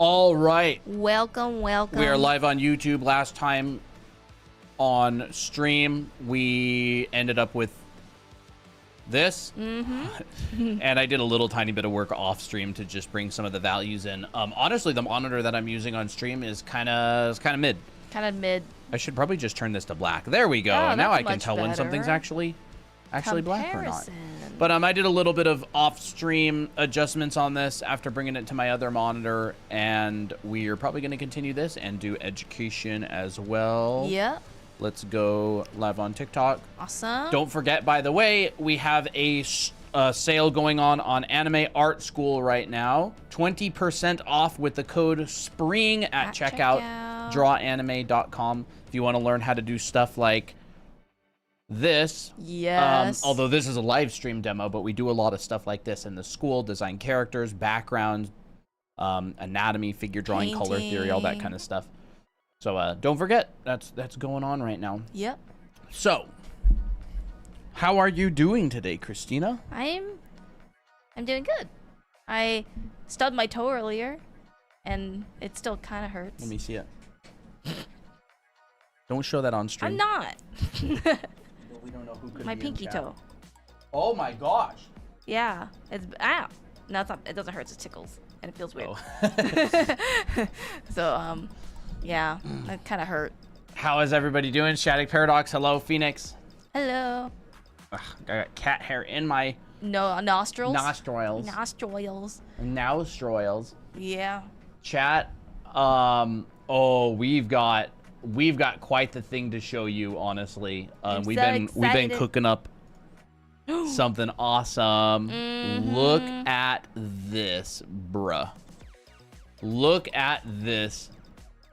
All right. Welcome, welcome. We are live on YouTube. Last time on stream, we ended up with this. And I did a little tiny bit of work off stream to just bring some of the values in. Honestly, the monitor that I'm using on stream is kind of mid. Kind of mid. I should probably just turn this to black. There we go. Oh, now I can much tell when something's better. actually black or not. Comparison. But I did a little bit of off-stream adjustments on this after bringing it to my other monitor, and we are probably going to continue this and do education as well. Yep. Let's go live on TikTok. Awesome. Don't forget, by the way, we have a sale going on Anime Art School right now. 20% off with the code SPRING at checkout. Drawanime.com if you want to learn how to do stuff like this. Yes. Although this is a live stream demo, but we do a lot of stuff like this in the school: design characters, backgrounds, anatomy, figure drawing, color theory, all that kind of stuff. So don't forget, that's going on right now. Yep. So how are you doing today, Christina? I'm doing good. I stubbed my toe earlier, and it still kind of hurts. Let me see it. Don't show that on stream. I'm not. We don't know who could My be in pinky chat. toe. Oh my gosh. Yeah. It's ow. No, it's not. It doesn't hurt. It just tickles, and it feels weird. Oh. So yeah, that kind of hurt. How is everybody doing? Static Paradox. Hello, Phoenix. Hello. Ugh, I got cat hair in my Nostrils. nostrils. Nostrils. Yeah. Chat. Oh, we've got quite the thing to show you, honestly. We've been cooking up something awesome. Look at this, bruh. Look at this.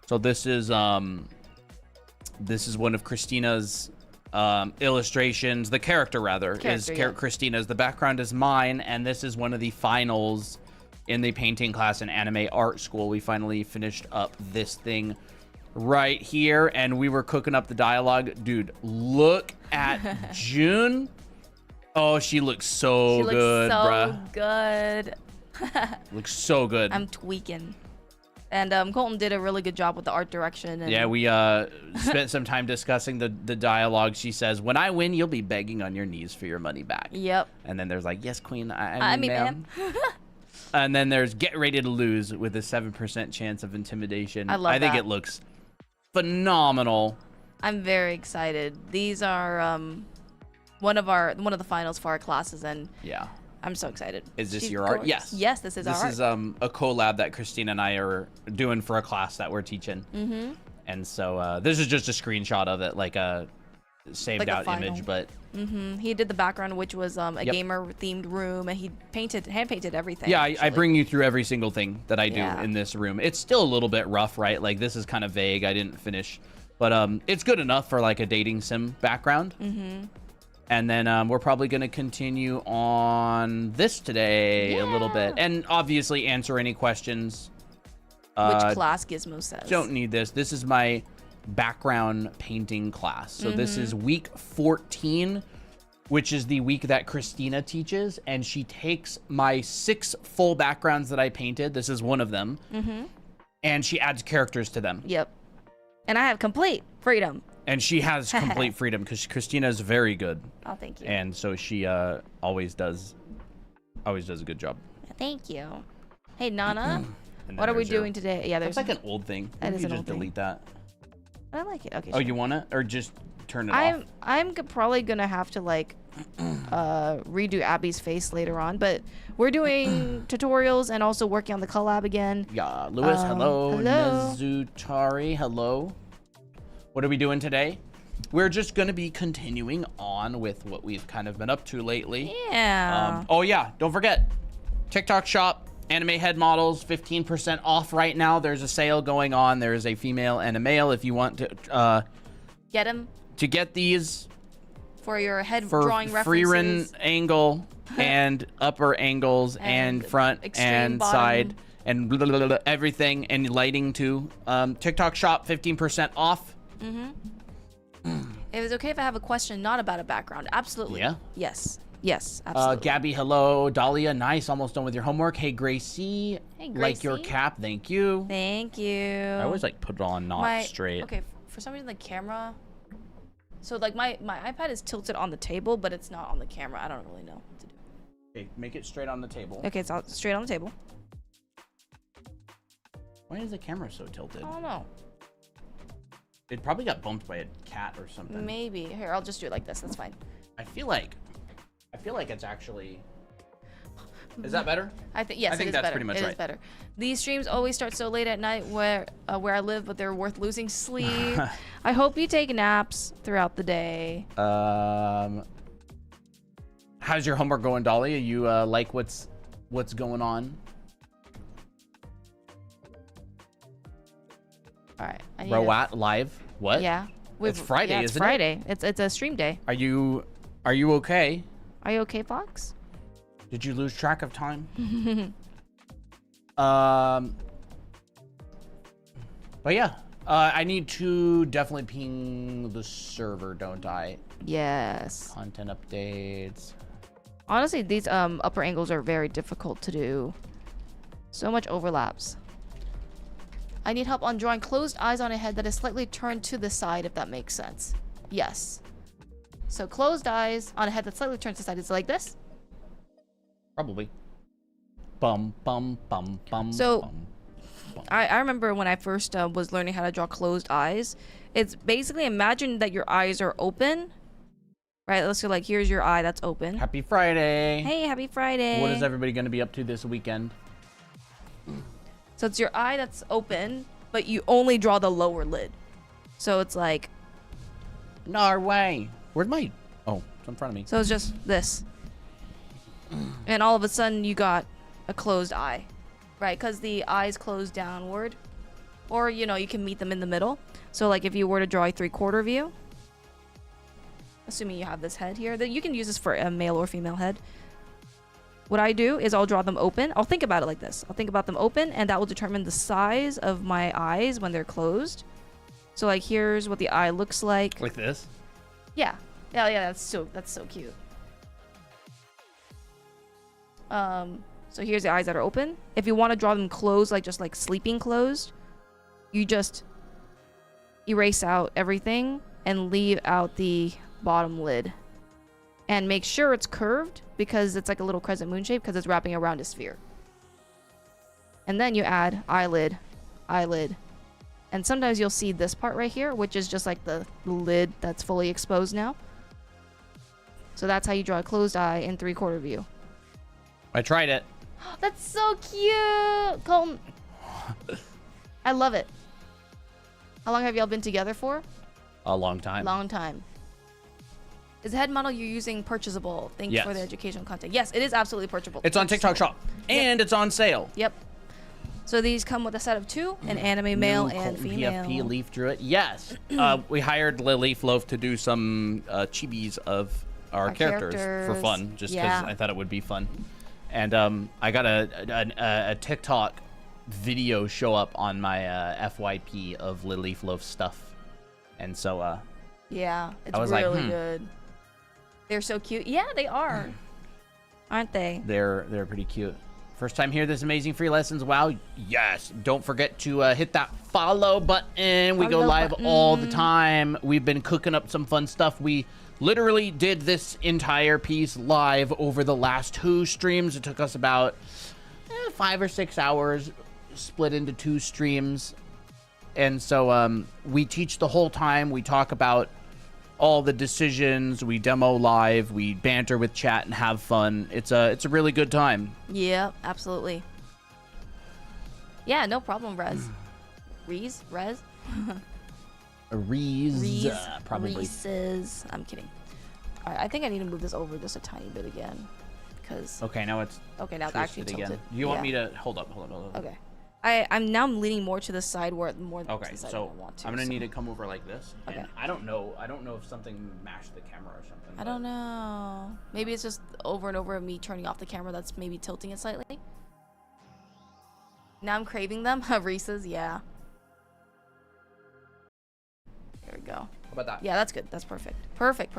So this is one of Christina's illustrations. The character, rather, is Christina's. The background is mine, and this is one of the finals in the painting class in Anime Art School. We finally finished up this thing right here, and we were cooking up the dialogue. Dude, look at June. Oh, she looks so good, bruh. Good. Looks so good. I'm tweaking. And Colton did a really good job with the art direction. And yeah, we spent some time discussing the dialogue. She says, "When I win, you'll be begging on your knees for your money back." Yep. And then there's like, "Yes, queen, I mean, ma'am." ma'am. And then there's "Get ready to lose" with a 7% chance of intimidation. I think it looks phenomenal. I'm very excited. These are one of the finals for our classes, and yeah, I'm so excited. Is this your art? Yes. Yes, this is our art. This is a collab that Christina and I are doing for a class that we're teaching. And so this is just a screenshot of it, like a saved out image, but he did the background, which was a gamer themed room, and he hand painted everything. Yeah, I bring you through every single thing that I do in this room. It's still a little bit rough, right? Like this is kind of vague. I didn't finish, but it's good enough for like a dating sim background. And then we're probably going to continue on this today a little bit, and obviously answer any questions. Which class Gizmo says. Don't need this. This is my background painting class. So this is week 14, which is the week that Christina teaches, and she takes my 6 full backgrounds that I painted. This is one of them. And she adds characters to them. Yep. And I have complete freedom. And she has complete freedom because Christina is very good. Oh, thank you. And so she always does a good job. Thank you. Hey, Nana, what are we doing today? Yeah, that's like an old thing. That is an old thing. Delete that. I like it. Okay. Oh, you want it, or just turn it off? I'm probably gonna have to like redo Abby's face later on, but we're doing tutorials and also working on the collab again. Yeah, Lewis, hello. Hello. Nezutari, hello. What are we doing today? We're just going to be continuing on with what we've kind of been up to lately. Yeah. Oh, yeah. Don't forget, TikTok shop, anime head models, 15% off right now. There's a sale going on. There's a female and a male. If you want to get them to get these for your head drawing references. Free angle and upper angles and front and bottom. Side and blah, blah, blah, blah, everything, and lighting too. TikTok shop, 15% off. If it's okay if I have a question not about a background, absolutely. Yeah. Yes. Yes, absolutely. Gabby, hello. Dahlia, nice. Almost done with your homework. Hey, Gracie. Hey, Gracie. Like your cap. Thank you. Thank you. I always like put it on not straight. Okay, for some reason the camera. So like my iPad is tilted on the table, but it's not on the camera. I don't really know what to do. Okay, make it straight on the table. Okay, it's straight on the table. Why is the camera so tilted? I don't know. It probably got bumped by a cat or something. Maybe. Here, I'll just do it like this. That's fine. I feel like it's actually. Is that better? I think yes. I think that's pretty much right. It is better. These streams always start so late at night where I live, but they're worth losing sleep. I hope you take naps throughout the day. How's your homework going, Dolly? You like what's going on? All right. Rowat live? What? Yeah. It's Friday, yeah, it's isn't Friday. it? It's a stream day. Are you okay? Are you okay, Fox? Did you lose track of time? But yeah, I need to definitely ping the server, don't I? Yes. Content updates. Honestly, these upper angles are very difficult to do. So much overlaps. I need help on drawing closed eyes on a head that is slightly turned to the side, if that makes sense. Yes. So closed eyes on a head that's slightly turned to the side. Is it like this? Probably. Bum, bum, bum, bum. So, bum, bum. I remember when I first was learning how to draw closed eyes. It's basically imagine that your eyes are open. Right, let's go like, here's your eye that's open. Happy Friday. Hey, happy Friday. What is everybody going to be up to this weekend? So it's your eye that's open, but you only draw the lower lid. So it's like... No way. Where's my... Oh, it's in front of me. So it's just this. And all of a sudden you got a closed eye. Right, because the eye's closed downward. Or, you know, you can meet them in the middle. So like if you were to draw a 3/4 view... Assuming you have this head here. You can use this for a male or female head. What I do is I'll draw them open. I'll think about it like this. I'll think about them open, and that will determine the size of my eyes when they're closed. So like here's what the eye looks like. Like this? Yeah. Yeah, that's so cute. So here's the eyes that are open. If you want to draw them closed, like just like sleeping closed, you just erase out everything and leave out the bottom lid. And make sure it's curved because it's like a little crescent moon shape because it's wrapping around a sphere. And then you add eyelid, eyelid. And sometimes you'll see this part right here, which is just like the lid that's fully exposed now. So that's how you draw a closed eye in 3/4 view. I tried it. That's so cute, Colton. I love it. How long have y'all been together for? A long time. Long time. Is the head model you're using purchasable? Thanks for the educational content. Yes, it is absolutely purchasable. It's on TikTok Shop. And it's on sale. Yep. So these come with a set of 2, an anime male and female. PFP Leaf drew it. Yes. We hired Leaf Loaf to do some chibis of our characters for fun, just because I thought it would be fun. And I got a TikTok video show up on my FYP of Leaf Loaf stuff. And so yeah, it's really like, good. They're so cute. Yeah, they are. Aren't they? They're pretty cute. First time here, this amazing free lessons. Wow, yes. Don't forget to hit that follow button. We go live all the time. We've been cooking up some fun stuff. We literally did this entire piece live over the last 2 streams. It took us about 5 or 6 hours, split into 2 streams. And so we teach the whole time. We talk about all the decisions. We demo live. We banter with chat and have fun. It's a really good time. Yeah, absolutely. Yeah, no problem, Rez. Rez? Reese, probably. Reese's. I'm kidding. All right, I think I need to move this over just a tiny bit again, because. Okay, now it's. Okay, now it's actually tilted. Again. Do you want me to hold up? Okay. I'm leaning more to the side where more. Okay, to the side so I want to, I'm gonna need to come over like this. Okay. And I don't know if something mashed the camera or something. I don't know. Maybe it's just over and over me turning off the camera that's maybe tilting it slightly. Now I'm craving them. Reese's, yeah. There we go. How about that? Yeah, that's good. That's perfect. Perfect.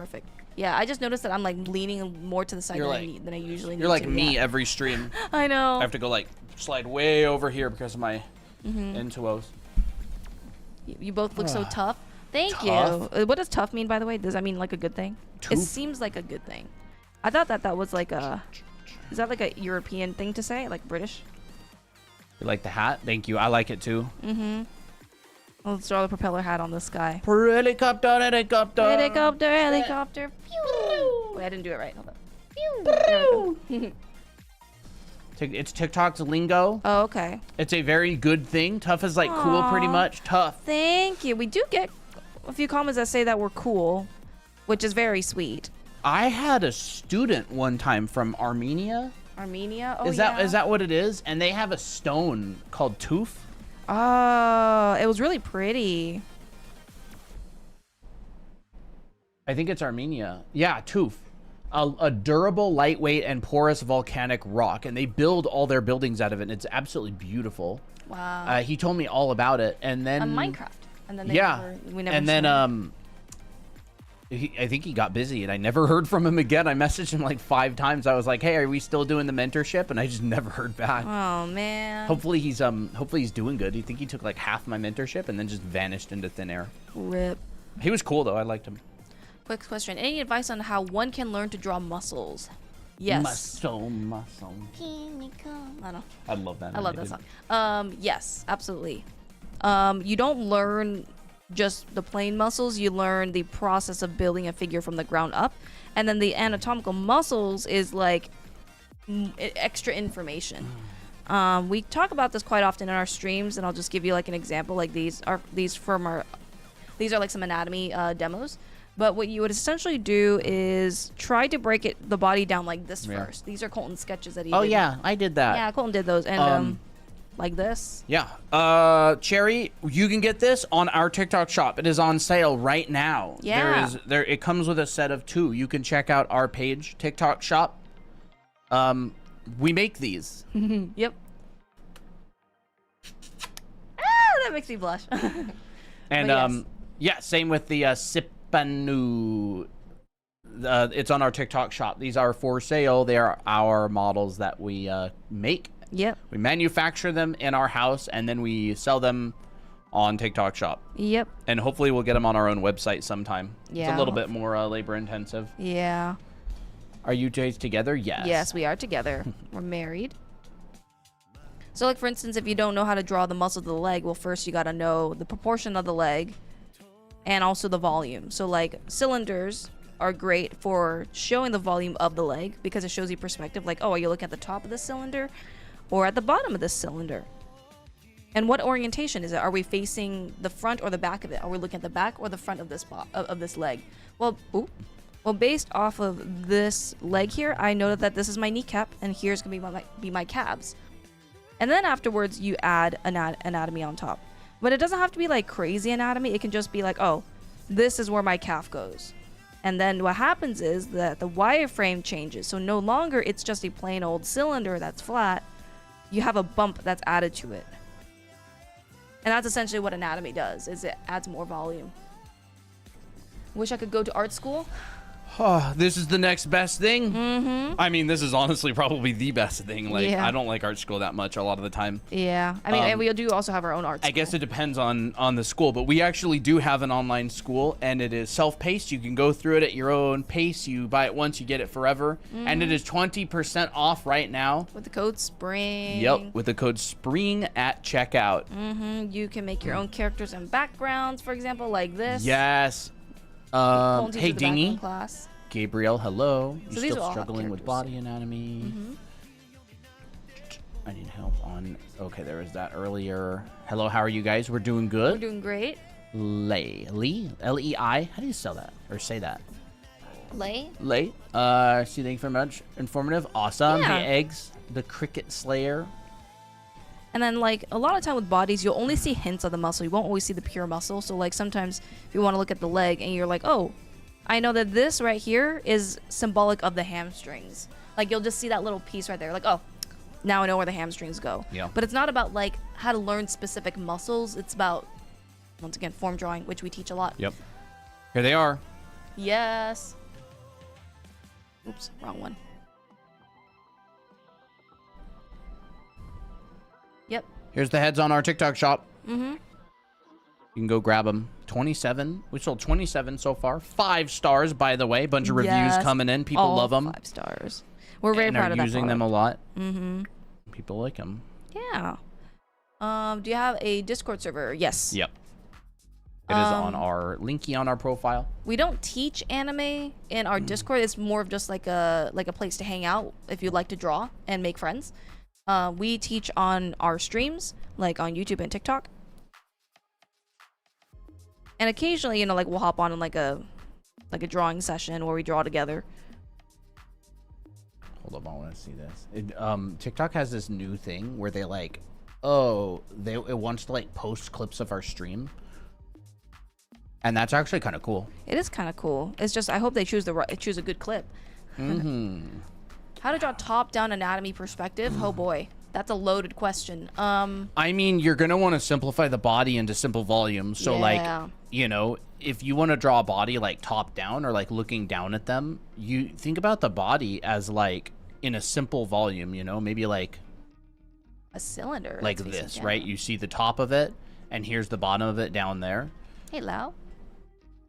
Yeah, I just noticed that I'm like leaning more to the side than I usually need. You're like to. me every stream. I know. I have to go like slide way over here because of my intuos. You both look so tough. Thank you. What does tough mean, by the way? Does that mean like a good thing? Toof. It seems like a good thing. I thought that was like a... Is that like a European thing to say? Like British? You like the hat? Thank you. I like it too. Let's draw the propeller hat on this guy. Helicopter. Helicopter. Pew! Wait, I didn't do it right. Hold up. Pew! There we go. It's TikTok's lingo. Oh, okay. It's a very good thing. Tough is like cool pretty much. Tough. Thank you. We do get a few comments that say that we're cool, which is very sweet. I had a student one time from Armenia. Armenia? Oh, is that what it is? And they have a stone called toof. Oh, it was really pretty. I think it's Armenia. Yeah, toof. A durable, lightweight, and porous volcanic rock. And they build all their buildings out of it. And it's absolutely beautiful. Wow. He told me all about it. And then... On Minecraft. And then we never and then, I think he got busy and I never heard from him again. I messaged him like 5 times. I was like, hey, are we still doing the mentorship? And I just never heard back. Oh, man. Hopefully he's doing good. You think he took like half my mentorship and then just vanished into thin air. Rip. He was cool though. I liked him. Quick question. Any advice on how one can learn to draw muscles? Yes. Muscle. Can you come? I don't know. I love that. I love that song. Yes, absolutely. You don't learn just the plain muscles. You learn the process of building a figure from the ground up. And then the anatomical muscles is like extra information. We talk about this quite often in our streams, and I'll just give you like an example. Like these are like some anatomy demos. But what you would essentially do is try to break the body down like this first. These are Colton's sketches that he did. Oh yeah, I did that. Yeah, Colton did those. And like this. Yeah. Cherry, you can get this on our TikTok shop. It is on sale right now. Yeah. It comes with a set of 2. You can check out our page, TikTok shop. We make these. Yep. That makes me blush. And yeah, same with the Sipanu. It's on our TikTok shop. These are for sale. They are our models that we make. Yep. We manufacture them in our house and then we sell them on TikTok shop. Yep. And hopefully we'll get them on our own website sometime. Yeah. It's a little bit more labor intensive. Yeah. Are you guys together? Yes. Yes, we are together. We're married. So like for instance, if you don't know how to draw the muscle of the leg, well first you got to know the proportion of the leg and also the volume. So like cylinders are great for showing the volume of the leg because it shows you perspective. Like, oh, are you looking at the top of the cylinder or at the bottom of this cylinder? And what orientation is it? Are we facing the front or the back of it? Are we looking at the back or the front of this leg? Well, based off of this leg here, I know that this is my kneecap and here's gonna be my calves. And then afterwards, you add anatomy on top. But it doesn't have to be like crazy anatomy. It can just be like, oh, this is where my calf goes. And then what happens is that the wireframe changes. So no longer it's just a plain old cylinder that's flat. You have a bump that's added to it. And that's essentially what anatomy does, is it adds more volume. Wish I could go to art school. This is the next best thing. I mean, this is honestly probably the best thing. Like, I don't like art school that much a lot of the time. Yeah. I mean, and we do also have our own art school. I guess it depends on the school, but we actually do have an online school, and it is self-paced. You can go through it at your own pace. You buy it once, you get it forever. And it is 20% off right now. With the code SPRING. Yep, with the code SPRING at checkout. You can make your own characters and backgrounds, for example, like this. Yes. Hey, Dingy. Gabriel, hello. So you still struggling with body anatomy? I need help on... Okay, there was that earlier. Hello, how are you guys? We're doing good. We're doing great. Lee? L-E-I? How do you spell that? Or say that? Lay? Thank you very much. Informative. Awesome. Yeah. Hey, Eggs. The Cricket Slayer. And then, like, a lot of time with bodies, you'll only see hints of the muscle. You won't always see the pure muscle. So, like, sometimes if you want to look at the leg and you're like, oh, I know that this right here is symbolic of the hamstrings. Like, you'll just see that little piece right there. Like, oh, now I know where the hamstrings go. Yeah. But it's not about, like, how to learn specific muscles. It's about, once again, form drawing, which we teach a lot. Yep. Here they are. Yes. Oops, wrong one. Yep. Here's the heads on our TikTok shop. Mm-hmm. You can go grab them. 27. We sold 27 so far. 5 stars, by the way. Bunch of reviews coming in. People love them. 5 stars. We're very proud of that. Using them a lot. Mm-hmm. People like them. Yeah. Do you have a Discord server? Yes. Yep. It is on our linky on our profile. We don't teach anime in our Discord. It's more of just like a place to hang out if you'd like to draw and make friends. We teach on our streams, like on YouTube and TikTok. And occasionally, you know, like we'll hop on in like a drawing session where we draw together. Hold up, I want to see this. TikTok has this new thing where they like, it wants to like post clips of our stream. And that's actually kind of cool. It is kind of cool. It's just I hope they choose a good clip. Mm-hmm. How to draw top-down anatomy perspective? Oh boy, that's a loaded question. I mean, you're gonna want to simplify the body into simple volumes. So like, you know, if you want to draw a body like top-down or like looking down at them, you think about the body as like in a simple volume. You know, maybe like a cylinder. Like this, right? You see the top of it, and here's the bottom of it down there. Hey, Lau.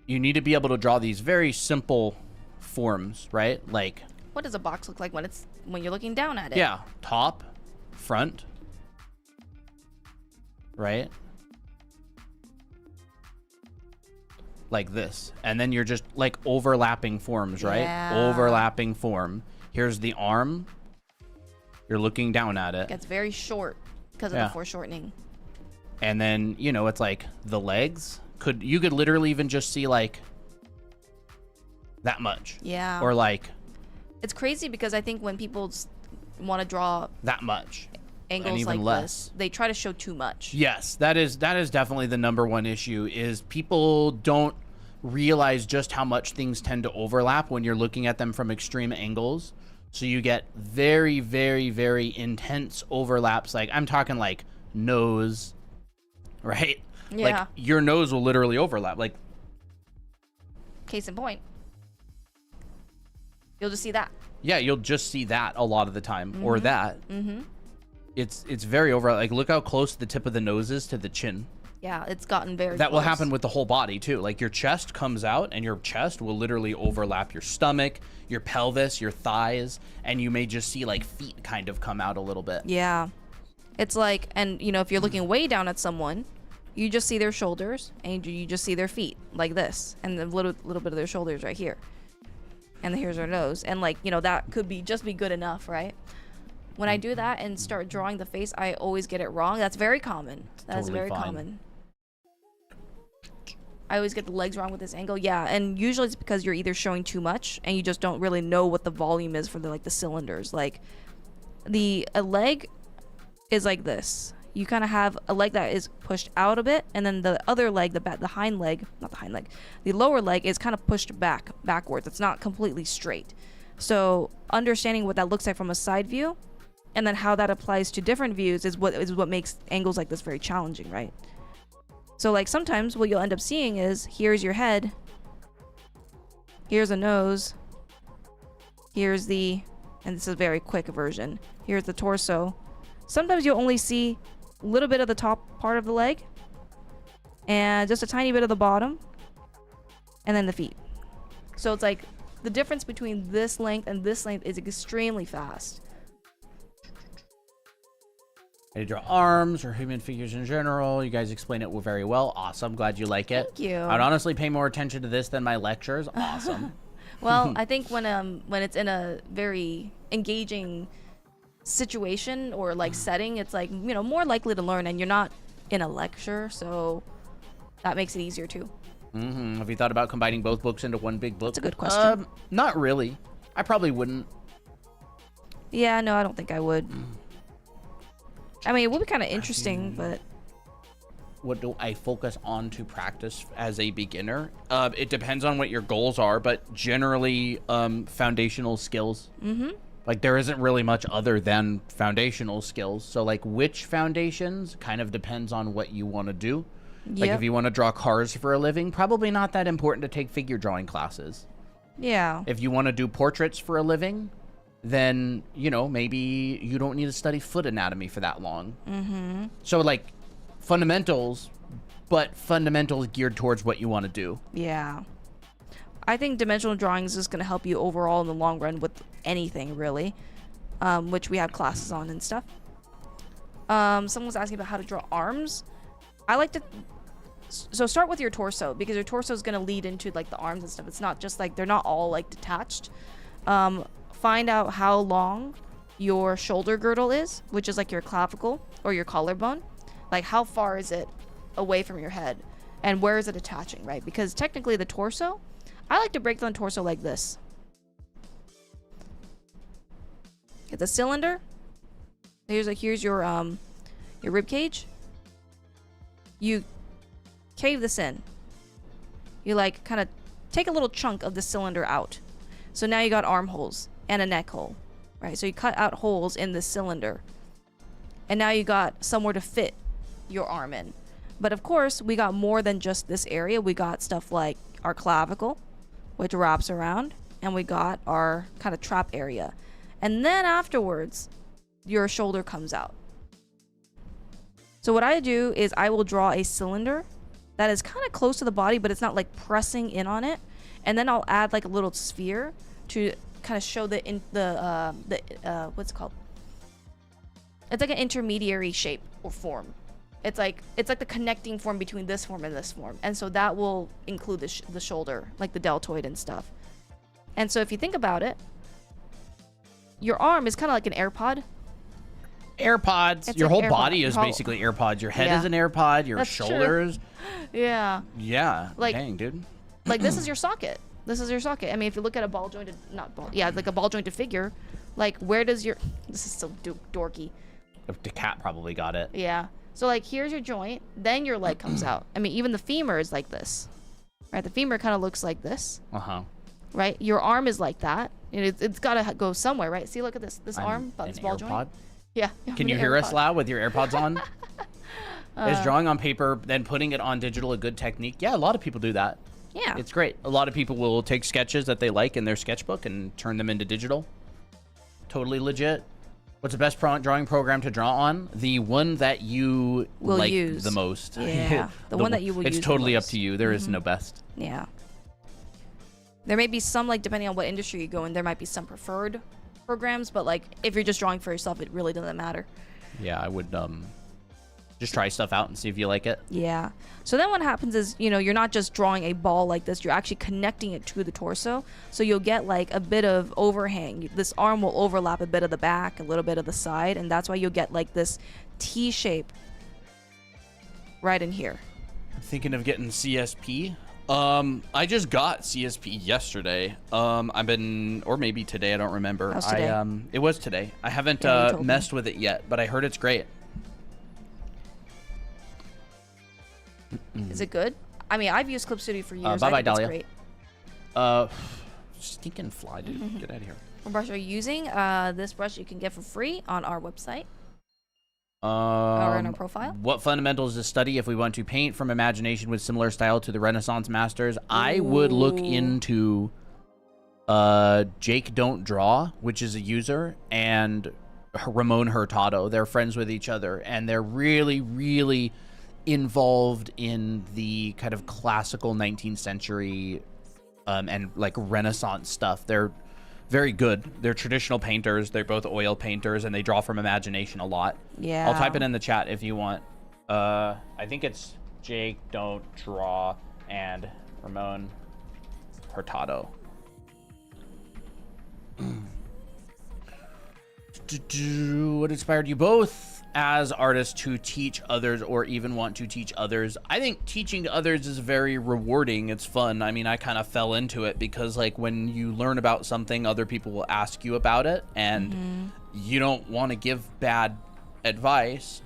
You need to be able to draw these very simple forms, right? Like, what does a box look like when you're looking down at it? Yeah, top, front, right? Like this. And then you're just like overlapping forms, right? Yeah. Overlapping form. Here's the arm. You're looking down at it. It gets very short because of the foreshortening. And then, you know, it's like the legs. You could literally even just see like that much. Yeah. Or like, it's crazy because I think when people want to draw that much angles like this, they try to show too much. Yes, that is definitely the number one issue, is people don't realize just how much things tend to overlap when you're looking at them from extreme angles. So you get very, very, very intense overlaps. Like, I'm talking like nose, right? Yeah. Like your nose will literally overlap. Like, case in point, you'll just see that. Yeah, you'll just see that a lot of the time, or that. Mm-hmm. It's very overlap. Like, look how close the tip of the nose is to the chin. Yeah, it's gotten very That close. will happen with the whole body too. Like, your chest comes out, and your chest will literally overlap your stomach, your pelvis, your thighs, and you may just see like feet kind of come out a little bit. Yeah, it's like, and you know, if you're looking way down at someone, you just see their shoulders, and you just see their feet like this, and a little bit of their shoulders right here, and here's their nose, and like, you know, that could be good enough, right? When I do that and start drawing the face, I always get it wrong. That's very common. That is very common. I always get the legs wrong with this angle. Yeah, and usually it's because you're either showing too much and you just don't really know what the volume is for the cylinders. Like, a leg is like this. You kind of have a leg that is pushed out a bit, and then the other leg, the hind leg, not the hind leg, the lower leg is kind of pushed backwards. It's not completely straight. So understanding what that looks like from a side view, and then how that applies to different views is what makes angles like this very challenging, right? So like sometimes what you'll end up seeing is, here's your head, here's a nose, and this is a very quick version, here's the torso. Sometimes you'll only see a little bit of the top part of the leg and just a tiny bit of the bottom, and then the feet. So it's like the difference between this length and this length is extremely fast. I draw arms or human figures in general. You guys explain it very well. Awesome. Glad you like it. Thank you. I'd honestly pay more attention to this than my lectures. Awesome. Well, I think when it's in a very engaging situation or like setting, it's like, you know, more likely to learn, and you're not in a lecture, so that makes it easier too. Mm-hmm. Have you thought about combining both books into one big book? That's a good question. Not really. I probably wouldn't. Yeah, no, I don't think I would. I mean, it would be kind of interesting, but... What do I focus on to practice as a beginner? It depends on what your goals are, but generally, foundational skills. Mm-hmm. Like, there isn't really much other than foundational skills. So, like, which foundations kind of depends on what you want to do. Like if you want to draw cars for a living, probably not that important to take figure drawing classes. Yeah. If you want to do portraits for a living, then, you know, maybe you don't need to study foot anatomy for that long. Mm-hmm. So like fundamentals, but fundamentals geared towards what you want to do. Yeah. I think dimensional drawing is just going to help you overall in the long run with anything, really, which we have classes on and stuff. Someone was asking about how to draw arms. I like to... So start with your torso, because your torso is going to lead into, like, the arms and stuff. It's not just, like, they're not all, like, detached. Find out how long your shoulder girdle is, which is, like, your clavicle or your collarbone. Like, how far is it away from your head? And where is it attaching, right? Because technically the torso... I like to break down torso like this. Get the cylinder. Here's your rib cage. You cave this in. You like kind of take a little chunk of the cylinder out. So now you got armholes and a neck hole, right? So you cut out holes in the cylinder. And now you got somewhere to fit your arm in. But of course, we got more than just this area. We got stuff like our clavicle, which wraps around, and we got our kind of trap area. And then afterwards, your shoulder comes out. So what I do is I will draw a cylinder that is kind of close to the body, but it's not like pressing in on it. And then I'll add like a little sphere to kind of show what's it called? It's like an intermediary shape or form. It's like the connecting form between this form and this form. And so that will include the shoulder, like the deltoid and stuff. And so if you think about it, your arm is kind of like an AirPod. AirPods. Your whole body is basically AirPods. Your head is an AirPod. Your shoulders. True. Yeah. Yeah. Like, dang, dude. Like this is your socket. This is your socket. I mean, if you look at a ball jointed, like a ball jointed figure, like where does your, this is so dorky. The cat probably got it. Yeah. So like here's your joint, then your leg comes out. I mean, even the femur is like this, right? The femur kind of looks like this. Right? Your arm is like that. It's got to go somewhere, right? See, look at this arm, this ball joint. Yeah. Can you hear us loud with your AirPods on? Is drawing on paper, then putting it on digital a good technique? Yeah, a lot of people do that. Yeah. It's great. A lot of people will take sketches that they like in their sketchbook and turn them into digital. Totally legit. What's the best drawing program to draw on? The one that you like the most. Yeah, the one that you will use. It's totally up to you. There is no best. Yeah. There may be some, like, depending on what industry you go in, there might be some preferred programs, but, like, if you're just drawing for yourself, it really doesn't matter. Yeah, I would just try stuff out and see if you like it. Yeah. So then what happens is, you're not just drawing a ball like this, you're actually connecting it to the torso. So you'll get like a bit of overhang. This arm will overlap a bit of the back, a little bit of the side, and that's why you'll get like this T shape right in here. I'm thinking of getting CSP. I just got CSP yesterday. Or maybe today, I don't remember. How's today? It was today. I haven't messed with it yet, but I heard it's great. Is it good? I mean, I've used Clip Studio for years. Bye-bye, I think Dahlia. it's great. Stinking fly, dude. Get out of here. What brush are you using? This brush you can get for free on our website. Or in our profile. What fundamentals to study if we want to paint from imagination with similar style to the Renaissance masters? I would look into Jake Don't Draw, which is a user, and Ramon Hurtado. They're friends with each other, and they're really, really involved in the kind of classical 19th century and like Renaissance stuff. They're very good. They're traditional painters. They're both oil painters, and they draw from imagination a lot. Yeah. I'll type it in the chat if you want. I think it's Jake Don't Draw and Ramon Hurtado. What inspired you both as artists to teach others or even want to teach others? I think teaching others is very rewarding. It's fun. I mean, I kind of fell into it because like when you learn about something, other people will ask you about it, and you don't want to give bad advice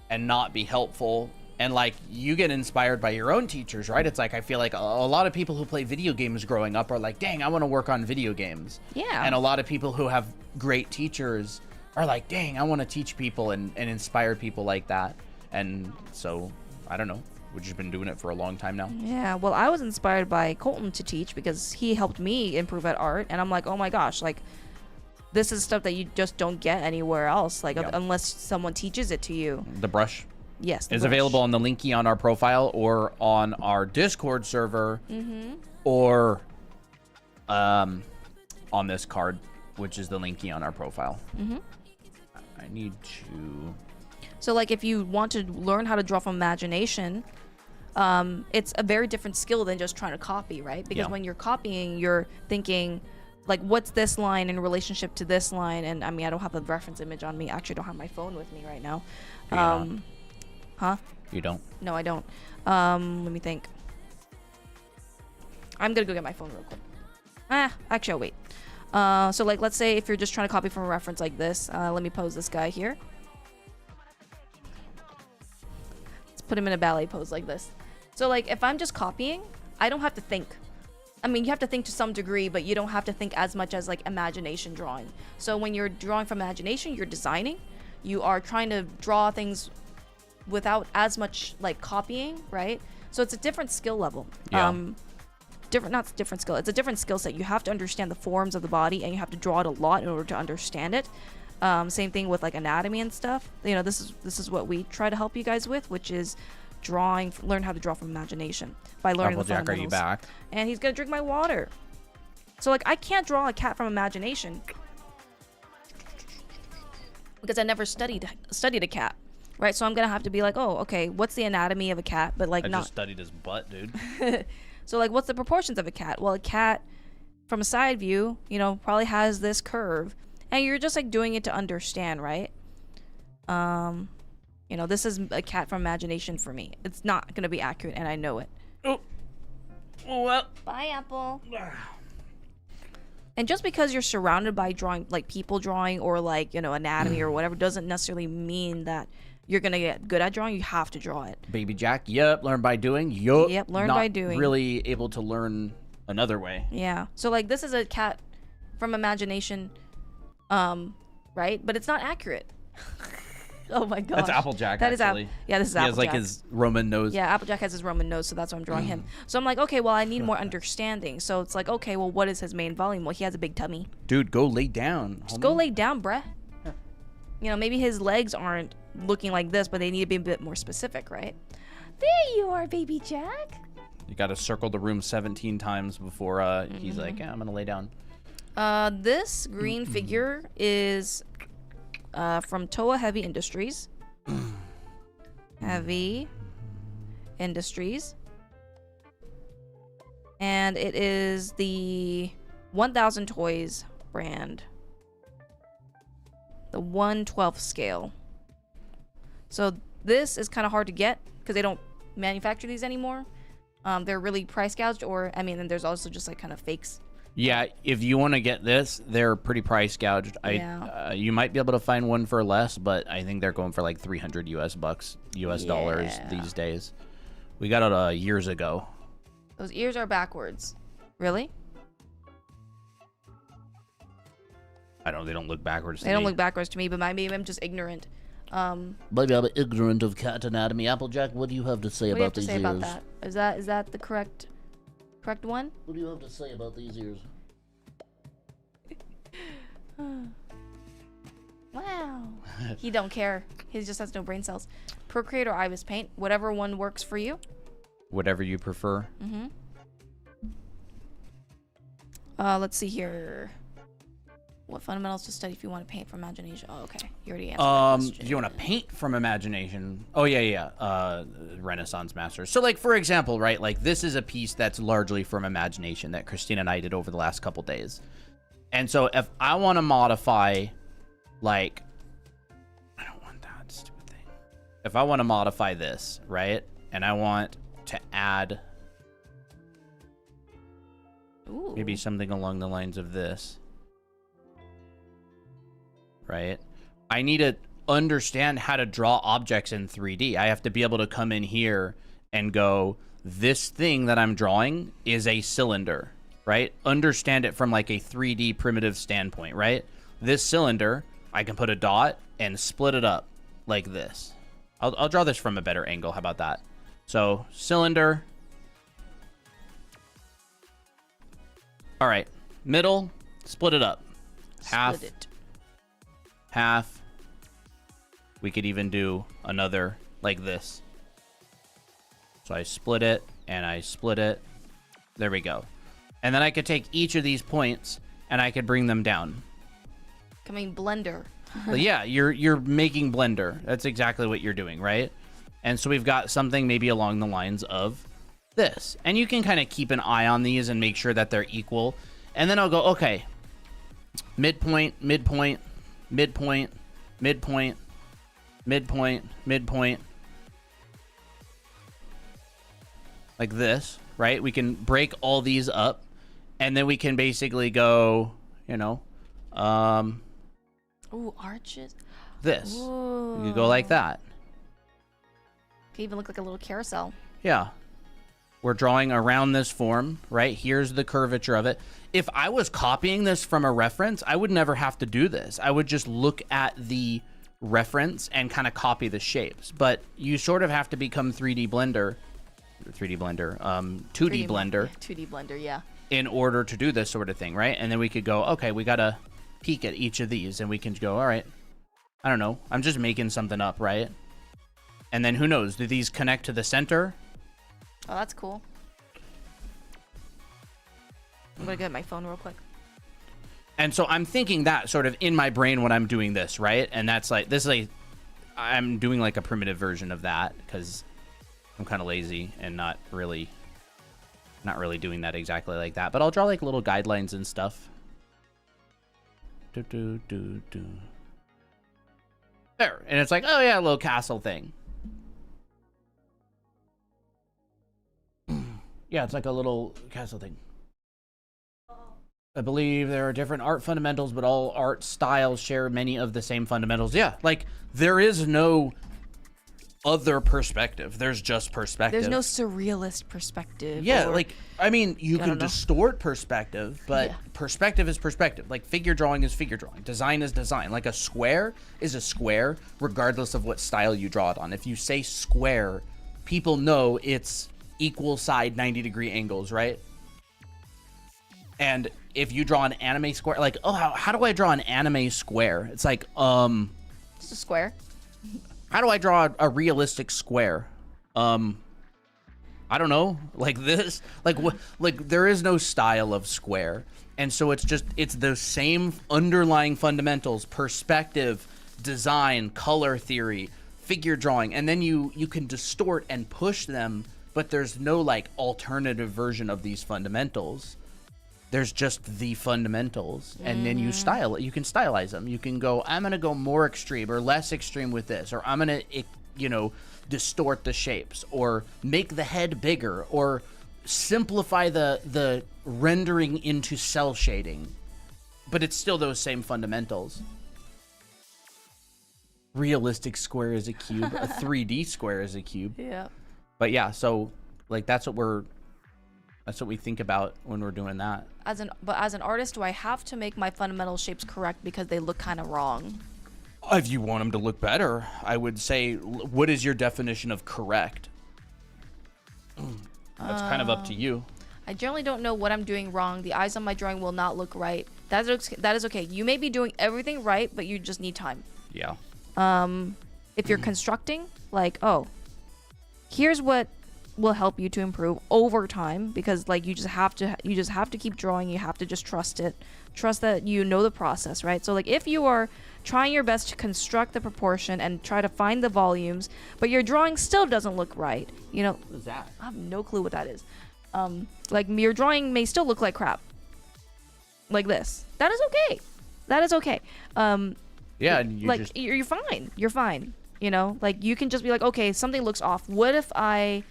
and not be helpful. And like you get inspired by your own teachers, right? It's like I feel like a lot of people who play video games growing up are like, dang, I want to work on video games. Yeah. And a lot of people who have great teachers are like, dang, I want to teach people and inspire people like that. And so, I don't know. which has been doing it for a long time now. Yeah, well, I was inspired by Colton to teach because he helped me improve at art, and I'm like, oh my gosh, like, this is stuff that you just don't get anywhere else, like, unless someone teaches it to you. The brush. Yes, is available on the linky on our profile or on our Discord server, or on this card, which is the linky on our profile. I need to... So, like, if you want to learn how to draw from imagination, it's a very different skill than just trying to copy, right? Because when you're copying, you're thinking, like, what's this line in relationship to this line? And, I mean, I don't have a reference image on me. I actually don't have my phone with me right now. Huh? You don't? No, I don't. Let me think. I'm gonna go get my phone real quick. Actually, I'll wait. So, like, let's say if you're just trying to copy from a reference like this, let me pose this guy here. Put him in a ballet pose like this. So, like, if I'm just copying, I don't have to think. I mean, you have to think to some degree, but you don't have to think as much as, like, imagination drawing. So when you're drawing from imagination, you're designing. You are trying to draw things without as much, like, copying, right? So it's a different skill level. Not different skill. It's a different skill set. You have to understand the forms of the body, and you have to draw it a lot in order to understand it. Same thing with, like, anatomy and stuff. You know, this is what we try to help you guys with, which is learn how to draw from imagination by learning the fundamentals. Are you back? And he's gonna drink my water. So, like, I can't draw a cat from imagination because I never studied a cat, right? So I'm gonna have to be like, oh, okay, what's the anatomy of a cat? But, like, I just studied his butt, dude. So, like, what's the proportions of a cat? Well, a cat from a side view, you know, probably has this curve. And you're just, like, doing it to understand, right? You know, this is a cat from imagination for me. It's not going to be accurate, and I know it. Oh, well. Bye, Apple. And just because you're surrounded by drawing, like, people drawing or, like, you know, anatomy or whatever, doesn't necessarily mean that you're going to get good at drawing. You have to draw it. Baby Jack, yep, learn by doing. Yep, learn by doing. Not really able to learn another way. Yeah. So, like, this is a cat from imagination... right? But it's not accurate. Oh my gosh. That's Applejack, actually. Yeah, this is Applejack. He has, like, his Roman nose. Yeah, Applejack has his Roman nose, so that's why I'm drawing him. So I'm like, okay, well, I need more understanding. So it's like, okay, well, what is his main volume? Well, he has a big tummy. Dude, go lay down. Just go lay down, bruh. You know, maybe his legs aren't looking like this, but they need to be a bit more specific, right? There you are, baby Jack. You gotta circle the room 17 times before he's like, yeah, I'm gonna lay down. This green figure is from Toa Heavy Industries. Heavy Industries. And it is the 1000 Toys brand. The 1/12 scale. So this is kind of hard to get because they don't manufacture these anymore. They're really price gouged, or, I mean, and there's also just, like, kind of fakes. Yeah, if you want to get this, they're pretty price gouged. You might be able to find one for less, but I think they're going for like $300 US dollars these days. We got it years ago. Those ears are backwards. Really? They don't look backwards to me. They don't look backwards to me, but maybe I'm just ignorant. Maybe I'm ignorant of cat anatomy. Applejack, what do you have to say about these ears? What do you have to say about that? Is that the correct one? What do you have to say about these ears? Wow. He don't care. He just has no brain cells. Procreate or Ibis Paint, whatever one works for you. Whatever you prefer. Let's see here. What fundamentals to study if you want to paint from imagination? Oh, okay. You already answered that question. If you want to paint from imagination. Oh, yeah. Renaissance masters. So, like, for example, right? Like, this is a piece that's largely from imagination that Christina and I did over the last couple days. And so, if I want to modify, like... I don't want that stupid thing. If I want to modify this, right? And I want to add... Ooh. Maybe something along the lines of this. Right? I need to understand how to draw objects in 3D. I have to be able to come in here and go, this thing that I'm drawing is a cylinder, right? Understand it from like a 3D primitive standpoint, right? This cylinder, I can put a dot and split it up like this. I'll draw this from a better angle. How about that? So cylinder. All right, middle, split it up. Half, half. We could even do another like this. So I split it and I split it. There we go. And then I could take each of these points and I could bring them down. Coming blender. Yeah, you're making blender. That's exactly what you're doing, right? And so we've got something maybe along the lines of this. And you can kind of keep an eye on these and make sure that they're equal. And then I'll go, okay, midpoint, midpoint, midpoint, midpoint, midpoint, midpoint. Like this, right? We can break all these up. And then we can basically go, you know, ooh, arches. This. Ooh. You could go like that. Could even look like a little carousel. Yeah. We're drawing around this form, right? Here's the curvature of it. If I was copying this from a reference, I would never have to do this. I would just look at the reference and kind of copy the shapes. But you sort of have to become 2D Blender, 2D Blender. 2D Blender, yeah. In order to do this sort of thing, right? And then we could go, okay, we got to peek at each of these and we can go, all right, I don't know. I'm just making something up, right? And then who knows? Do these connect to the center? Oh, that's cool. I'm gonna get my phone real quick. And so I'm thinking that sort of in my brain when I'm doing this, right? And that's like, this is like, I'm doing like a primitive version of that because I'm kind of lazy and not really doing that exactly like that. But I'll draw like little guidelines and stuff. There. And it's like, oh yeah, a little castle thing. Yeah, it's like a little castle thing. I believe there are different art fundamentals, but all art styles share many of the same fundamentals. Yeah, like there is no other perspective. There's just perspective. There's no surrealist perspective. Yeah, like, I mean, you can distort perspective, but perspective is perspective. Like figure drawing is figure drawing. Design is design. Like a square is a square regardless of what style you draw it on. If you say square, people know it's equal side 90-degree angles, right? And if you draw an anime square, like, oh, how do I draw an anime square? It's like, It's a square. How do I draw a realistic square? I don't know, like this, like what, like there is no style of square. And so it's the same underlying fundamentals, perspective, design, color theory, figure drawing. And then you can distort and push them, but there's no like alternative version of these fundamentals. There's just the fundamentals, and then you can stylize them. You can go, I'm gonna go more extreme or less extreme with this, or I'm gonna, you know, distort the shapes, or make the head bigger, or simplify the rendering into cell shading. But it's still those same fundamentals. Realistic square is a cube. A 3D square is a cube. Yeah. But yeah, so like that's what we think about when we're doing that. But as an artist, do I have to make my fundamental shapes correct because they look kind of wrong? If you want them to look better, I would say, what is your definition of correct? That's kind of up to you. I generally don't know what I'm doing wrong. The eyes on my drawing will not look right. That is okay. You may be doing everything right, but you just need time. Yeah. If you're constructing, like, oh, here's what will help you to improve over time, because like you just have to keep drawing. You have to just trust that you know the process, right? So like if you are trying your best to construct the proportion and try to find the volumes, but your drawing still doesn't look right, you know, what is that? I have no clue what that is. Like your drawing may still look like crap, like this. That is okay. Yeah, and you're fine. You know, like you can just be like, okay, something looks off. What if I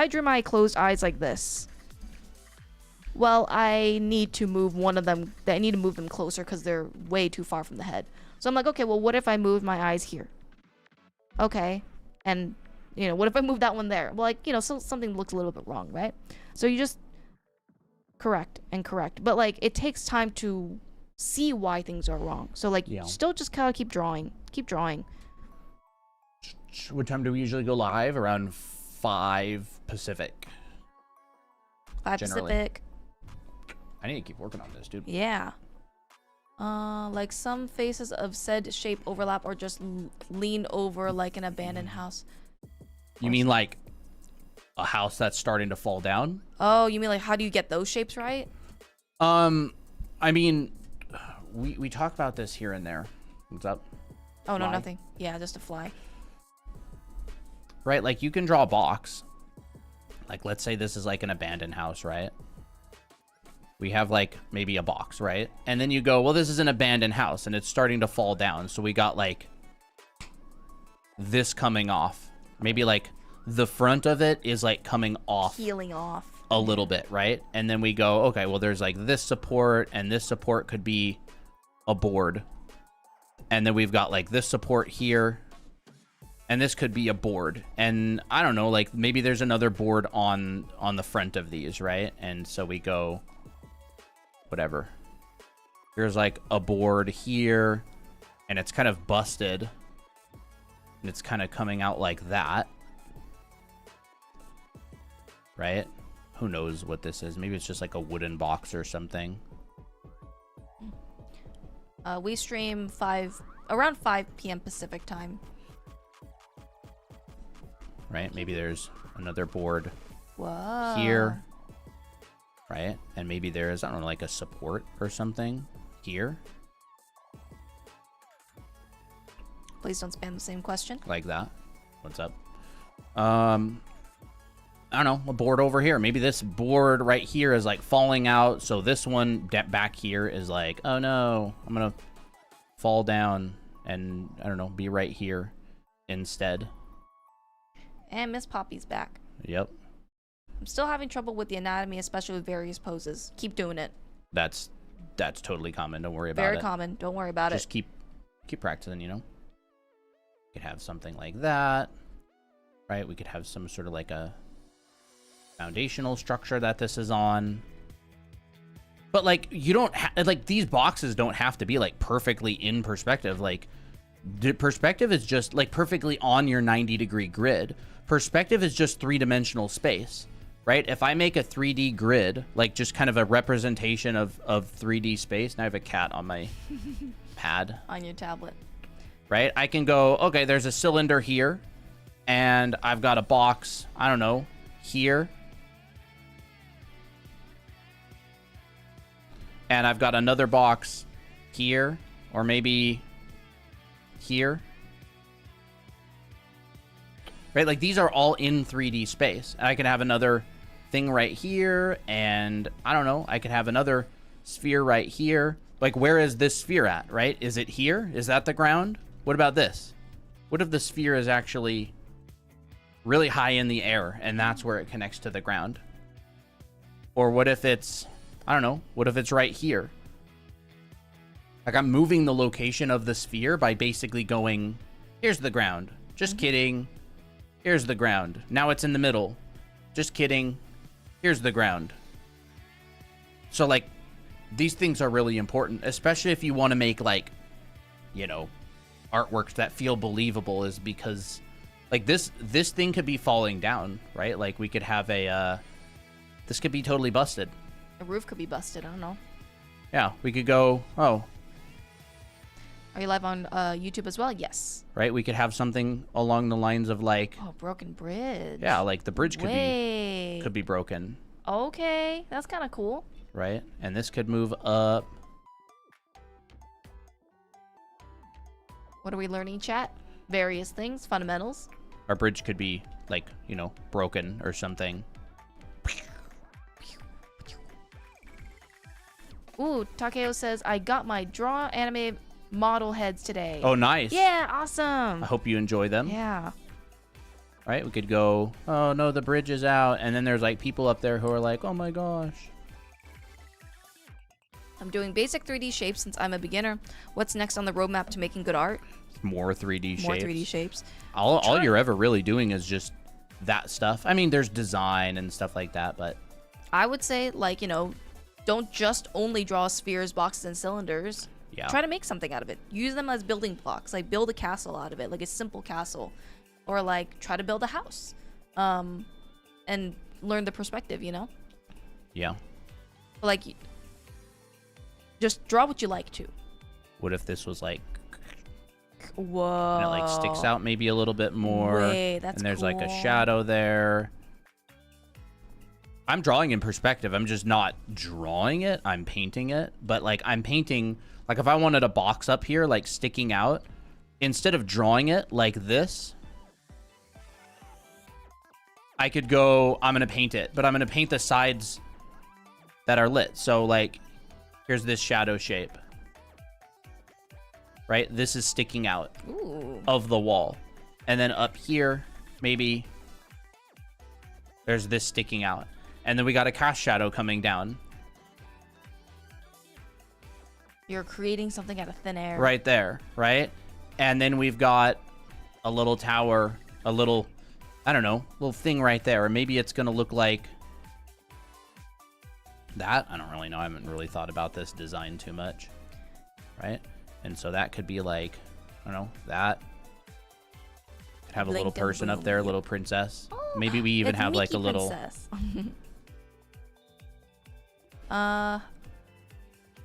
drew my closed eyes like this? Well, I need to move one of them. I need to move them closer because they're way too far from the head. So I'm like, okay, well, what if I move my eyes here? Okay, and you know, what if I move that one there? Well, like, you know, so something looks a little bit wrong, right? So you just correct, but like it takes time to see why things are wrong. So like, still just kind of keep drawing. What time do we usually go live? Around 5 Pacific. 5 generally. Pacific. I need to keep working on this, dude. Yeah. Like some faces of said shape overlap or just lean over like an abandoned house. You mean like a house that's starting to fall down? Oh, you mean like how do you get those shapes right? I mean, we talk about this here and there. What's up? Oh, no, Fly? nothing. Yeah, just a fly. Right, like you can draw a box. Like let's say this is like an abandoned house, right? We have like maybe a box, right? And then you go, well, this is an abandoned house and it's starting to fall down. So we got like this coming off. Maybe like the front of it is like coming off. Peeling off. A little bit, right? And then we go, okay, well, there's like this support and this support could be a board. And then we've got like this support here. And this could be a board. And I don't know, like maybe there's another board on the front of these, right? And so we go, whatever. Here's like a board here. And it's kind of busted. And it's kind of coming out like that. Right? Who knows what this is? Maybe it's just like a wooden box or something. We stream around 5 p.m. Pacific time. Right? Maybe there's another board Whoa. here. Right? And maybe there's, I don't know, like a support or something here. Please don't spam the same question. Like that. What's up? I don't know, a board over here. Maybe this board right here is like falling out. So this one back here is like, oh no, I'm going to fall down and I don't know, be right here instead. And Miss Poppy's back. Yep. I'm still having trouble with the anatomy, especially with various poses. Keep doing it. That's totally common. Don't worry about it. Very common. Don't worry about it. Just keep practicing, you know. We could have something like that. Right? We could have some sort of like a foundational structure that this is on. But like you don't like these boxes don't have to be like perfectly in perspective. Like the perspective is just like perfectly on your 90-degree grid. Perspective is just 3-dimensional space, right? If I make a 3D grid, like just kind of a representation of 3D space. Now I have a cat on my pad. On your tablet. Right? I can go, okay, there's a cylinder here and I've got a box, I don't know, here. And I've got another box here, or maybe here. Right, like these are all in 3D space. And I could have another thing right here, and I don't know, I could have another sphere right here. Like, where is this sphere at, right? Is it here? Is that the ground? What about this? What if the sphere is actually really high in the air, and that's where it connects to the ground? Or what if it's... I don't know. What if it's right here? Like I'm moving the location of the sphere by basically going, here's the ground. Just kidding. Here's the ground. Now it's in the middle. Just kidding. Here's the ground. So like these things are really important, especially if you want to make like, you know, artworks that feel believable, is because like this thing could be falling down, right? Like we could have a, this could be totally busted. A roof could be busted. I don't know. Yeah, we could go, oh. Are you live on YouTube as well? Yes. Right? We could have something along the lines of like... Oh, broken bridge. Yeah, like the bridge could be broken. Okay, that's kind of cool. Right? And this could move up. What are we learning, chat? Various things, fundamentals. Our bridge could be like, you know, broken or something. Ooh, Takeo says, I got my draw anime model heads today. Oh, nice. Yeah, awesome. I hope you enjoy them. Yeah. Right? We could go, oh, no, the bridge is out. And then there's like people up there who are like, oh my gosh. I'm doing basic 3D shapes since I'm a beginner. What's next on the roadmap to making good art? More 3D shapes. More 3D shapes. All you're ever really doing is just that stuff. I mean, there's design and stuff like that, but... I would say, like, you know... Don't just only draw spheres, boxes, and cylinders. Yeah. Try to make something out of it. Use them as building blocks. Like, build a castle out of it. Like, a simple castle. Or, like, try to build a house. and learn the perspective, you know? Yeah. Like, just draw what you like to. What if this was like, whoa, and it like sticks out maybe a little bit more? Wait, that's and there's cool. like a shadow there. I'm drawing in perspective. I'm just not drawing it. I'm painting it. But like I'm painting, like if I wanted a box up here, like sticking out, instead of drawing it like this, I could go, I'm going to paint it, but I'm going to paint the sides that are lit. So like, here's this shadow shape, right? This is sticking out of the wall. And then up here, maybe there's this sticking out. And then we got a cast shadow coming down. You're creating something out of thin air. Right there, right? And then we've got a little tower, a little, I don't know, little thing right there. Or maybe it's going to look like that. I don't really know. I haven't really thought about this design too much, right? And so that could be like, I don't know, that. Could have a little person up there, a little princess. Oh, maybe we even have like a little...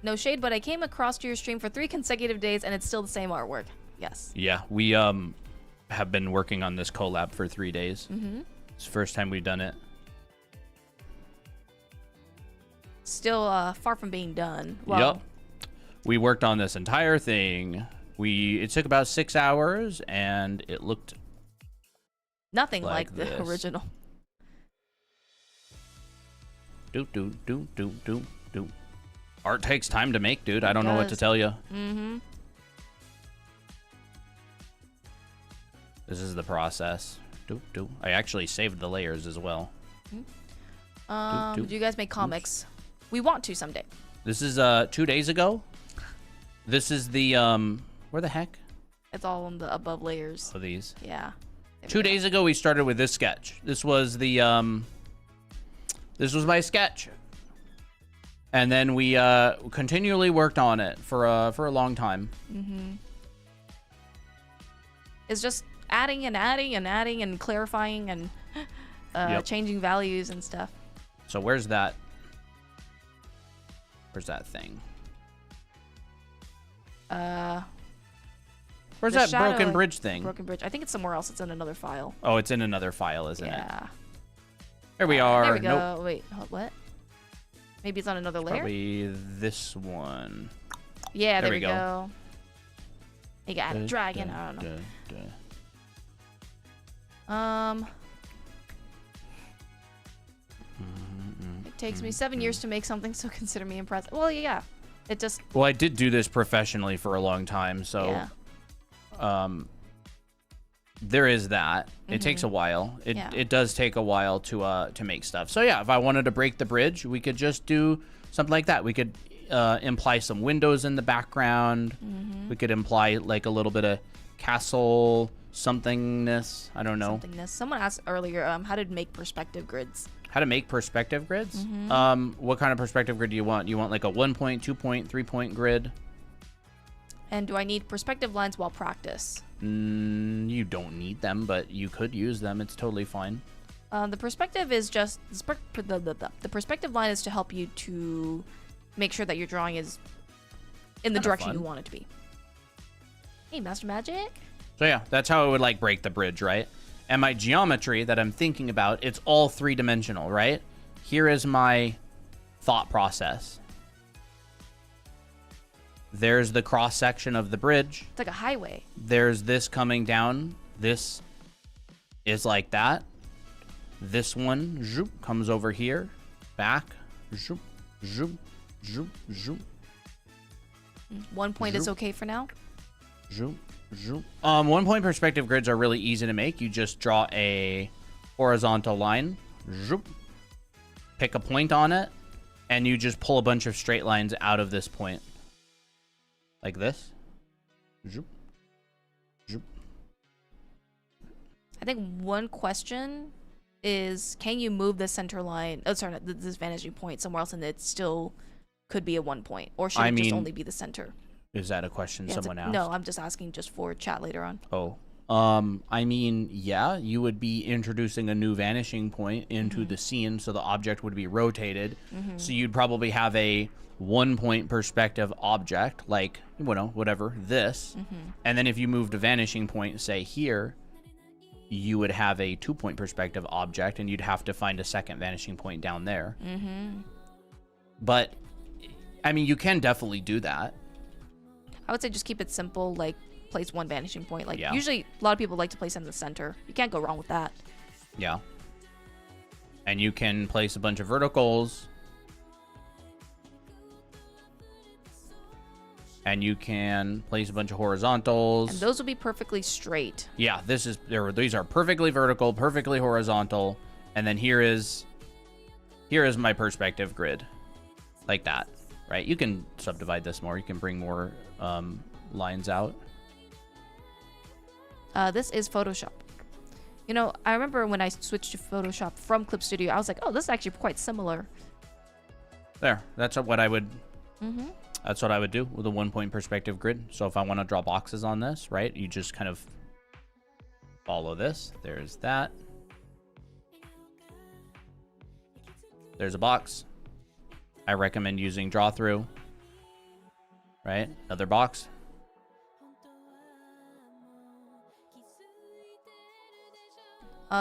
No shade, but I came across your stream for 3 consecutive days and it's still the same artwork. Yes. Yeah, we have been working on this collab for 3 days. It's the first time we've done it. Still far from being done. Well, yep. We worked on this entire thing. It took about 6 hours and it looked nothing like the original. Do. Art takes time to make, dude. I don't know what to tell you. This is the process. I actually saved the layers as well. Do you guys make comics? We want to someday. This is 2 days ago. This is the where the heck? It's all on the above layers. Oh, these. Yeah. 2 days ago we started with this sketch. This was the this was my sketch. And then we continually worked on it for a long time. It's just adding and adding and adding and clarifying and changing values and stuff. So where's that? Where's that thing? Where's that broken bridge thing? Broken bridge. I think it's somewhere else. It's in another file. Oh, it's in another file, isn't it? Yeah. There we are. There we go. Nope. Wait, what? Maybe it's on another layer? Probably this one. Yeah, there we go. You got a dragon. I don't know. It takes me 7 years to make something, so consider me impressed. Well, yeah. It just... Well, I did do this professionally for a long time, so... Yeah. There is that. It takes a while. It does take a while to make stuff. So yeah, if I wanted to break the bridge, we could just do something like that. We could imply some windows in the background. We could imply like a little bit of castle somethingness. I don't know. Somethingness. Someone asked earlier how to make perspective grids. How to make perspective grids? What kind of perspective grid do you want? You want like a 1 point, 2 point, 3 point grid? And do I need perspective lines while practice? You don't need them, but you could use them. It's totally fine. The perspective is just the perspective line is to help you to make sure that your drawing is in the direction you want it to be. Hey, Master Magic. So yeah, that's how it would like break the bridge, right? And my geometry that I'm thinking about, it's all 3-dimensional, right? Here is my thought process. There's the cross section of the bridge. It's like a highway. There's this coming down. This is like that. This one zoop, comes over here. Back. Zoop, zoop, zoop, zoop. 1 point zoop. is okay for now? Zoop, zoop. 1 point perspective grids are really easy to make. You just draw a horizontal line. Zoop. Pick a point on it. And you just pull a bunch of straight lines out of this point. Like this. Zoop. Zoop. I think one question is, can you move the center line, this vanishing point somewhere else and it still could be a 1 point? Or should it just only be the center? Is that a question someone asked? No, I'm just asking just for chat later on. Oh. I mean, yeah, you would be introducing a new vanishing point into the scene, so the object would be rotated. So you'd probably have a 1 point perspective object, like, you know, whatever, this. And then if you moved a vanishing point, say here, you would have a 2 point perspective object, and you'd have to find a second vanishing point down there. But, I mean, you can definitely do that. I would say just keep it simple, like place one vanishing point. Like usually a lot of people like to place it in the center. You can't go wrong with that. Yeah. And you can place a bunch of verticals. And you can place a bunch of horizontals. And those will be perfectly straight. Yeah, these are perfectly vertical, perfectly horizontal. And then here is my perspective grid. Like that, right? You can subdivide this more. You can bring more lines out. This is Photoshop. You know, I remember when I switched to Photoshop from Clip Studio, I was like, oh, this is actually quite similar. There, that's what I would... That's what I would do with a 1 point perspective grid. So if I want to draw boxes on this, right, you just kind of follow this. There's that. There's a box. I recommend using draw through, right? Another box.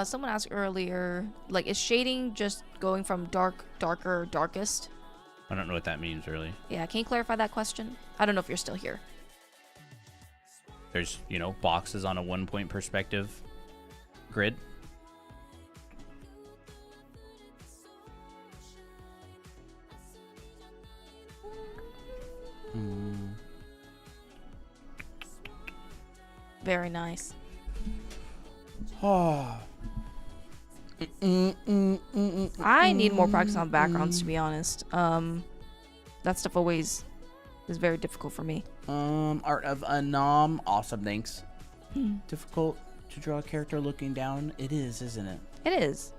Someone asked earlier, like, is shading just going from dark, darker, darkest? I don't know what that means, really. Yeah, can you clarify that question? I don't know if you're still here. There's, you know, boxes on a 1 point perspective grid. Very nice. I need more practice on backgrounds, to be honest. That stuff always is very difficult for me. Art of Anam. Awesome, thanks. Difficult to draw a character looking down. It is, isn't it? It is.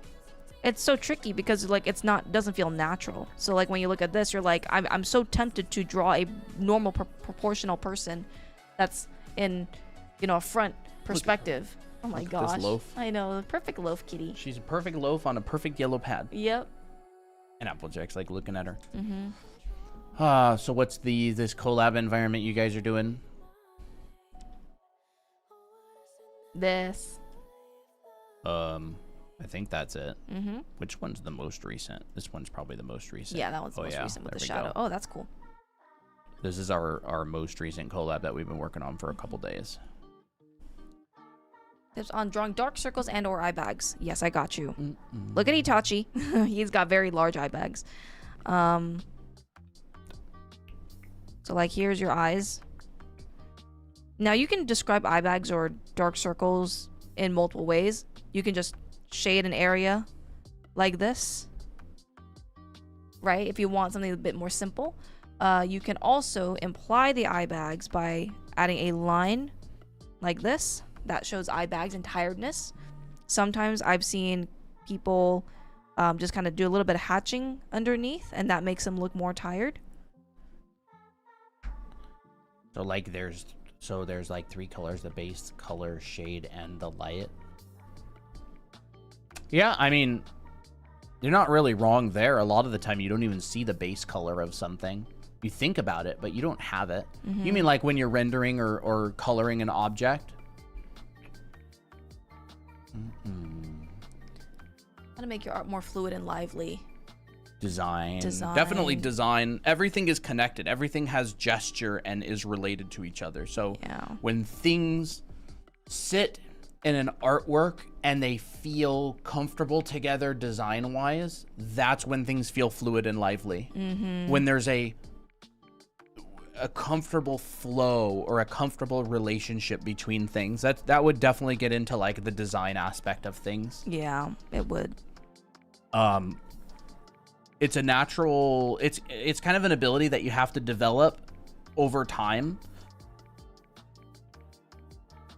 It's so tricky because like doesn't feel natural. So like when you look at this, you're like, I'm so tempted to draw a normal proportional person that's in, you know, a front perspective. Oh my gosh. This loaf. I know, the perfect loaf kitty. She's a perfect loaf on a perfect yellow pad. Yep. And Applejack's like looking at her. So what's this collab environment you guys are doing? This. I think that's it. Which one's the most recent? This one's probably the most recent. Yeah, that one's the most recent with the shadow. Oh, that's cool. This is our most recent collab that we've been working on for a couple days. Tips on drawing dark circles and or eye bags. Yes, I got you. Look at Itachi. He's got very large eye bags. So like here's your eyes. Now you can describe eye bags or dark circles in multiple ways. You can just shade an area like this, right? If you want something a bit more simple. You can also imply the eye bags by adding a line like this. That shows eye bags and tiredness. Sometimes I've seen people just kind of do a little bit of hatching underneath, and that makes them look more tired. So like there's like 3 colors: the base, color, shade, and the light. Yeah, I mean, you're not really wrong there. A lot of the time you don't even see the base color of something. You think about it, but you don't have it. You mean like when you're rendering or coloring an object? How to make your art more fluid and lively. Design. Definitely design. Everything is connected. Everything has gesture and is related to each other. So when things sit in an artwork and they feel comfortable together design-wise, that's when things feel fluid and lively. When there's a comfortable flow or a comfortable relationship between things, that would definitely get into like the design aspect of things. Yeah, it would. It's a natural, it's kind of an ability that you have to develop over time.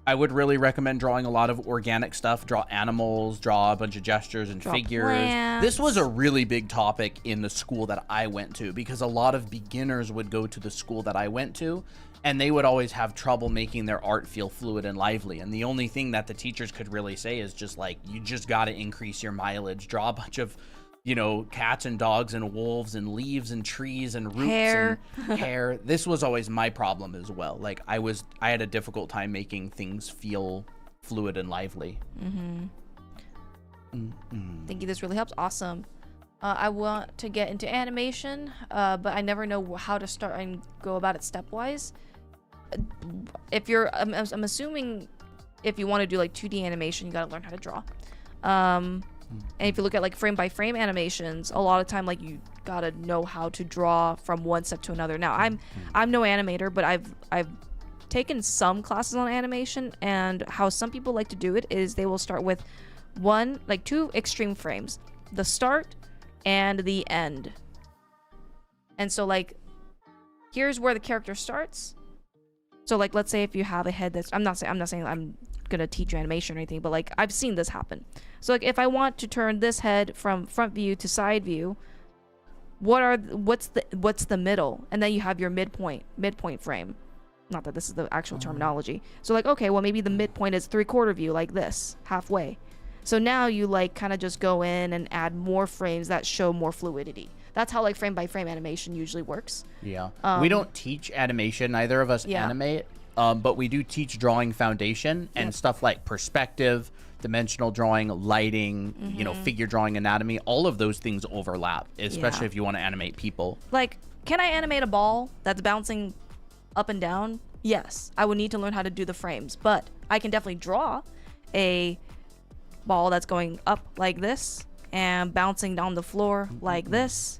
I would really recommend drawing a lot of organic stuff. Draw animals, draw a bunch of gestures and figures. Plants. This was a really big topic in the school that I went to because a lot of beginners would go to the school that I went to And they would always have trouble making their art feel fluid and lively. And the only thing that the teachers could really say is just like, you just got to increase your mileage. Draw a bunch of, you know, cats and dogs and wolves and leaves and trees and roots hair. and hair. This was always my problem as well. Like I had a difficult time making things feel fluid and lively. Thank you. This really helps. Awesome. I want to get into animation, but I never know how to start and go about it stepwise. If you're, I'm assuming if you want to do like 2D animation, you got to learn how to draw. And if you look at like frame by frame animations, a lot of time like you got to know how to draw from one step to another. Now I'm no animator, but I've taken some classes on animation, and how some people like to do it is they will start with two extreme frames, the start and the end. And so like here's where the character starts. So like let's say if you have a head that's, I'm not saying I'm gonna teach you animation or anything, but like I've seen this happen. So like if I want to turn this head from front view to side view, what's the middle? And then you have your midpoint frame. Not that this is the actual terminology. So like, okay, well maybe the midpoint is 3/4 view, like this, halfway. So now you like kind of just go in and add more frames that show more fluidity. That's how like frame by frame animation usually works. Yeah. We don't teach animation, neither of us animate, but we do teach drawing foundation and stuff like perspective, dimensional drawing, lighting, you know, figure drawing, anatomy. All of those things overlap, especially if you want to animate people. Like, can I animate a ball that's bouncing up and down? Yes. I would need to learn how to do the frames, but I can definitely draw a ball that's going up like this and bouncing down the floor like this,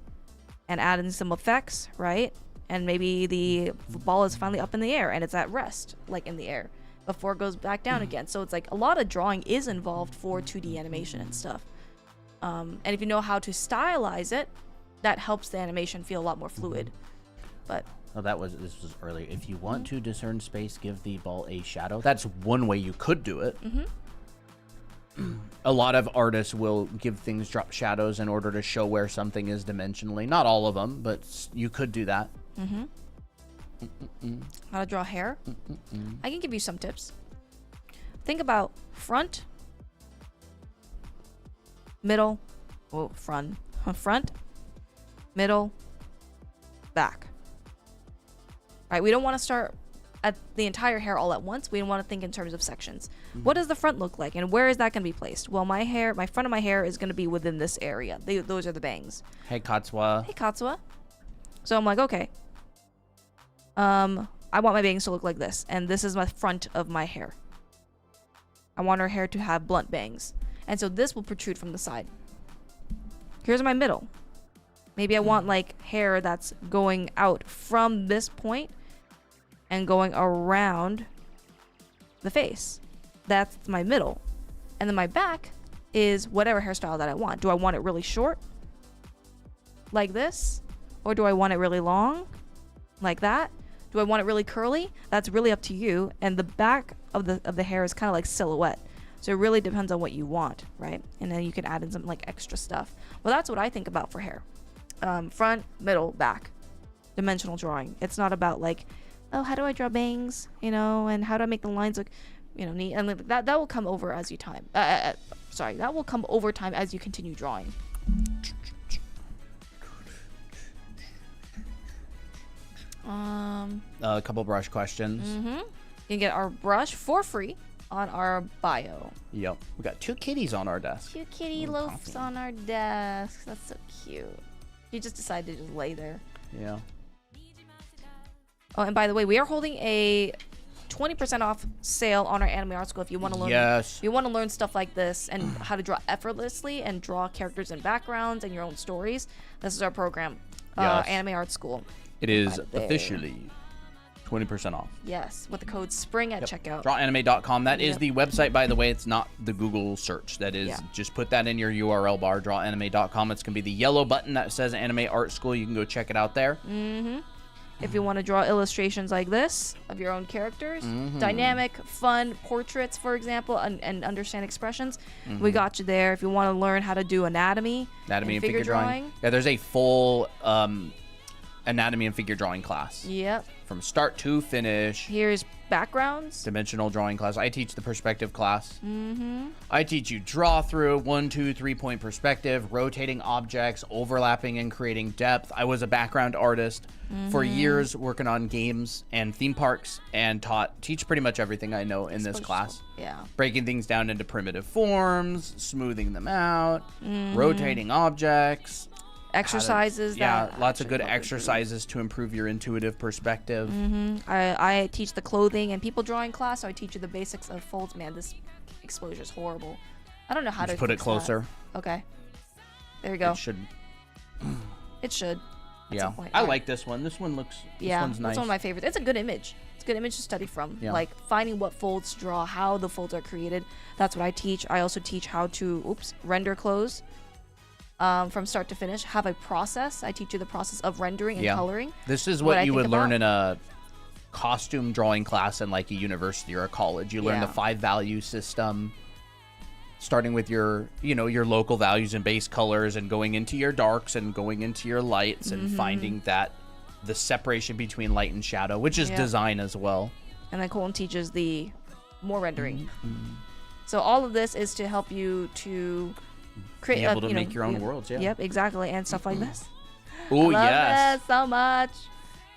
and add in some effects, right? And maybe the ball is finally up in the air and it's at rest, like in the air, before it goes back down again. So it's like a lot of drawing is involved for 2D animation and stuff. And if you know how to stylize it, that helps the animation feel a lot more fluid. But this was earlier. If you want to discern space, give the ball a shadow. That's one way you could do it. A lot of artists will give things drop shadows in order to show where something is dimensionally. Not all of them, but you could do that. How to draw hair? I can give you some tips. Think about front, middle, front, middle, back. Right? We don't want to start at the entire hair all at once. We want to think in terms of sections. What does the front look like, and where is that going to be placed? Well, my front of my hair is going to be within this area. Those are the bangs. Hey Katsua. Hey Katsua. So I'm like, okay. I want my bangs to look like this, and this is my front of my hair. I want her hair to have blunt bangs, and so this will protrude from the side. Here's my middle. Maybe I want like hair that's going out from this point and going around the face. That's my middle. And then my back is whatever hairstyle that I want. Do I want it really short, like this? Or do I want it really long, like that? Do I want it really curly? That's really up to you. And the back of the hair is kind of like silhouette. So it really depends on what you want, right? And then you can add in some like extra stuff. Well, that's what I think about for hair. Front, middle, back. Dimensional drawing. It's not about like, oh, how do I draw bangs, you know, and how do I make the lines look, you know, neat, and that will come over as you time. That will come over time as you continue drawing. A couple brush questions. You can get our brush for free on our bio. Yep, we got 2 kitties on our desk. 2 kitty loafs on our desk. That's so cute. She just decided to just lay there. Yeah. Oh, and by the way, we are holding a 20% off sale on our anime art school if you want to learn. Yes. If you want to learn stuff like this and how to draw effortlessly and draw characters and backgrounds and your own stories. This is our program, Anime Art School. It is officially 20% off. Yes, with the code SPRING at checkout. Drawanime.com. That is the website, by the way. It's not the Google search. That is, just put that in your URL bar, drawanime.com. It's going to be the yellow button that says Anime Art School. You can go check it out there. If you want to draw illustrations like this of your own characters, dynamic, fun portraits, for example, and understand expressions, we got you there. If you want to learn how to do anatomy and figure drawing. Yeah, there's a full anatomy and figure drawing class. Yep. From start to finish. Here's backgrounds. Dimensional drawing class. I teach the perspective class. Mm-hmm. I teach you draw through, 1, 2, 3 point perspective, rotating objects, overlapping and creating depth. I was a background artist for years, working on games and theme parks, and teach pretty much everything I know in this class. Yeah. Breaking things down into primitive forms, smoothing them out, rotating objects. Exercises. Lots of good exercises to improve your intuitive perspective. I teach the clothing and people drawing class, so I teach you the basics of folds. Man, this exposure is horrible. I don't know how to put it closer. That. Okay. There we go. It should. It should. Yeah. I like this one. This one looks. This one's nice. That's one of my favorites. It's a good image. It's a good image to study from. Yeah. Like finding what folds to draw, how the folds are created. That's what I teach. I also teach how to render clothes. From start to finish, have a process. I teach you the process of rendering and coloring. This is what you would learn in a costume drawing class in like a university or a college. You learn the 5 value system, starting with your local values and base colors, and going into your darks and going into your lights, and finding that the separation between light and shadow, which is design as well. And then Colton teaches the more rendering. So all of this is to help you to create, be able to make your own worlds. Yep, exactly, and stuff like this. Oh yes, so much.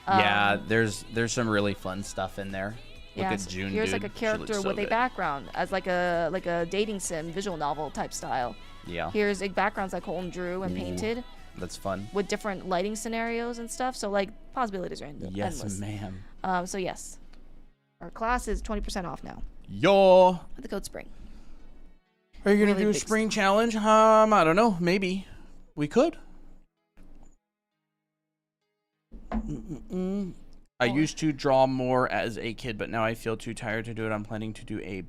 Yeah, there's some really fun stuff in there. Look at June. Here's like a character with a background as like a dating sim visual novel type style. Yeah. Here's backgrounds that Colton drew and painted. That's fun. With different lighting scenarios and stuff. So like possibilities are endless. Yes, ma'am. So yes, our class is 20% off now. Yo. With the code SPRING. Are you gonna do a spring challenge? I don't know. Maybe we could. I used to draw more as a kid, but now I feel too tired to do it. I'm planning to do a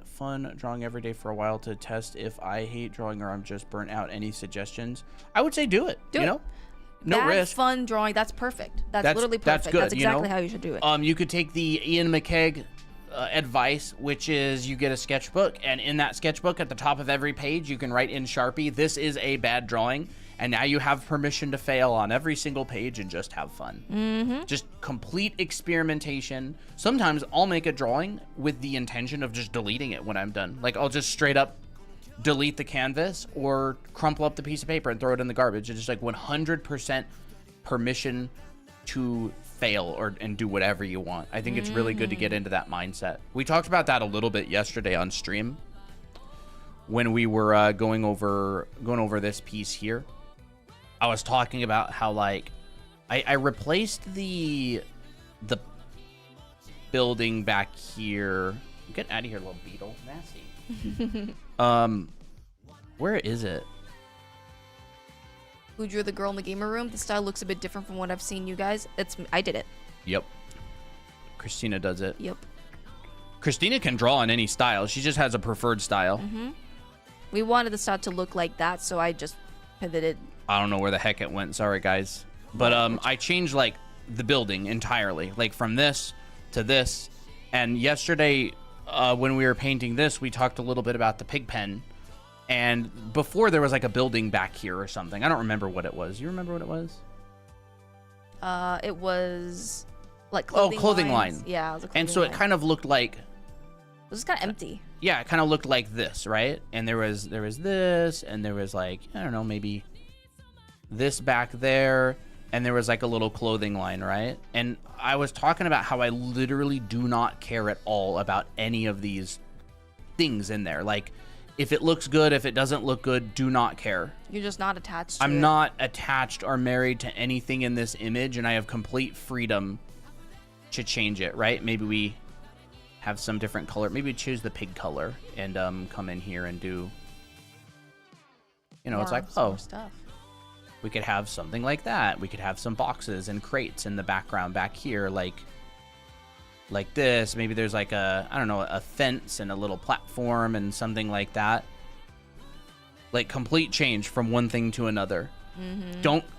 fun drawing every day for a while to test if I hate drawing or I'm just burnt out. Any suggestions? I would say do it. No risk. Fun drawing. That's perfect. That's literally perfect. That's good. That's exactly how you should do it. You could take the Ian McKegg advice, which is you get a sketchbook, and in that sketchbook at the top of every page you can write in Sharpie, this is a bad drawing, and now you have permission to fail on every single page and just have fun. Just complete experimentation. Sometimes I'll make a drawing with the intention of just deleting it when I'm done. Like I'll just straight up delete the canvas or crumple up the piece of paper and throw it in the garbage. It's just like 100% permission to fail and do whatever you want. I think it's really good to get into that mindset. We talked about that a little bit yesterday on stream when we were going over this piece here. I was talking about how like I replaced the building back here. Get out of here, little beetle. Nasty. Where is it? Who drew the girl in the gamer room? The style looks a bit different from what I've seen you guys. I did it. Yep. Christina does it. Yep. Christina can draw in any style. She just has a preferred style. We wanted the style to look like that, so I just pivoted. I don't know where the heck it went. Sorry, guys. But I changed like the building entirely, like from this to this. And yesterday, when we were painting this, we talked a little bit about the pig pen. And before there was like a building back here or something. I don't remember what it was. You remember what it was? It was like clothing lines. Yeah, it was a clothing and so line. It kind of looked like. It was kind of empty. Yeah, it kind of looked like this, right? And there was this, and there was like, I don't know, maybe this back there, and there was like a little clothing line, right? And I was talking about how I literally do not care at all about any of these things in there. Like, if it looks good, if it doesn't look good, do not care. You're just not attached to I'm not attached or married to anything in this image, and I have complete freedom to change it, right? Maybe we have some different color. Maybe we choose the pig color and come in here and do, it's like, stuff. We could have something like that. We could have some boxes and crates in the background back here, like this. Maybe there's like a fence and a little platform and something like that. Like complete change from one thing to another.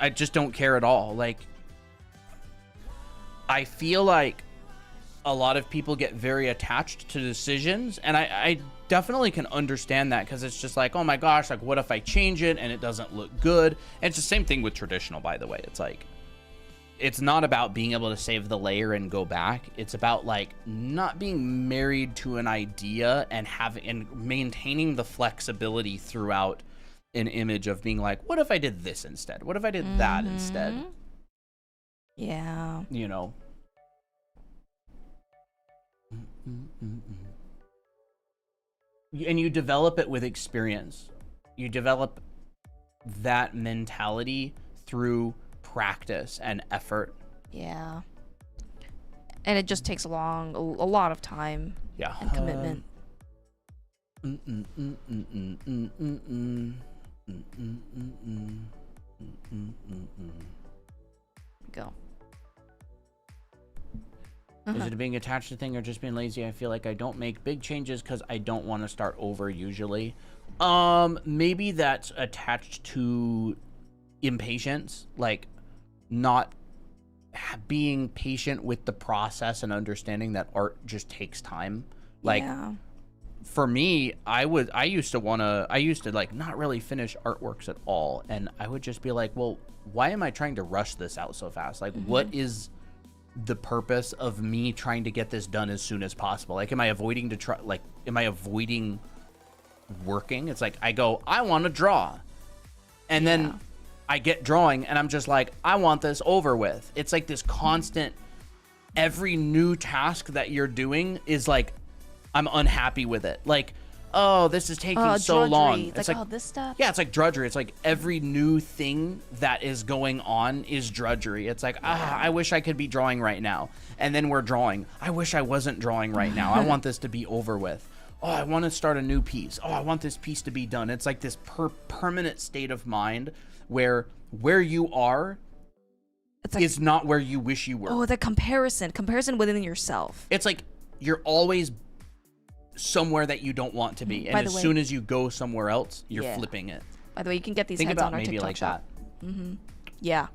I just don't care at all. Like, I feel like a lot of people get very attached to decisions, and I definitely can understand that, because it's just like, oh my gosh, like what if I change it and it doesn't look good? And it's the same thing with traditional, by the way. It's like, it's not about being able to save the layer and go back. It's about like not being married to an idea and maintaining the flexibility throughout an image of being like, what if I did this instead? What if I did that instead? Yeah. You know. And you develop it with experience. You develop that mentality through practice and effort. Yeah. And it just takes a lot of time. Yeah. And commitment. Go. Is it being attached to thing or just being lazy? I feel like I don't make big changes because I don't want to start over usually. Maybe that's attached to impatience, like not being patient with the process and understanding that art just takes time. Like for me, I used to like not really finish artworks at all, and I would just be like, well, why am I trying to rush this out so fast? Like what is the purpose of me trying to get this done as soon as possible? Like, am I avoiding working? It's like I want to draw, and then I get drawing and I'm just like, I want this over with. It's like this constant, every new task that you're doing is like, I'm unhappy with it. Like, oh, this is taking so long. It's like, oh, this stuff. Yeah, it's like drudgery. It's like every new thing that is going on is drudgery. It's like, I wish I could be drawing right now. And then we're drawing. I wish I wasn't drawing right now. I want this to be over with. Oh, I want to start a new piece. Oh, I want this piece to be done. It's like this permanent state of mind where you are is not where you wish you were. Oh, the comparison within yourself. It's like you're always somewhere that you don't want to be, and as soon as you go somewhere else, you're flipping it. By the way, you can get these heads on our TikTok shop. Yeah.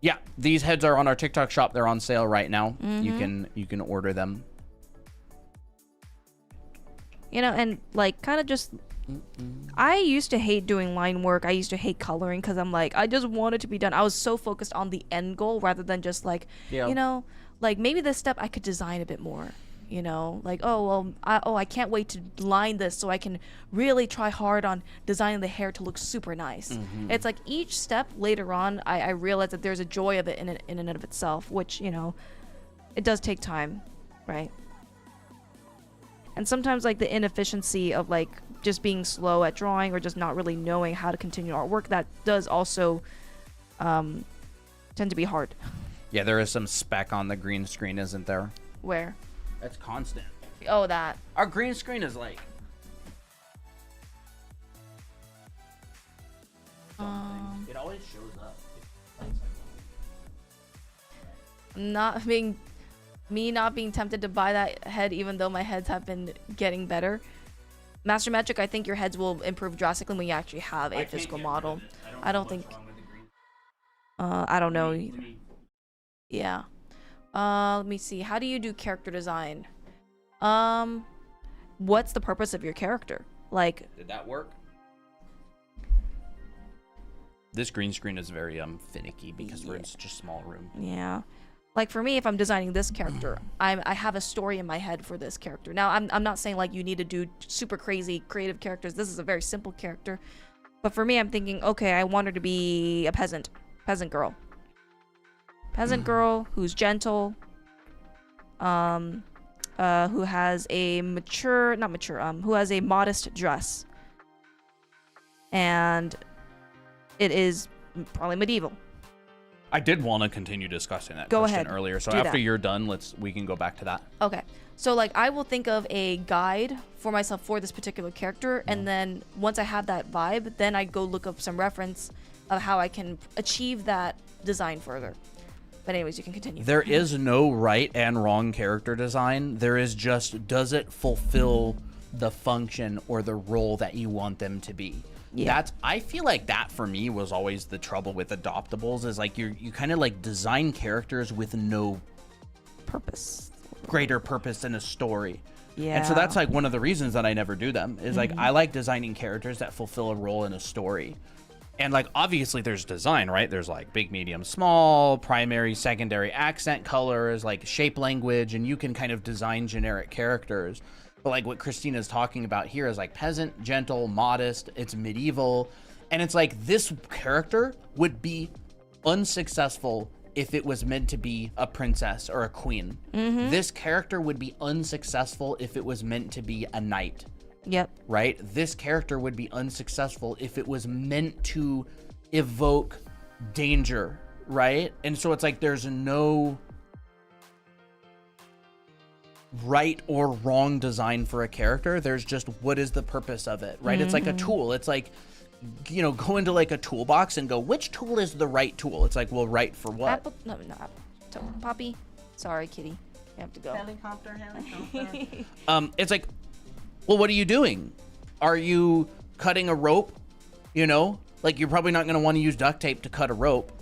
Yeah, these heads are on our TikTok shop. They're on sale right now. You can order them. You know, and like kind of just I used to hate doing line work. I used to hate coloring because I'm like, I just want it to be done. I was so focused on the end goal rather than just like, you know, like maybe this step I could design a bit more. You know, like, oh, well, I can't wait to line this so I can really try hard on designing the hair to look super nice. It's like each step later on, I realize that there's a joy of it in and of itself, which, you know, it does take time, right? And sometimes like the inefficiency of like just being slow at drawing or just not really knowing how to continue artwork, that does also tend to be hard. Yeah, there is some spec on the green screen, isn't there? Where? That's constant. Oh, that. Our green screen is like it always shows up. Not being tempted to buy that head, even though my heads have been getting better. Master Magic, I think your heads will improve drastically when you actually have a physical model. I don't think. I don't know either. Yeah. Let me see. How do you do character design? What's the purpose of your character? Like, did that work? This green screen is very finicky because we're in such a small room. Yeah. Like for me, if I'm designing this character, I have a story in my head for this character. Now, I'm not saying like you need to do super crazy creative characters. This is a very simple character. But for me, I'm thinking, okay, I want her to be a peasant girl. Peasant girl who's gentle, who has a who has a modest dress, and it is probably medieval. I did want to continue discussing that Go question ahead. earlier, so Do after that. you're done, we can go back to that. Okay, so like I will think of a guide for myself for this particular character, and then once I have that vibe, then I go look up some reference of how I can achieve that design further. But anyways, you can continue. There is no right and wrong character design. There is just, does it fulfill the function or the role that you want them to be? Yeah. I feel like that for me was always the trouble with adoptables, is like you kind of like design characters with no greater purpose than a story. Yeah. And so that's like one of the reasons that I never do them is like I like designing characters that fulfill a role in a story. And like obviously there's design, right? There's like big, medium, small, primary, secondary, accent colors, like shape language, and you can kind of design generic characters. But like what Christina's talking about here is like peasant, gentle, modest, it's medieval. And it's like this character would be unsuccessful if it was meant to be a princess or a queen. This character would be unsuccessful if it was meant to be a knight. Yep. Right? This character would be unsuccessful if it was meant to evoke danger, right? And so it's like there's no right or wrong design for a character. There's just what is the purpose of it, right? It's like a tool. It's like, you know, go into like a toolbox and go, which tool is the right tool? It's like, well, right for what? Apple, no, apple. Poppy. Sorry, kitty. You have to go. Helicopter. It's like, well, what are you doing? Are you cutting a rope? You know, like you're probably not going to want to use duct tape to cut a rope.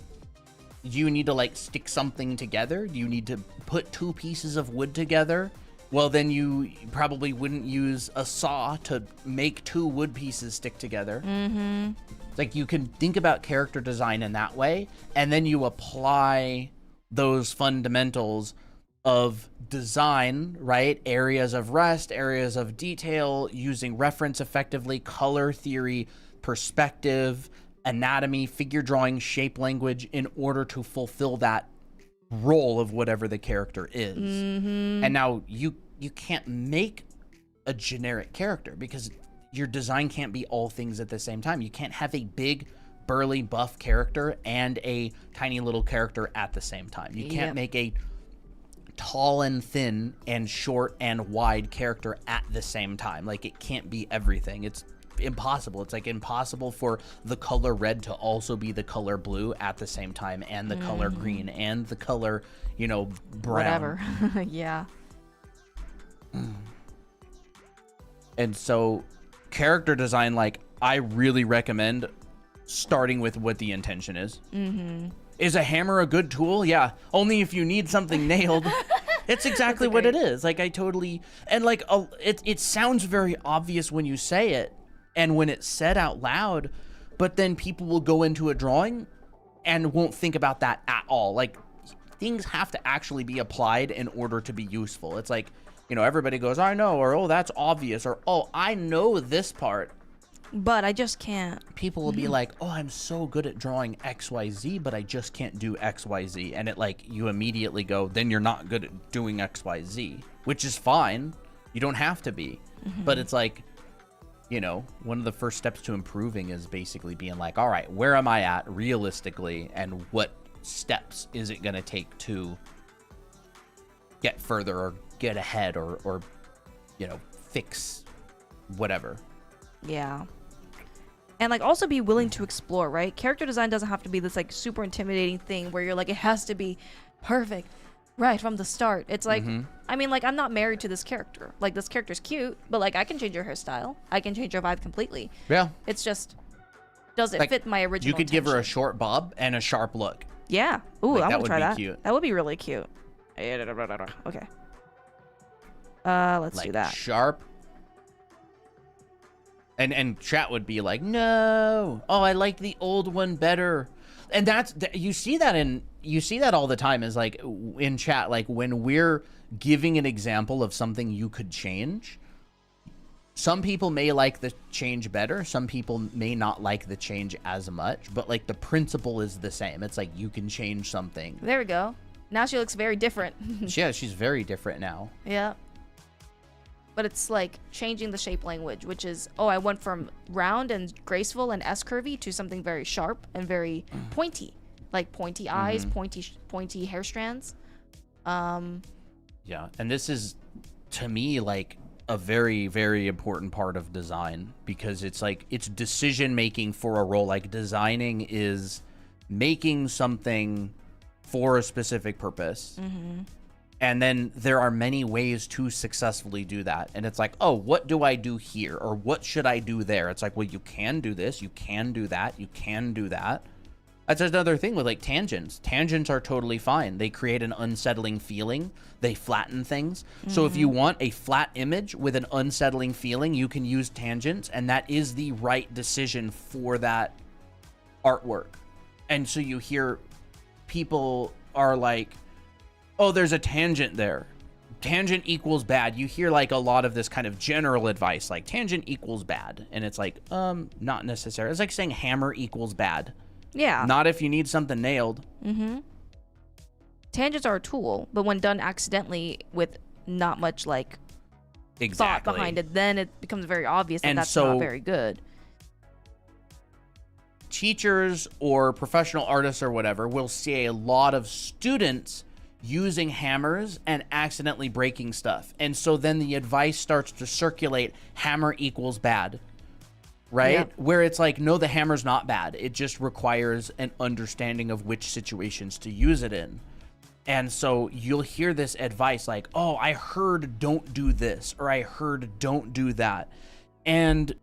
Do you need to like stick something together? Do you need to put two pieces of wood together? Well, then you probably wouldn't use a saw to make two wood pieces stick together. It's like you can think about character design in that way, and then you apply those fundamentals of design, right? Areas of rest, areas of detail, using reference effectively, color theory, perspective, anatomy, figure drawing, shape language in order to fulfill that role of whatever the character is. And now you can't make a generic character because your design can't be all things at the same time. You can't have a big, burly, buff character and a tiny little character at the same time. You can't make a tall and thin and short and wide character at the same time. Like it can't be everything. It's impossible. It's like impossible for the color red to also be the color blue at the same time, and the color green and the color, you know, brown. Whatever. Yeah. And so character design, like I really recommend starting with what the intention is. Is a hammer a good tool? Yeah, only if you need something nailed. It's exactly what it is. Like I totally, and like it sounds very obvious when you say it and when it's said out loud, but then people will go into a drawing and won't think about that at all. Like things have to actually be applied in order to be useful. It's like, you know, everybody goes, I know, or oh, that's obvious, or oh, I know this part, but I just can't. People will be like, oh, I'm so good at drawing XYZ, but I just can't do XYZ. And it like, you immediately go, then you're not good at doing XYZ, which is fine. You don't have to be. But it's like, you know, one of the first steps to improving is basically being like, all right, where am I at realistically? And what steps is it going to take to get further or get ahead or, you know, fix whatever. Yeah. And like also be willing to explore, right? Character design doesn't have to be this like super intimidating thing where you're like, it has to be perfect right from the start. It's like, I mean, like I'm not married to this character. Like this character's cute, but like I can change your hairstyle. I can change your vibe completely. Yeah. It's just, does it like, fit my original You could intention? give her a short bob and a sharp look. Yeah. Ooh, like, I'm that gonna would try be that. cute. That would be really cute. Okay. Let's like do that. Sharp. And chat would be like, no, oh, I like the old one better. And that's, you see that all the time is like in chat, like when we're giving an example of something you could change, some people may like the change better. Some people may not like the change as much, but like the principle is the same. It's like you can change something. There we go. Now she looks very different. Yeah, she's very different now. Yeah. But it's like changing the shape language, which is, oh, I went from round and graceful and S-curvy to something very sharp and very pointy. Like pointy eyes, pointy hair strands. Yeah, and this is, to me, like a very, very important part of design because it's like, it's decision making for a role. Like designing is making something for a specific purpose. And then there are many ways to successfully do that. And it's like, oh, what do I do here? Or what should I do there? It's like, well, you can do this. You can do that. You can do that. That's another thing with like tangents. Tangents are totally fine. They create an unsettling feeling. They flatten things. So if you want a flat image with an unsettling feeling, you can use tangents. And that is the right decision for that artwork. And so you hear people are like, oh, there's a tangent there. Tangent equals bad. You hear like a lot of this kind of general advice, like tangent equals bad. And it's like, not necessarily. It's like saying hammer equals bad. Yeah. Not if you need something nailed. Mm-hmm. Tangents are a tool, but when done accidentally with not much like thought behind it, then it becomes very obvious that that's not very good. Teachers or professional artists or whatever will see a lot of students using hammers and accidentally breaking stuff. And so then the advice starts to circulate, hammer equals bad, right? Yeah. Where it's like, no, the hammer's not bad. It just requires an understanding of which situations to use it in. And so you'll hear this advice like, oh, I heard don't do this, or I heard don't do that. And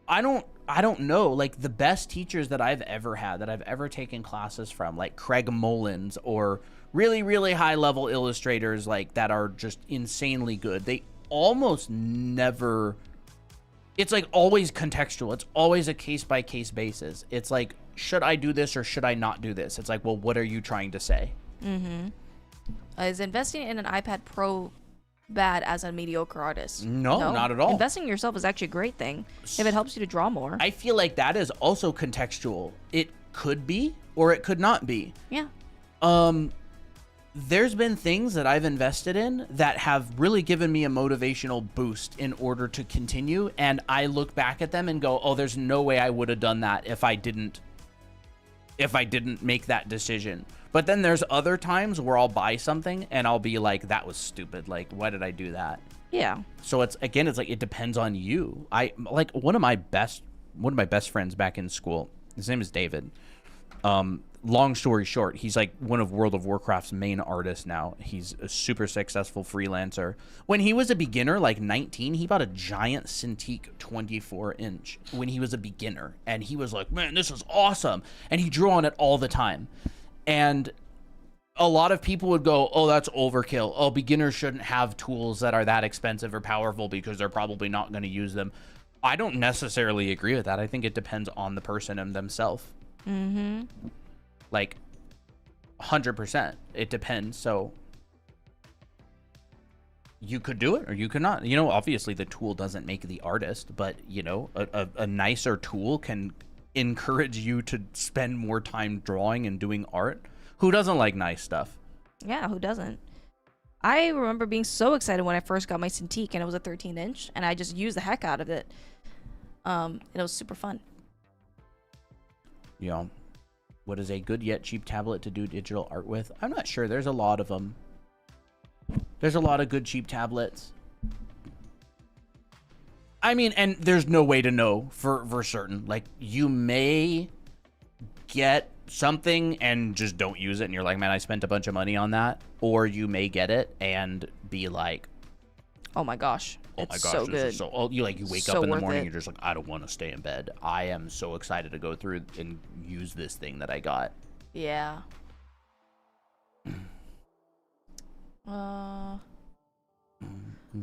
I don't know, like the best teachers that I've ever had, that I've ever taken classes from, like Craig Mullins, or really, really high level illustrators like that are just insanely good. They almost never, it's like always contextual. It's always a case by case basis. It's like, should I do this or should I not do this? It's like, well, what are you trying to say? Mm-hmm. Is investing in an iPad Pro bad as a mediocre artist? No, not at all. Investing in yourself is actually a great thing if it helps you to draw more. I feel like that is also contextual. It could be or it could not be. Yeah. There's been things that I've invested in that have really given me a motivational boost in order to continue, and I look back at them and go, oh, there's no way I would have done that if I didn't make that decision. But then there's other times where I'll buy something and I'll be like, that was stupid. Like, why did I do that? Yeah. So it's like, it depends on you. I like one of my best friends back in school. His name is David. Long story short, he's like one of World of Warcraft's main artists now. He's a super successful freelancer. When he was a beginner, like 19, he bought a giant Cintiq 24-inch when he was a beginner. And he was like, man, this is awesome. And he drew on it all the time. And a lot of people would go, oh, that's overkill. Oh, beginners shouldn't have tools that are that expensive or powerful because they're probably not going to use them. I don't necessarily agree with that. I think it depends on the person and themselves. Mm-hmm. Like 100%. It depends. So you could do it or you could not. You know, obviously the tool doesn't make the artist, but you know, a nicer tool can encourage you to spend more time drawing and doing art. Who doesn't like nice stuff? Yeah, who doesn't? I remember being so excited when I first got my Cintiq and it was a 13-inch and I just used the heck out of it. And it was super fun. You know, what is a good yet cheap tablet to do digital art with? I'm not sure. There's a lot of them. There's a lot of good cheap tablets. I mean, and there's no way to know for certain. Like, you may get something and just don't use it, and you're like, man, I spent a bunch of money on that. Or you may get it and be like, oh my gosh, oh my gosh, so good. You wake up in the morning, you're just like, I don't want to stay in bed. I am so excited to go through and use this thing that I got. Yeah.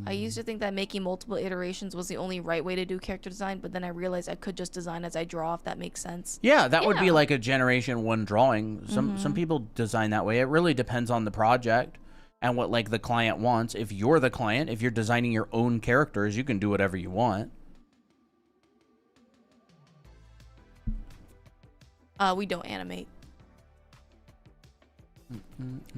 I used to think that making multiple iterations was the only right way to do character design, but then I realized I could just design as I draw, if that makes sense. Yeah, that would be like a generation one drawing. Some people design that way. It really depends on the project and what like the client wants. If you're the client, if you're designing your own characters, you can do whatever you want. We don't animate.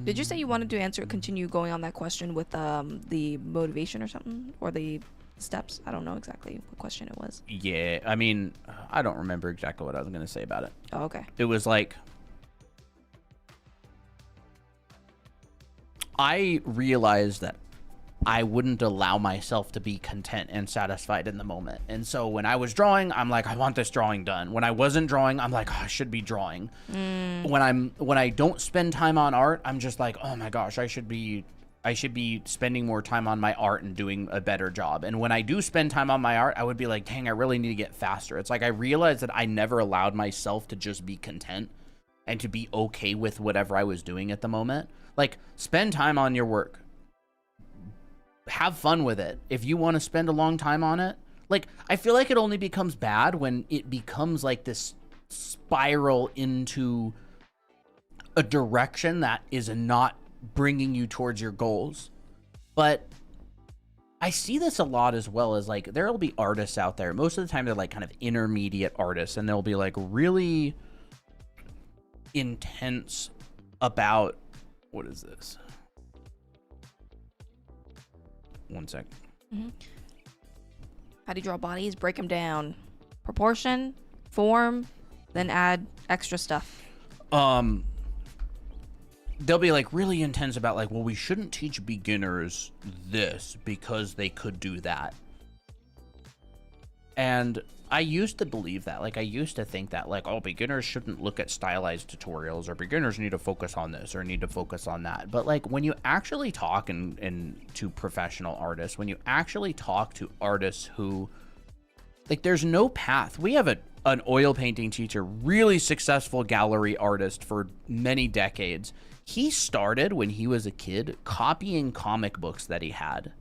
Did you say you wanted to continue going on that question with the motivation or something, or the steps? I don't know exactly what question it was. Yeah, I mean, I don't remember exactly what I was going to say about it. Oh, okay. It was like, I realized that I wouldn't allow myself to be content and satisfied in the moment. And so when I was drawing, I'm like, I want this drawing done. When I wasn't drawing, I'm like, oh, I should be drawing. When I don't spend time on art, I'm just like, oh my gosh, I should be spending more time on my art and doing a better job. And when I do spend time on my art, I would be like, dang, I really need to get faster. It's like I realized that I never allowed myself to just be content and to be okay with whatever I was doing at the moment. Like, spend time on your work. Have fun with it. If you want to spend a long time on it, like, I feel like it only becomes bad when it becomes like this spiral into a direction that is not bringing you towards your goals. But I see this a lot as well, as like there'll be artists out there. Most of the time they're like kind of intermediate artists, and they'll be like really intense about, what is this? One sec. How do you draw bodies? Break them down. Proportion, form, then add extra stuff. They'll be like really intense about like, well, we shouldn't teach beginners this because they could do that. And I used to believe that. Like, I used to think that, like, oh, beginners shouldn't look at stylized tutorials, or beginners need to focus on this or need to focus on that. But like, when you actually talk to professional artists, when you actually talk to artists who, like, there's no path. We have an oil painting teacher, really successful gallery artist for many decades. He started when he was a kid copying comic books that he had.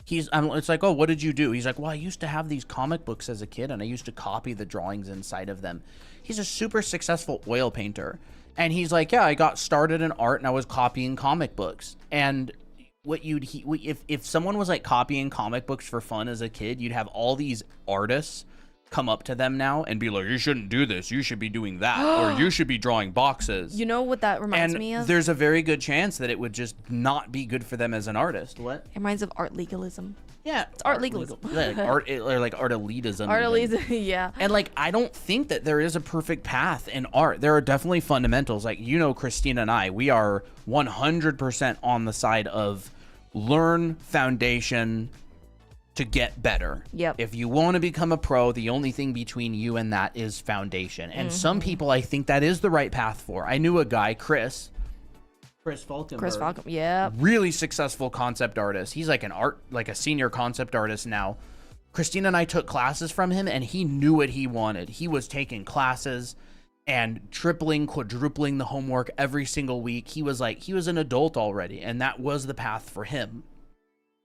It's like, oh, what did you do? He's like, well, I used to have these comic books as a kid, and I used to copy the drawings inside of them. He's a super successful oil painter. And he's like, yeah, I got started in art and I was copying comic books. And if someone was like copying comic books for fun as a kid, you'd have all these artists come up to them now and be like, you shouldn't do this, you should be doing that, or you should be drawing boxes. You know what that reminds me of? There's a very good chance that it would just not be good for them as an artist. What? It reminds of art legalism. Yeah, it's art legalism. Like art, or like art elitism. Art elitism, yeah. And like, I don't think that there is a perfect path in art. There are definitely fundamentals. Like, you know, Christina and I, we are 100% on the side of learn foundation to get better. Yep. If you want to become a pro, the only thing between you and that is foundation. And some people, I think that is the right path for. I knew a guy, Chris Falkenberg. Chris Falkenberg, yeah. Really successful concept artist. He's like a senior concept artist now. Christina and I took classes from him, and he knew what he wanted. He was taking classes and tripling, quadrupling the homework every single week. He was an adult already, and that was the path for him.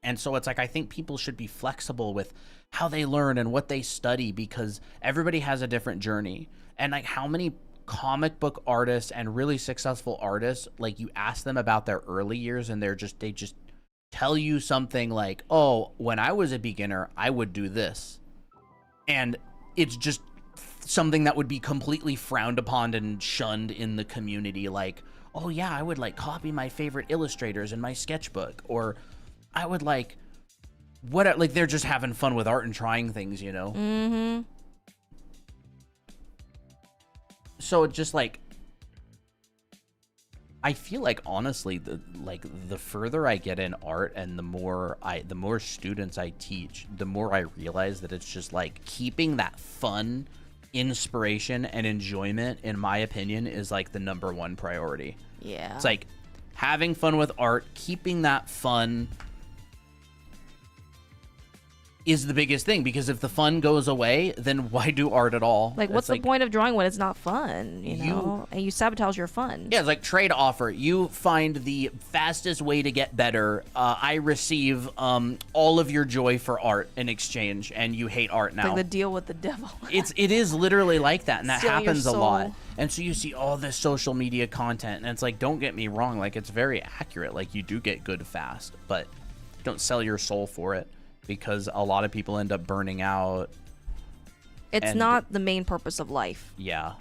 And so it's like, I think people should be flexible with how they learn and what they study, because everybody has a different journey. And like, how many comic book artists and really successful artists, like, you ask them about their early years and they just tell you something like, oh, when I was a beginner, I would do this. And it's just something that would be completely frowned upon and shunned in the community. Like, oh yeah, I would like copy my favorite illustrators in my sketchbook, or I would like they're just having fun with art and trying things, you know? Mm-hmm. So it just like, I feel like, honestly, the further I get in art and the more students I teach, the more I realize that it's just like keeping that fun, inspiration, and enjoyment, in my opinion, is like the #1 priority. Yeah. It's like having fun with art, keeping that fun is the biggest thing, because if the fun goes away, then why do art at all? Like, what's the point of drawing when it's not fun, you know? And you sabotage your fun. Yeah, it's like trade offer. You find the fastest way to get better. I receive all of your joy for art in exchange, and you hate art now. It's like the deal with the devil. It is literally like that, and that Stealing happens your a lot. soul. And so you see all this social media content, and it's like, don't get me wrong, like, it's very accurate. Like, you do get good fast, but don't sell your soul for it, because a lot of people end up burning out. It's not the main purpose of life. Yeah.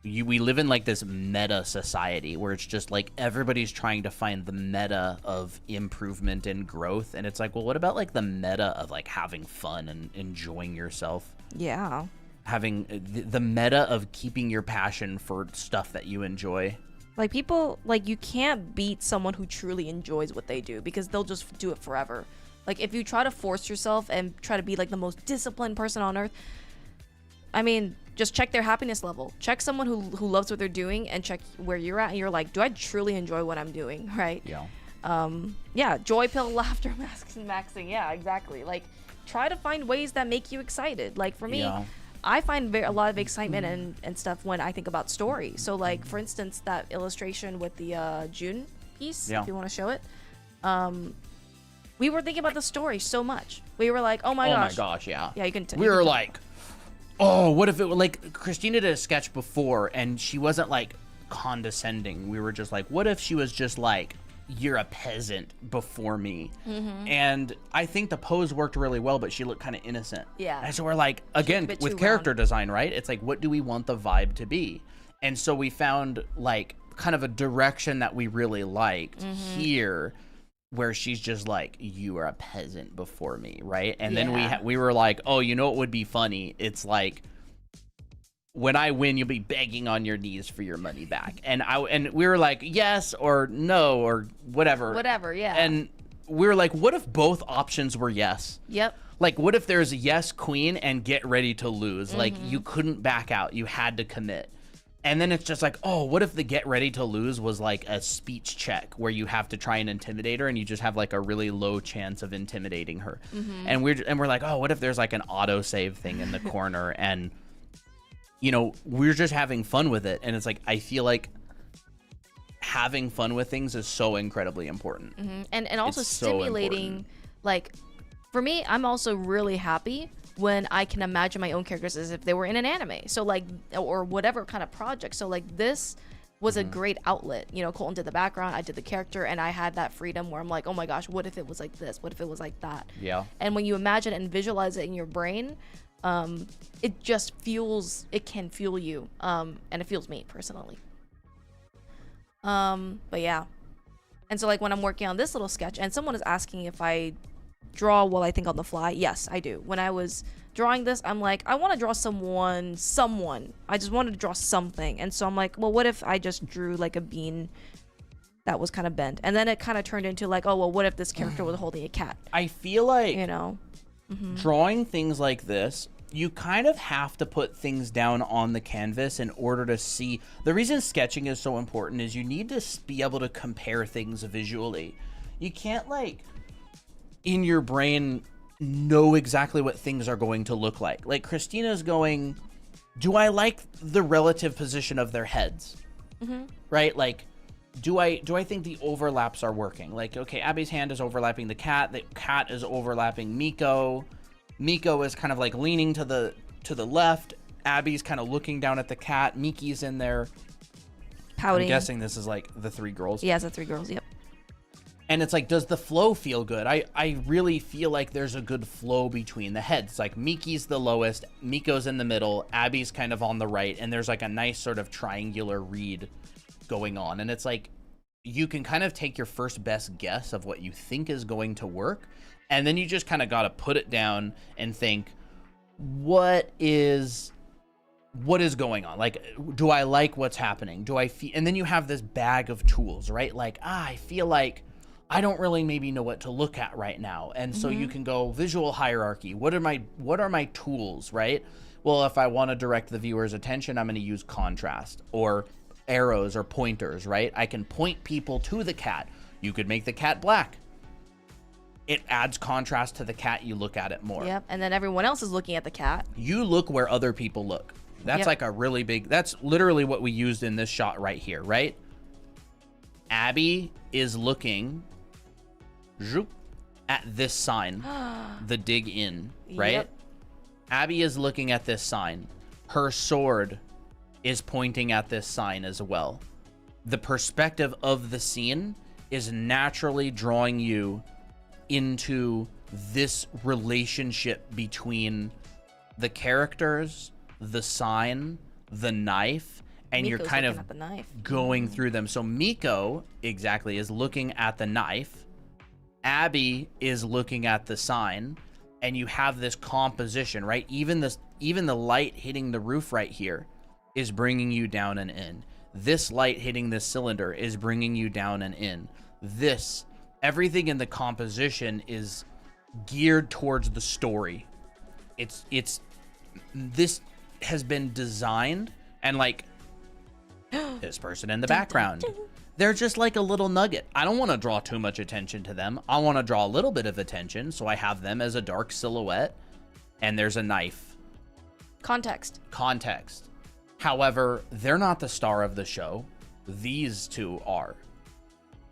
We live in like this meta society where it's just like everybody's trying to find the meta of improvement and growth. And it's like, well, what about like the meta of like having fun and enjoying yourself? Yeah. Having the meta of keeping your passion for stuff that you enjoy. Like, people, like, you can't beat someone who truly enjoys what they do, because they'll just do it forever. Like, if you try to force yourself and try to be like the most disciplined person on earth, I mean, just check their happiness level. Check someone who loves what they're doing, and check where you're at, and you're like, do I truly enjoy what I'm doing, right? Yeah. Yeah, joy pill, laughter, maxing. Yeah, exactly. Like, try to find ways that make you excited. Like, for me, Yeah. I find a lot of excitement and stuff when I think about story. So, like, for instance, that illustration with the June piece, Yeah. if you want to show it, we were thinking about the story so much. We were like, oh my gosh. Oh my gosh, yeah. Yeah, you can. We were like, oh, what if it, like, Christina did a sketch before, and she wasn't, like, condescending. We were just like, what if she was just like, you're a peasant before me? And I think the pose worked really well, but she looked kind of innocent. Yeah. And so we're like, again, with character design, right? It's like, what do we want the vibe to be? And so we found, like, kind of a direction that we really liked here, where she's just like, you are a peasant before me, right? And then we were like, oh, you know what would be funny? It's like, when I win, you'll be begging on your knees for your money back. And we were like, yes or no or whatever. Whatever, yeah. And we were like, what if both options were yes? Yep. Like, what if there's a yes queen and get ready to lose? Like, you couldn't back out. You had to commit. And then it's just like, oh, what if the get ready to lose was like a speech check where you have to try and intimidate her and you just have like a really low chance of intimidating her? And we're like, oh, what if there's like an auto save thing in the corner, and you know, we're just having fun with it. And it's like, I feel like having fun with things is so incredibly important. And also stimulating, like, for me, I'm also really happy when I can imagine my own characters as if they were in an anime. So like, or whatever kind of project. So like, this was a great outlet. You know, Colton did the background, I did the character, and I had that freedom where I'm like, oh my gosh, what if it was like this? What if it was like that? Yeah. And when you imagine and visualize it in your brain, it just fuels, it can fuel you, and it fuels me personally. But yeah. And so like when I'm working on this little sketch and someone is asking if I draw while I think on the fly, yes, I do. When I was drawing this, I'm like, I want to draw someone. I just wanted to draw something. And so I'm like, well, what if I just drew like a bean that was kind of bent? And then it kind of turned into like, oh, well, what if this character was holding a cat? I feel like, you know, drawing things like this, you kind of have to put things down on the canvas in order to see. The reason sketching is so important is you need to be able to compare things visually. You can't, like, in your brain know exactly what things are going to look like. Like, Christina's going, do I like the relative position of their heads? Right? Like, do I think the overlaps are working? Like, okay, Abby's hand is overlapping the cat is overlapping Miko. Miko is kind of like leaning to the left. Abby's kind of looking down at the cat. Miki's in there pouting. I'm guessing this is like the three girls. Yeah, it's the three girls, yep. And it's like, does the flow feel good? I really feel like there's a good flow between the heads. Like, Miki's the lowest, Miko's in the middle, Abby's kind of on the right, and there's like a nice sort of triangular read going on. And it's like, you can kind of take your first best guess of what you think is going to work, and then you just kind of got to put it down and think, what is going on? Like, do I like what's happening? Do I feel? And then you have this bag of tools, right? Like, I feel like I don't really maybe know what to look at right now. And so you can go visual hierarchy. What are my tools, right? Well, if I want to direct the viewer's attention, I'm going to use contrast or arrows or pointers, right? I can point people to the cat. You could make the cat black. It adds contrast to the cat. You look at it more. Yep. And then everyone else is looking at the cat. You look where other people look. That's like a really big, that's literally what we used in this shot right here, right? Abby is looking at this sign, the dig in, right? Yep. Abby is looking at this sign. Her sword is pointing at this sign as well. The perspective of the scene is naturally drawing you into this relationship between the characters, the sign, the knife, and Miko's you're kind of going through them. So Miko, exactly, is looking at the knife. Abby is looking at the sign, and you have this composition, right? Even the light hitting the roof right here is bringing you down and in. This light hitting this cylinder is bringing you down and in. Everything in the composition is geared towards the story. This has been designed, and like this person in the background, they're just like a little nugget. I don't want to draw too much attention to them. I want to draw a little bit of attention, so I have them as a dark silhouette, and there's a knife. Context. However, they're not the star of the show. These two are.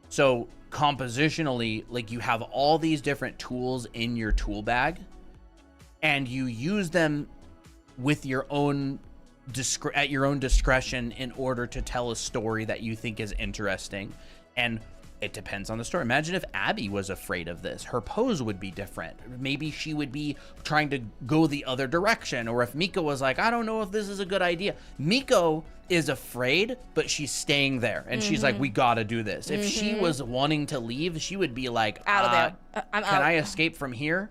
So compositionally, like, you have all these different tools in your tool bag, and you use them with your own at your own discretion in order to tell a story that you think is interesting. And it depends on the story. Imagine if Abby was afraid of this. Her pose would be different. Maybe she would be trying to go the other direction. Or if Miko was like, I don't know if this is a good idea. Miko is afraid, but she's staying there. And she's like, we gotta do this. If she was wanting to leave, she would be like, out of there. I'm out. Can I escape from here?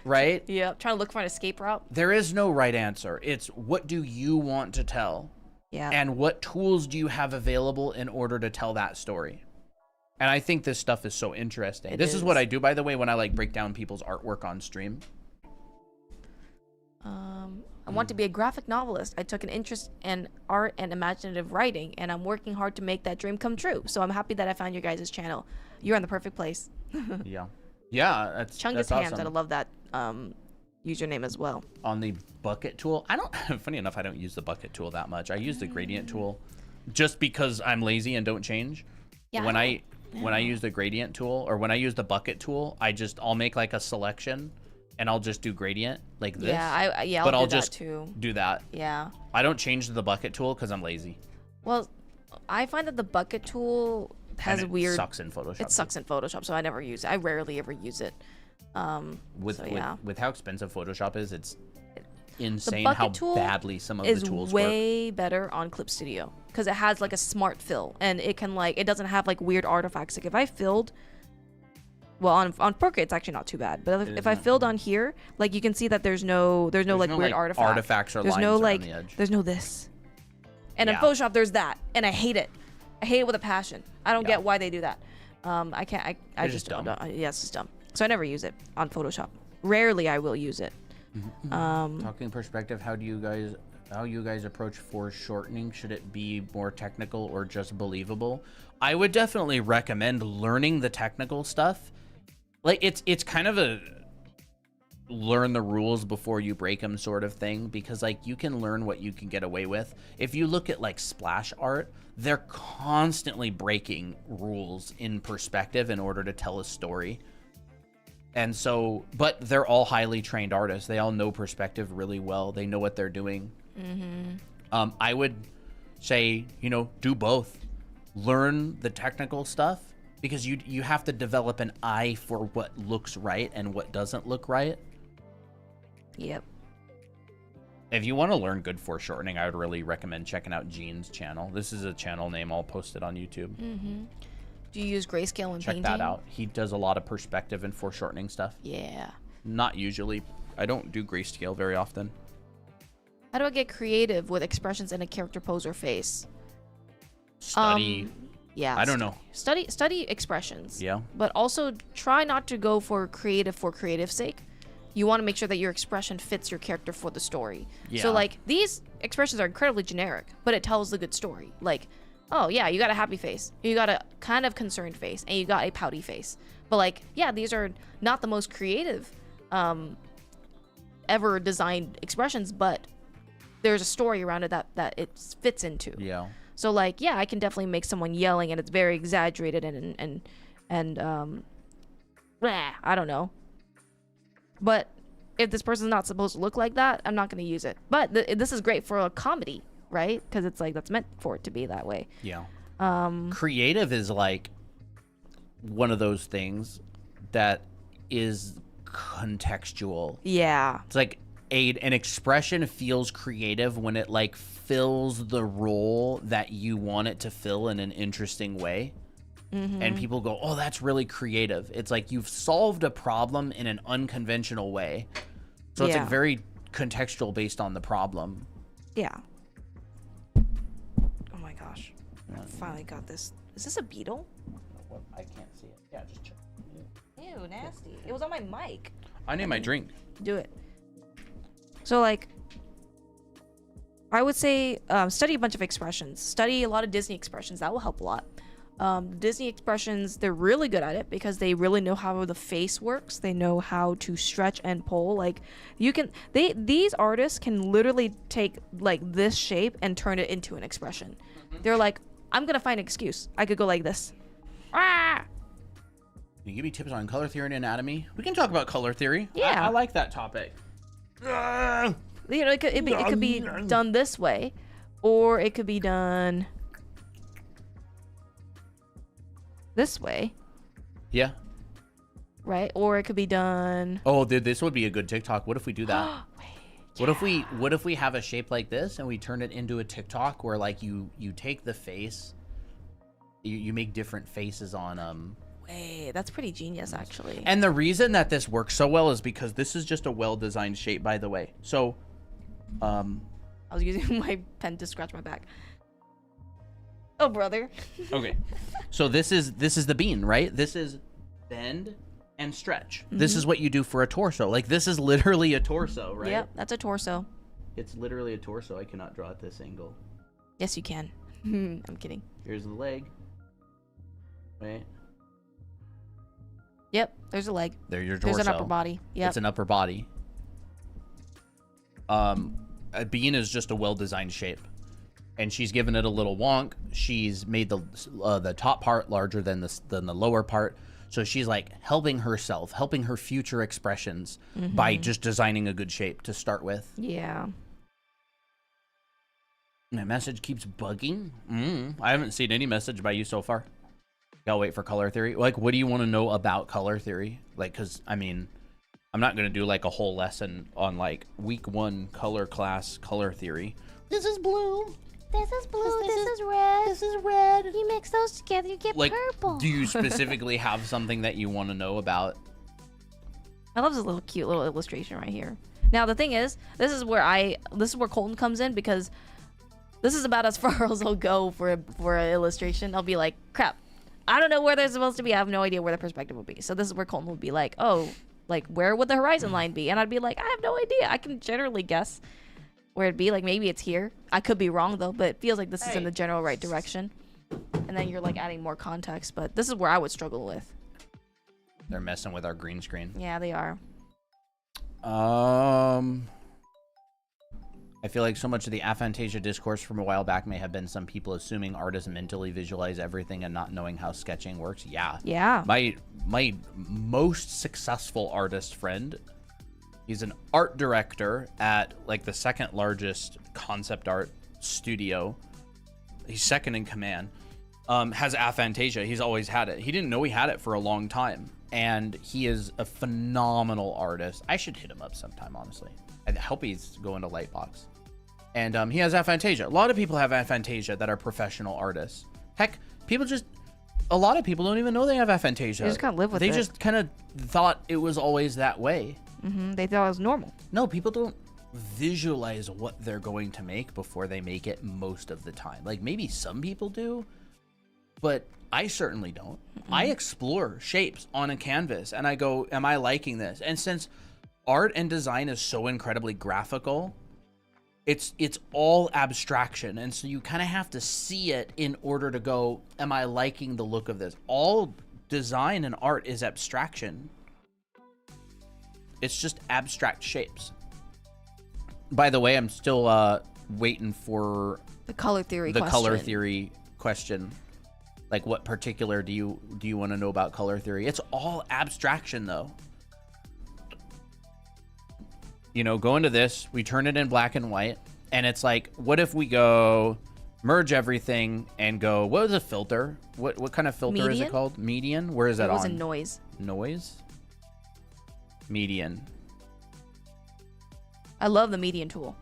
Right? Yeah. Trying to look for an escape route. There is no right answer. It's what do you want to tell? Yeah. And what tools do you have available in order to tell that story? And I think this stuff is so interesting. This is what I do, by the way, when I like break down people's artwork on stream. I want to be a graphic novelist. I took an interest in art and imaginative writing, and I'm working hard to make that dream come true. So I'm happy that I found your guys' channel. You're in the perfect place. Yeah. Yeah, that's Chungus awesome. Hams, I love that username as well. On the bucket tool, funny enough, I don't use the bucket tool that much. I use the gradient tool just because I'm lazy and don't change. Yeah. When I use the gradient tool, or when I use the bucket tool, I'll make like a selection and I'll just do gradient like this. Yeah, but I'll do just that too. do that. Yeah. I don't change the bucket tool because I'm lazy. Well, I find that the bucket tool has and it weird. sucks in Photoshop. It sucks in Photoshop, so I never use it. I rarely ever use it. With how expensive Photoshop is, it's insane how badly some of the tools work. Is way better on Clip Studio because it has like a smart fill, and it can like it doesn't have like weird artifacts. Like if I filled, well on Portrait it's actually not too bad, but if I filled on here, like you can see that there's no like weird artifacts or there's lines no around like the edge. there's no this, and in Photoshop there's that, and I hate it. I hate it with a passion. I don't get why they do that. I can't. I just don't. Yeah, it's just dumb. So I never use it on Photoshop. Rarely I will use it. Talking perspective, how you guys approach foreshortening? Should it be more technical or just believable? I would definitely recommend learning the technical stuff. Like it's kind of a learn the rules before you break them sort of thing, because like you can learn what you can get away with. If you look at like splash art, they're constantly breaking rules in perspective in order to tell a story. And so, but they're all highly trained artists. They all know perspective really well. They know what they're doing. I would say, do both. Learn the technical stuff, because you have to develop an eye for what looks right and what doesn't look right. Yep. If you want to learn good foreshortening, I would really recommend checking out Gene's channel. This is a channel name I'll post it on YouTube. Do you use grayscale in painting? Check that out. He does a lot of perspective and foreshortening stuff. Yeah. Not usually. I don't do grayscale very often. How do I get creative with expressions in a character pose or face? Study. Yeah. I don't know. Study expressions. Yeah. But also try not to go for creative's sake. You want to make sure that your expression fits your character for the story. Yeah. So like these expressions are incredibly generic, but it tells a good story. Like, oh yeah, you got a happy face, you got a kind of concerned face, and you got a pouty face. But like, yeah, these are not the most creative ever designed expressions, but there's a story around it that it fits into. Yeah. So like, yeah, I can definitely make someone yelling and it's very exaggerated and I don't know. But if this person's not supposed to look like that, I'm not going to use it. But this is great for a comedy, right? Because it's like that's meant for it to be that way. Yeah. Creative is like one of those things that is contextual. Yeah. It's like an expression feels creative when it like fills the role that you want it to fill in an interesting way. And people go, oh, that's really creative. It's like you've solved a problem in an unconventional way. So it's like very contextual based on the problem. Yeah. Oh my gosh. I finally got this. Is this a beetle? I can't see it. Yeah, just check. Ew, nasty. It was on my mic. I need my drink. Do it. So like, I would say study a bunch of expressions. Study a lot of Disney expressions. That will help a lot. Disney expressions, they're really good at it because they really know how the face works. They know how to stretch and pull. Like these artists can literally take like this shape and turn it into an expression. They're like, I'm gonna find an excuse. I could go like this. Ah! Can you give me tips on color theory and anatomy? We can talk about color theory. Yeah. I like that topic. You know, it could be done this way, or it could be done this way. Yeah. Right? Or it could be done. Oh, dude, this would be a good TikTok. What if we do that? Wait, What if we have a shape like this and we turn it into a TikTok where like you take the face, you make different faces on Wait, that's pretty genius actually. And the reason that this works so well is because this is just a well-designed shape, by the way. So I was using my pen to scratch my back. Oh, brother. Okay. So this is the bean, right? This is bend and stretch. This is what you do for a torso. Like, this is literally a torso, right? Yep, that's a torso. It's literally a torso. I cannot draw at this angle. Yes, you can. I'm kidding. Here's the leg. Right? Yep, there's a leg. There's your torso. There's an upper body. Yep. It's an upper body. A bean is just a well-designed shape. And she's given it a little wonk. She's made the top part larger than the lower part. So she's like helping herself, helping her future expressions by just designing a good shape to start with. Yeah. My message keeps bugging. I haven't seen any message by you so far. Gotta wait for color theory. Like, what do you want to know about color theory? Like, because, I mean, I'm not going to do like a whole lesson on like week 1 color class color theory. This is blue. This is blue, this is red. This is red. You mix those together, you get Like, purple. do you specifically have something that you want to know about? I love this little cute little illustration right here. Now the thing is, this is where Colton comes in, because this is about as far as I'll go for an illustration. I'll be like, crap, I don't know where they're supposed to be. I have no idea where the perspective will be. So this is where Colton will be like, oh, like where would the horizon line be? And I'd be like, I have no idea. I can generally guess where it'd be. Like, maybe it's here. I could be wrong though, but it feels like this is in the general right direction. And then you're like adding more context, but this is where I would struggle with. They're messing with our green screen. Yeah, they are. I feel like so much of the aphantasia discourse from a while back may have been some people assuming artists mentally visualize everything and not knowing how sketching works. Yeah. Yeah. My most successful artist friend, he's an art director at like the second largest concept art studio. He's second in command. Has aphantasia. He's always had it. He didn't know he had it for a long time. And he is a phenomenal artist. I should hit him up sometime, honestly. I hope he's going to Lightbox. And he has aphantasia. A lot of people have aphantasia that are professional artists. Heck, a lot of people don't even know they have aphantasia. They just kind of live with it. They just kind of thought it was always that way. They thought it was normal. No, people don't visualize what they're going to make before they make it most of the time. Like, maybe some people do, but I certainly don't. I explore shapes on a canvas and I go, am I liking this? And since art and design is so incredibly graphical, it's all abstraction. And so you kind of have to see it in order to go, am I liking the look of this? All design and art is abstraction. It's just abstract shapes. By the way, I'm still waiting for The color theory the question. color theory question. Like, what particular do you want to know about color theory? It's all abstraction, though. You know, go into this, we turn it in black and white, and it's like, what if we go merge everything and go, what was a filter? What kind of filter is it called? Median? Where is that on? It was a noise. Noise? Median. I love the median tool.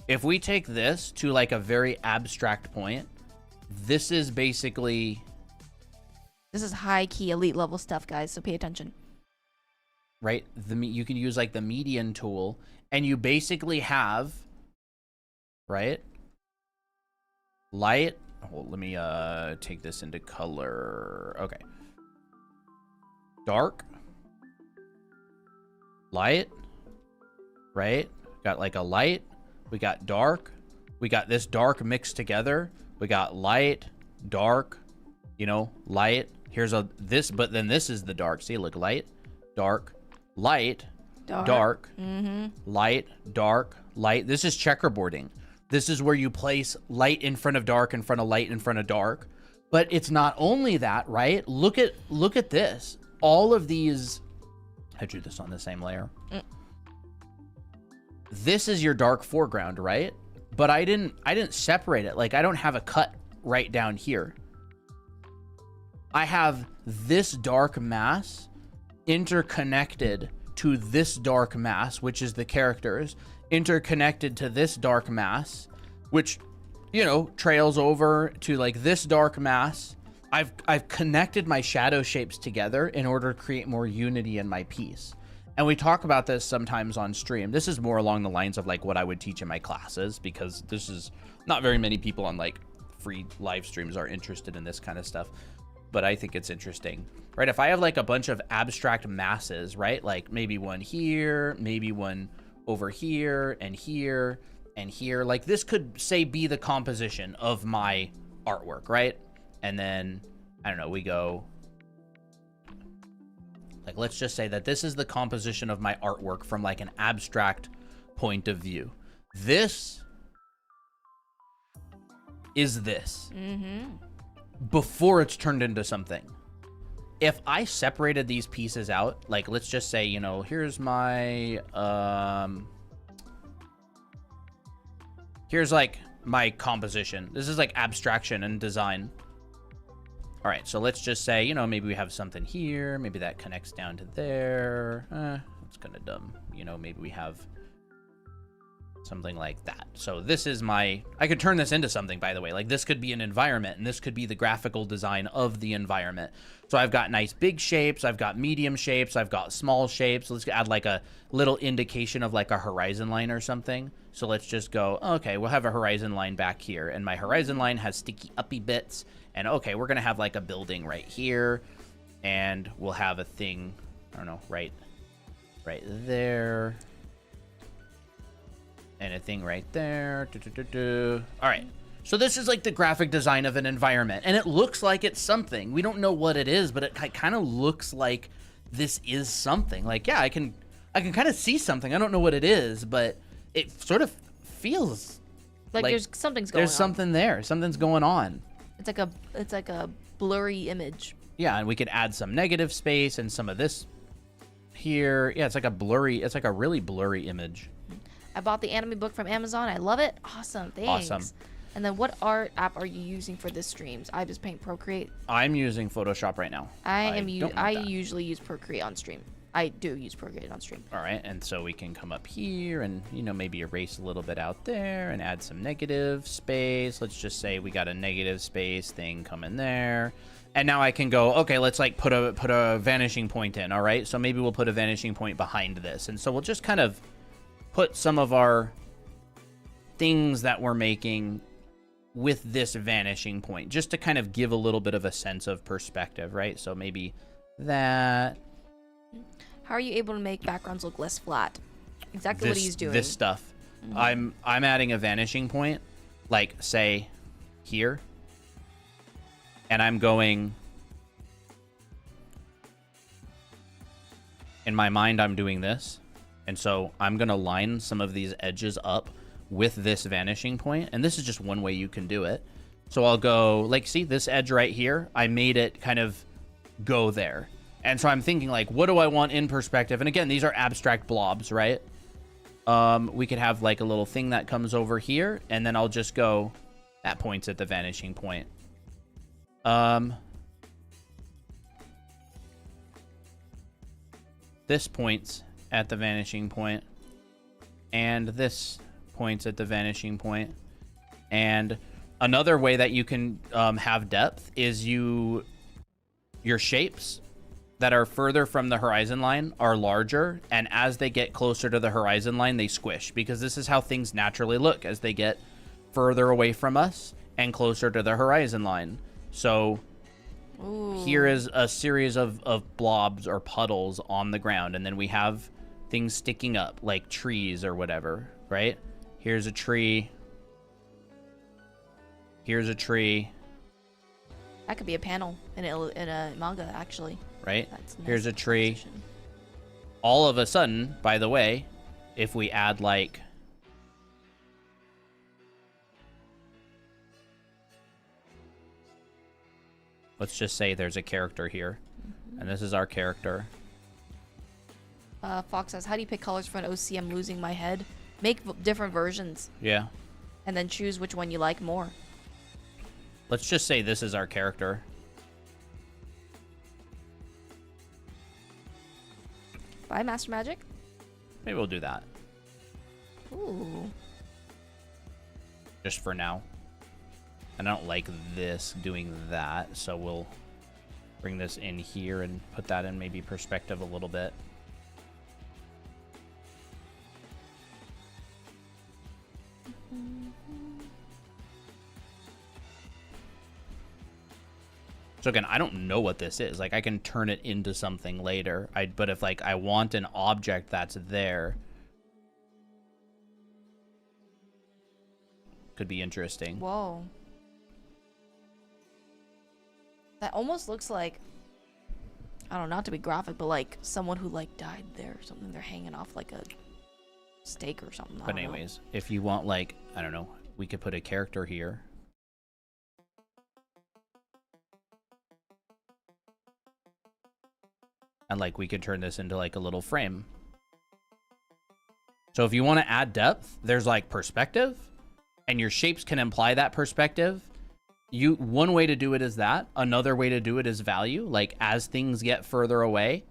If we take this to like a very abstract point, this is basically... This is high-key elite level stuff, guys, so pay attention. Right? You can use like the median tool, and you basically have, right? Light. Well, let me take this into color. Okay. Dark. Light. Right? Got like a light. We got dark. We got this dark mixed together. We got light, dark, you know, light. Here's this, but then this is the dark. See, look, light, dark, light, dark, light, dark, light. This is checkerboarding. This is where you place light in front of dark, in front of light, in front of dark. But it's not only that, right? Look at this. All of these, I drew this on the same layer. this is your dark foreground, right? But I didn't separate it. Like, I don't have a cut right down here. I have this dark mass interconnected to this dark mass, which is the characters, interconnected to this dark mass, which, you know, trails over to like this dark mass. I've connected my shadow shapes together in order to create more unity in my piece. And we talk about this sometimes on stream. This is more along the lines of like what I would teach in my classes, because this is not very many people on like free live streams are interested in this kind of stuff. But I think it's interesting, right? If I have like a bunch of abstract masses, right? Like maybe one here, maybe one over here and here and here. Like this could say be the composition of my artwork, right? And then, I don't know, we go, like, let's just say that this is the composition of my artwork from like an abstract point of view. This is this. Before it's turned into something. If I separated these pieces out, like let's just say, you know, here's my here's like my composition. This is like abstraction and design. All right, so let's just say, you know, maybe we have something here, maybe that connects down to there. That's kind of dumb. You know, maybe we have something like that. So this is my, I could turn this into something, by the way. Like this could be an environment, and this could be the graphical design of the environment. So I've got nice big shapes, I've got medium shapes, I've got small shapes. Let's add like a little indication of like a horizon line or something. So let's just go, okay, we'll have a horizon line back here, and my horizon line has sticky uppy bits. And okay, we're gonna have like a building right here, and we'll have a thing, I don't know, right there. And a thing right there. All right. So this is like the graphic design of an environment, and it looks like it's something. We don't know what it is, but it kind of looks like this is something. Like, yeah, I can kind of see something. I don't know what it is, but it sort of feels like there's something's going on. There's something there. Something's going on. It's like a blurry image. Yeah, and we could add some negative space and some of this here. Yeah, it's like a really blurry image. I bought the anime book from Amazon. I love it. Awesome. Thanks. Awesome. And then what art app are you using for this streams? I just paint Procreate. I'm using Photoshop right now. I usually use Procreate on stream. I do use Procreate on stream. All right, and so we can come up here and, you know, maybe erase a little bit out there and add some negative space. Let's just say we got a negative space thing coming there. And now I can go, okay, let's like put a vanishing point in, all right? So maybe we'll put a vanishing point behind this. And so we'll just kind of put some of our things that we're making with this vanishing point, just to kind of give a little bit of a sense of perspective, right? So maybe that. How are you able to make backgrounds look less flat? Exactly what he's doing. This stuff. I'm adding a vanishing point, like say here, and I'm going. In my mind, I'm doing this, and so I'm gonna line some of these edges up with this vanishing point, and this is just one way you can do it. So I'll go like, see this edge right here? I made it kind of go there. And so I'm thinking like, what do I want in perspective? And again, these are abstract blobs, right? We could have like a little thing that comes over here, and then I'll just go, that points at the vanishing point. This points at the vanishing point, and this points at the vanishing point. And another way that you can have depth is your shapes that are further from the horizon line are larger, and as they get closer to the horizon line, they squish, because this is how things naturally look as they get further away from us and closer to the horizon line. So here is a series of blobs or puddles on the ground, and then we have things sticking up like trees or whatever, right? Here's a tree. Here's a tree. That could be a panel in a manga, actually. Right? That's nice. Here's a tree. All of a sudden, by the way, if we add like let's just say there's a character here, and this is our character. Fox says, how do you pick colors for an OC? I'm losing my head. Make different versions. Yeah. And then choose which one you like more. Let's just say this is our character. Buy Master Magic? Maybe we'll do that. Ooh. Just for now. And I don't like this doing that, so we'll bring this in here and put that in maybe perspective a little bit. So again, I don't know what this is. Like, I can turn it into something later. But if, like, I want an object that's there, could be interesting. Whoa. That almost looks like, I don't know, not to be graphic, but like someone who like died there or something. They're hanging off like a stake or something. But anyways, if you want, like, I don't know, we could put a character here. And, like, we could turn this into, like, a little frame. So if you want to add depth, there's, like, perspective. And your shapes can imply that perspective. One way to do it is that. Another way to do it is value. Like, as things get further away,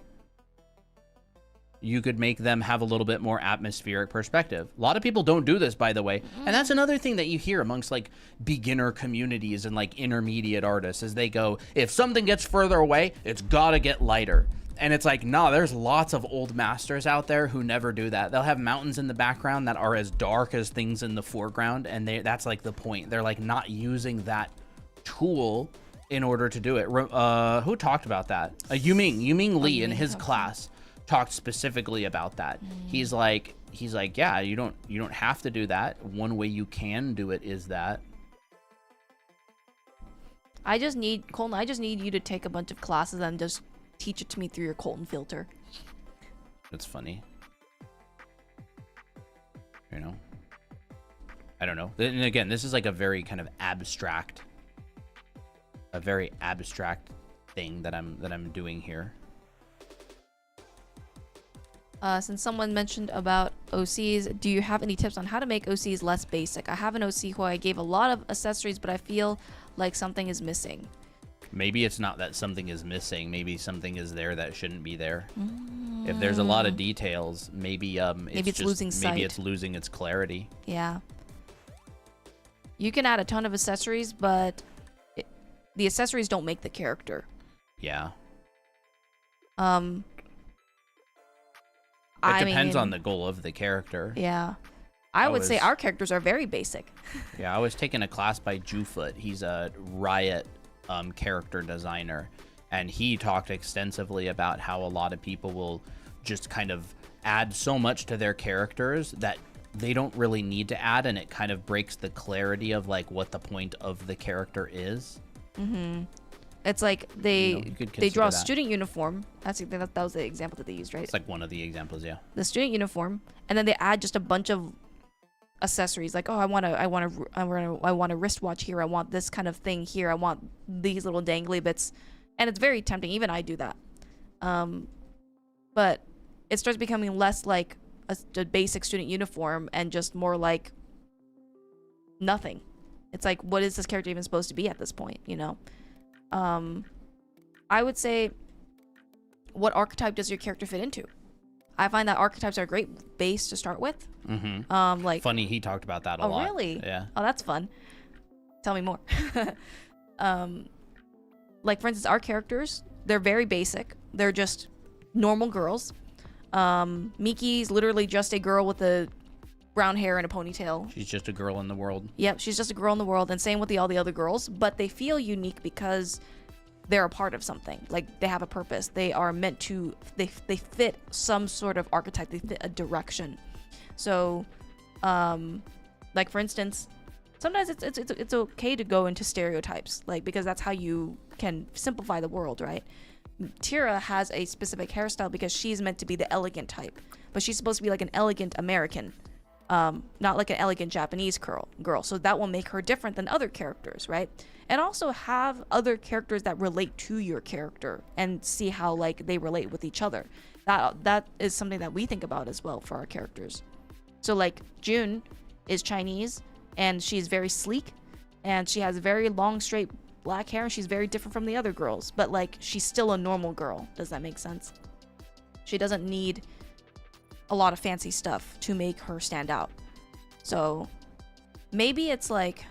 you could make them have a little bit more atmospheric perspective. A lot of people don't do this, by the way. And that's another thing that you hear amongst, like, beginner communities and, like, intermediate artists, is they go, if something gets further away, it's gotta get lighter. And it's like, nah, there's lots of old masters out there who never do that. They'll have mountains in the background that are as dark as things in the foreground, and that's, like, the point. They're, like, not using that tool in order to do it. Who talked about that? Yuming Lee in his class talked specifically about that. He's like, yeah, you don't have to do that. One way you can do it is that. Colton, I just need you to take a bunch of classes and just teach it to me through your Colton filter. That's funny. You know? I don't know. And again, this is like a very kind of abstract, thing that I'm doing here. Since someone mentioned about OCs, do you have any tips on how to make OCs less basic? I have an OC who I gave a lot of accessories, but I feel like something is missing. Maybe it's not that something is missing. Maybe something is there that shouldn't be there. If there's a lot of details, maybe it's losing sight. Maybe it's losing its clarity. Yeah. You can add a ton of accessories, but the accessories don't make the character. Yeah. It depends on the goal of the character. Yeah. I would say our characters are very basic. Yeah, I was taking a class by Jewfoot. He's a Riot character designer, and he talked extensively about how a lot of people will just kind of add so much to their characters that they don't really need to add, and it kind of breaks the clarity of, like, what the point of the character is. It's like they draw a that. student uniform. That was the example that they used, right? It's like one of the examples, yeah. The student uniform, and then they add just a bunch of accessories, like, oh, I want a wristwatch here, I want this kind of thing here, I want these little dangly bits, and it's very tempting. Even I do that, but it starts becoming less like a basic student uniform and just more like nothing. It's like, what is this character even supposed to be at this point, you know? I would say, what archetype does your character fit into? I find that archetypes are a great base to start with. Like, funny, he talked about that a lot. Oh, really? Yeah. Oh, that's fun. Tell me more. Like, for instance, our characters, they're very basic. They're just normal girls. Miki's literally just a girl with a brown hair and a ponytail. She's just a girl in the world. Yep, she's just a girl in the world, and same with all the other girls, but they feel unique because they're a part of something. Like, they have a purpose. They are meant to, they fit some sort of archetype. They fit a direction. So, like, for instance, sometimes it's okay to go into stereotypes, like, because that's how you can simplify the world, right? Tira has a specific hairstyle because she's meant to be the elegant type, but she's supposed to be like an elegant American, not like an elegant Japanese girl. So that will make her different than other characters, right? And also have other characters that relate to your character and see how, like, they relate with each other. That is something that we think about as well for our characters. So like June is Chinese and she's very sleek and she has very long straight black hair and she's very different from the other girls, but like she's still a normal girl. Does that make sense? She doesn't need a lot of fancy stuff to make her stand out. So maybe it's like,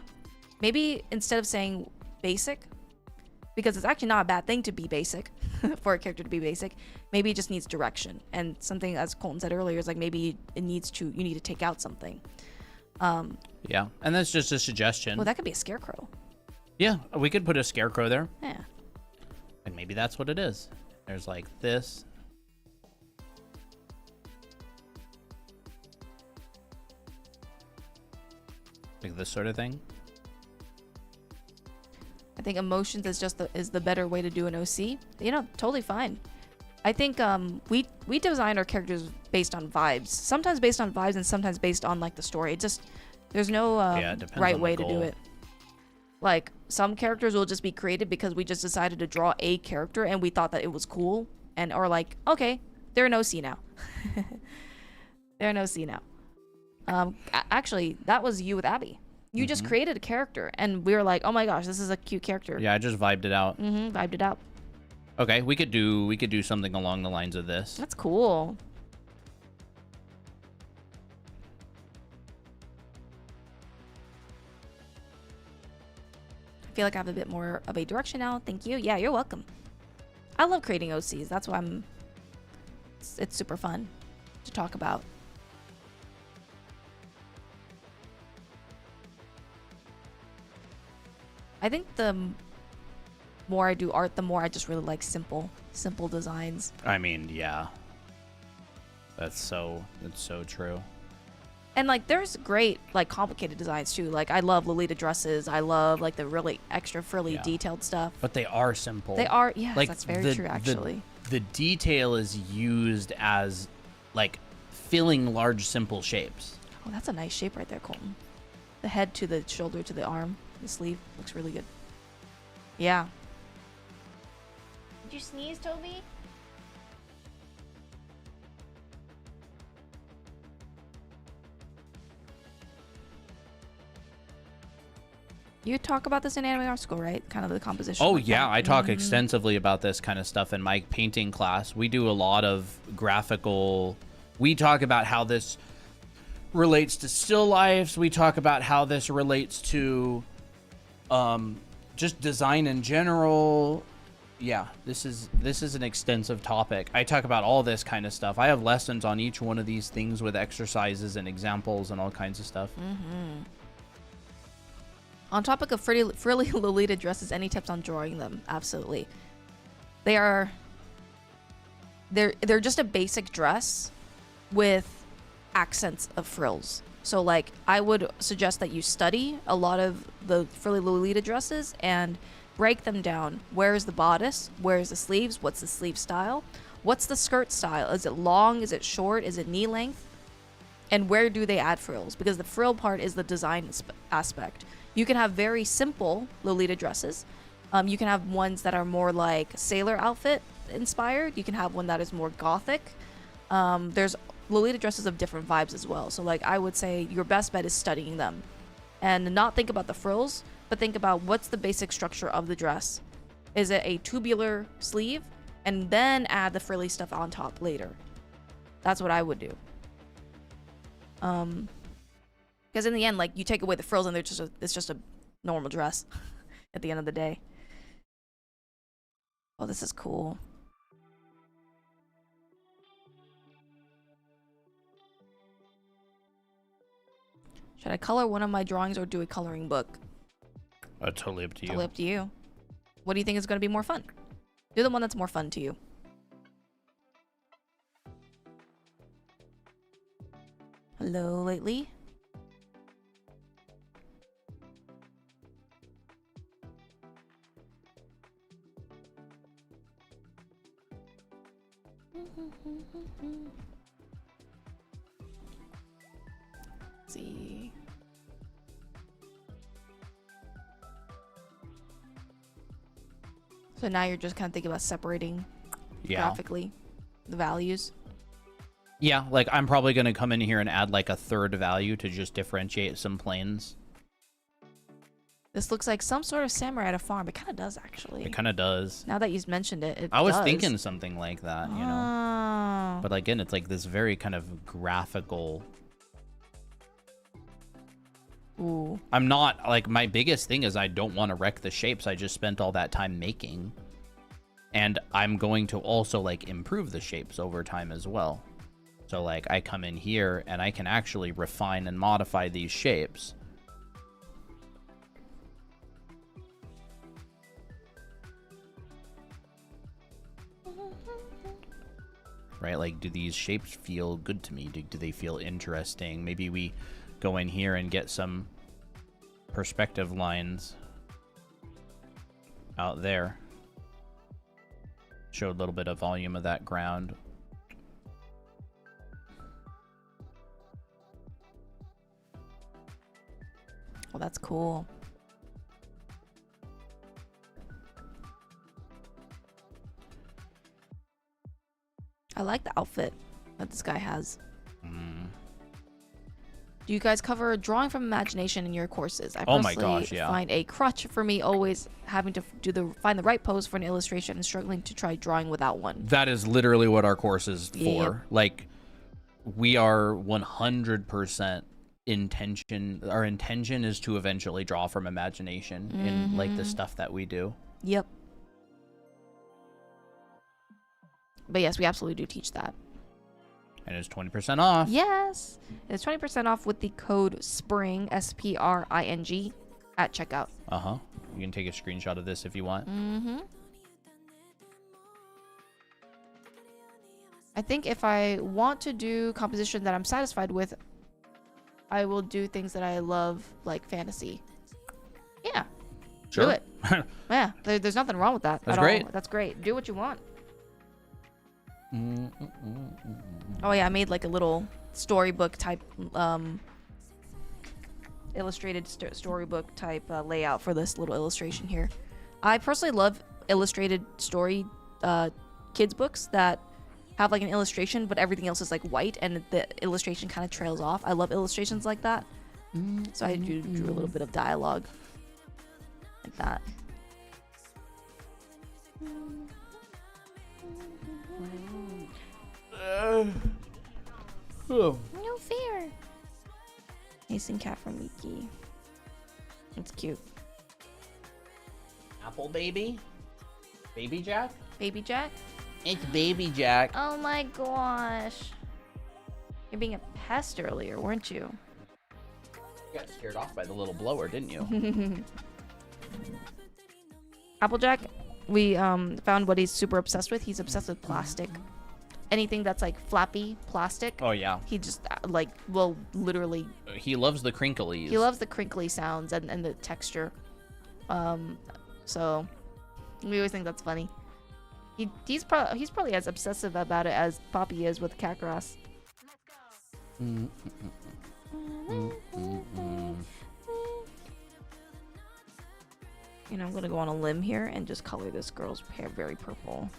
maybe instead of saying basic, because it's actually not a bad thing to be basic, for a character to be basic, maybe it just needs direction. And something, as Colton said earlier, is like maybe you need to take out something. Yeah, and that's just a suggestion. Well, that could be a scarecrow. Yeah, we could put a scarecrow there. Yeah. And maybe that's what it is. There's like this. Like this sort of thing. I think emotions is the better way to do an OC. You know, totally fine. I think we design our characters based on vibes. Sometimes based on vibes and sometimes based on like the story. It just there's no right way to do it. Like some characters will just be created because we just decided to draw a character and we thought that it was cool and or like, okay, they're an OC now. They're an OC now. Actually, that was you with Abby. You just created a character, and we were like, "Oh my gosh, this is a cute character." Yeah, I just vibed it out. Vibed it out. Okay, we could do something along the lines of this. That's cool. I feel like I have a bit more of a direction now. Thank you. Yeah, you're welcome. I love creating OCs. That's why it's super fun to talk about. I think the more I do art, the more I just really like simple designs. I mean, yeah. That's so true. And like there's great like complicated designs too. Like I love Lolita dresses. I love like the really extra frilly detailed stuff. But they are simple. They are, yes, like, that's very true actually. The detail is used as like filling large simple shapes. Oh, that's a nice shape right there, Colton. The head to the shoulder to the arm, the sleeve looks really good. Yeah. Did you sneeze, Toby? You talk about this in anime art school, right? Kind of the composition. Oh, like yeah. that. I talk extensively about this kind of stuff in my painting class. We do a lot of graphical. We talk about how this relates to still lifes. We talk about how this relates to just design in general. Yeah, this is an extensive topic. I talk about all this kind of stuff. I have lessons on each one of these things with exercises and examples and all kinds of stuff. On topic of frilly Lolita dresses, any tips on drawing them? Absolutely. They're just a basic dress with accents of frills. So like I would suggest that you study a lot of the frilly Lolita dresses and break them down. Where is the bodice? Where is the sleeves? What's the sleeve style? What's the skirt style? Is it long? Is it short? Is it knee length? And where do they add frills? Because the frill part is the design aspect. You can have very simple Lolita dresses. You can have ones that are more like sailor outfit inspired. You can have one that is more gothic. There's Lolita dresses of different vibes as well. So like I would say your best bet is studying them and not think about the frills, but think about what's the basic structure of the dress. Is it a tubular sleeve and then add the frilly stuff on top later? That's what I would do. Because in the end, like you take away the frills and it's just a normal dress at the end of the day. Oh, this is cool. Should I color one of my drawings or do a coloring book? Totally up to you. Totally up to you. What do you think is going to be more fun? Do the one that's more fun to you. Hello, lately? Let's see. So now you're just kind of thinking about separating graphically the values. Yeah, like I'm probably going to come in here and add like a third value to just differentiate some planes. This looks like some sort of samurai at a farm. It kind of does, actually. It kind of does. Now that you've mentioned it, I was thinking something like that, you know. Oh. But again, it's like this very kind of graphical. Ooh. I'm not, like, my biggest thing is I don't want to wreck the shapes I just spent all that time making. And I'm going to also, like, improve the shapes over time as well. So, like, I come in here and I can actually refine and modify these shapes. Right, like, do these shapes feel good to me? Do they feel interesting? Maybe we go in here and get some perspective lines out there. Show a little bit of volume of that ground. Oh, that's cool. I like the outfit that this guy has. Do you guys cover drawing from imagination in your courses? I Oh my gosh, yeah. find a crutch for me always having to find the right pose for an illustration and struggling to try drawing without one. That is literally what our course is for. Yep. Like, we are 100% intention. Our intention is to eventually draw from imagination in like the stuff that we do. Yep. But yes, we absolutely do teach that. And it's 20% off. Yes. It's 20% off with the code SPRING, SPRING, at checkout. Uh-huh. You can take a screenshot of this if you want. I think if I want to do composition that I'm satisfied with, I will do things that I love, like fantasy. Yeah. Sure. Do it. Yeah. There's nothing wrong with that. That's at great. All. That's great. Do what you want. Oh yeah, I made like a little storybook type illustrated storybook type layout for this little illustration here. I personally love illustrated story kids books that have like an illustration but everything else is like white and the illustration kind of trails off. I love illustrations like that. So I drew a little bit of dialogue like that. No fear. Mason cat from Wiki. It's cute. Apple baby? Baby Jack? Baby Jack? It's Baby Jack. Oh my gosh. You're being a pest earlier, weren't you? You got scared off by the little blower, didn't you? Applejack, we found what he's super obsessed with. He's obsessed with plastic. Anything that's like flappy plastic. Oh, yeah. He just like will literally. He loves the crinklies. He loves the crinkly sounds and the texture. So we always think that's funny. He's probably as obsessive about it as Poppy is with cat grass. You know, I'm gonna go on a limb here and just color this girl's hair very purple.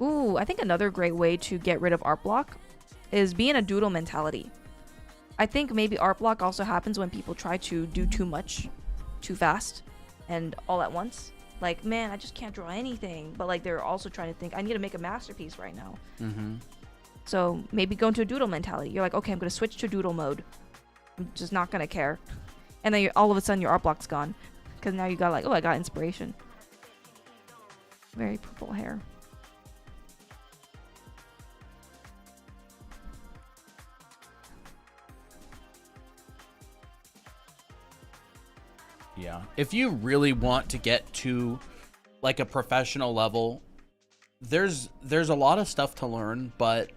Ooh, I think another great way to get rid of art block is be in a doodle mentality. I think maybe art block also happens when people try to do too much, too fast, and all at once. Like, man, I just can't draw anything. But like, they're also trying to think, I need to make a masterpiece right now. So maybe go into a doodle mentality. You're like, okay, I'm gonna switch to doodle mode. I'm just not gonna care. And then all of a sudden your art block's gone. Because now you got like, oh, I got inspiration. Very purple hair. Yeah. If you really want to get to like a professional level, there's a lot of stuff to learn, but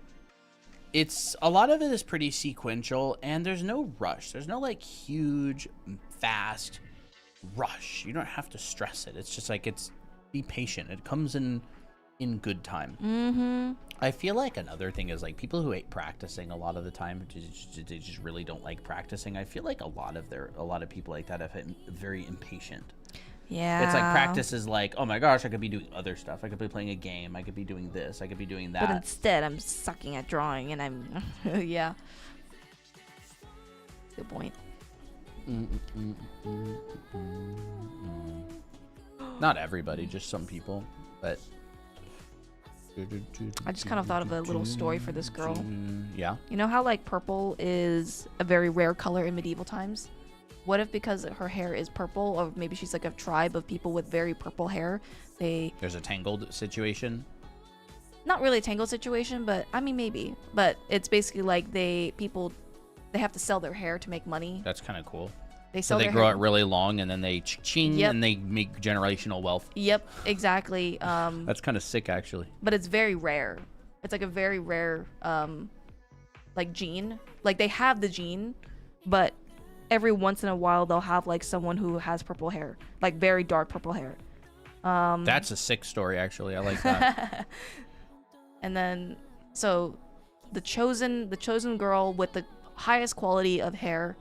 a lot of it is pretty sequential and there's no rush. There's no like huge, fast rush. You don't have to stress it. It's just like, be patient. It comes in good time. I feel like another thing is like people who hate practicing a lot of the time, they just really don't like practicing. I feel like a lot of people like that have been very impatient. Yeah. It's like practice is like, oh my gosh, I could be doing other stuff. I could be playing a game. I could be doing this. I could be doing that. But instead, I'm sucking at drawing, and I'm yeah. Good point. Not everybody, just some people. But I just kind of thought of a little story for this girl. Yeah. You know how like purple is a very rare color in medieval times? What if because her hair is purple, or maybe she's like a tribe of people with very purple hair, there's a tangled situation? Not really a tangled situation, but I mean maybe. But it's basically like they have to sell their hair to make money. That's kind of cool. So they grow it really long and then they ching and they make generational wealth. Yep, exactly. That's kind of sick actually. But it's very rare. It's like a very rare like gene. Like they have the gene, but every once in a while they'll have like someone who has purple hair, like very dark purple hair. That's a sick story actually. I like that. And then so the chosen girl with the highest quality of hair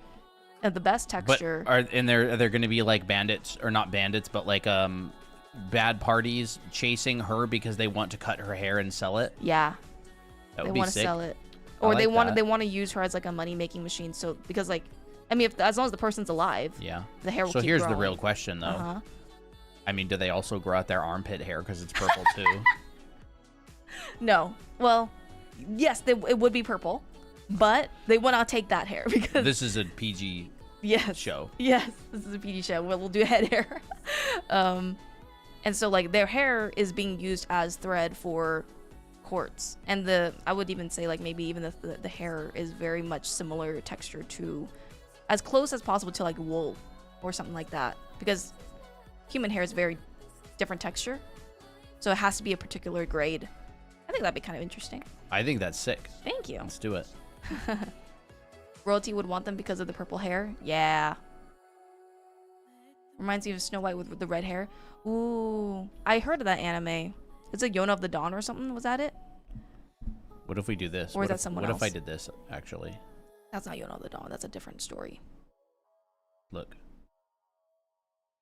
and the best texture. But are there going to be like bandits, or not bandits, but like bad parties chasing her because they want to cut her hair and sell it? Yeah. That would be sick. They want to sell it. Or like they want to use her as like a money making machine. So because like I mean as long as the person's alive, yeah, the hair will keep growing. So here's the real question though. I mean, do they also grow out their armpit hair because it's purple too? No. Well, yes, it would be purple, but they will not take that hair because this is a PG show. Yes, this is a PG show. We'll do head hair. And so like their hair is being used as thread for courts, and I would even say like maybe even the hair is very much similar texture to, as close as possible to like wool or something like that, because human hair is very different texture, so it has to be a particular grade. I think that'd be kind of interesting. I think that's sick. Thank you. Let's do it. Royalty would want them because of the purple hair. Yeah. Reminds me of Snow White with the red hair. Ooh, I heard of that anime. It's like Yona of the Dawn or something. Was that it? What if we do this? Or is that someone else? What if I did this actually? That's not Yona of the Dawn. That's a different story. Look.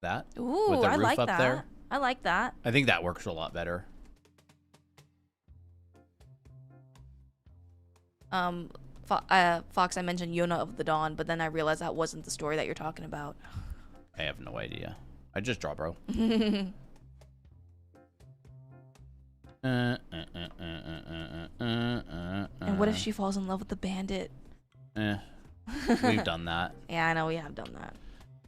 That? Ooh, with the I roof like up that. there? I like that. I think that works a lot better. Fox, I mentioned Yona of the Dawn, but then I realized that wasn't the story that you're talking about. I have no idea. I just draw, bro. And what if she falls in love with the bandit? We've done that. Yeah, I know we have done that.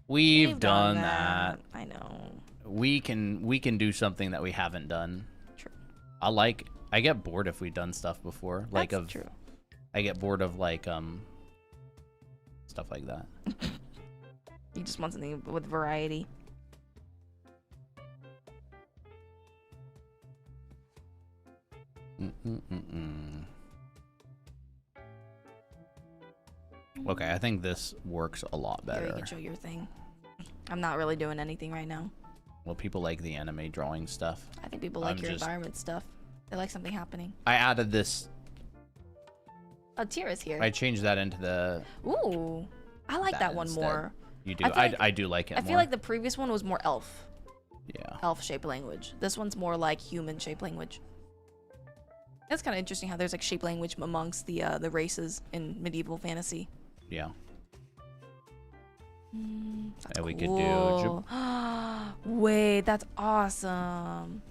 We've done that. I know. We can do something that we haven't done. True. I get bored if we've done stuff before. That's true. I get bored of like stuff like that. You just want something with variety. Okay, I think this works a lot better. Here, you can show your thing. I'm not really doing anything right now. Well, people like the anime drawing stuff. I think people like your environment stuff. They like something happening. I added this. Oh, Tira's here. I changed that into the... Ooh, I like that one more. You do? I do like it more. I feel like the previous one was more elf. Yeah. Elf-shaped language. This one's more like human-shaped language. That's kind of interesting how there's like shape language amongst the races in medieval fantasy. Yeah. That's we cool. Could do... Wait, that's awesome.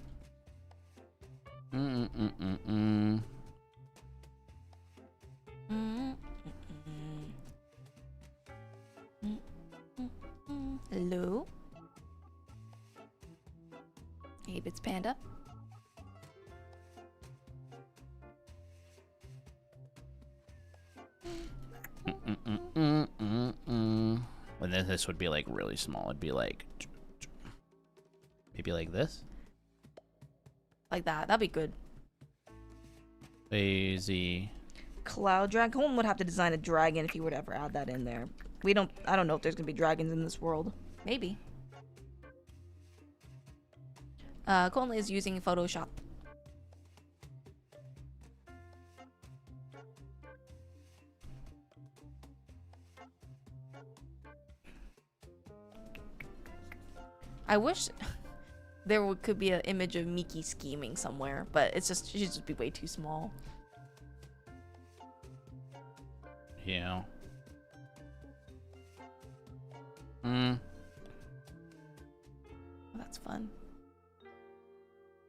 Hello? Hey, Bits Panda. And then this would be like really small. It'd be like maybe like this. Like that. That'd be good. Lazy. Cloud dragon. One would have to design a dragon if he were to ever add that in there. I don't know if there's gonna be dragons in this world. Maybe. Conley is using Photoshop. I wish could be an image of Miki scheming somewhere, but it's just she'd just be way too small. Yeah. Hmm. Oh, that's fun.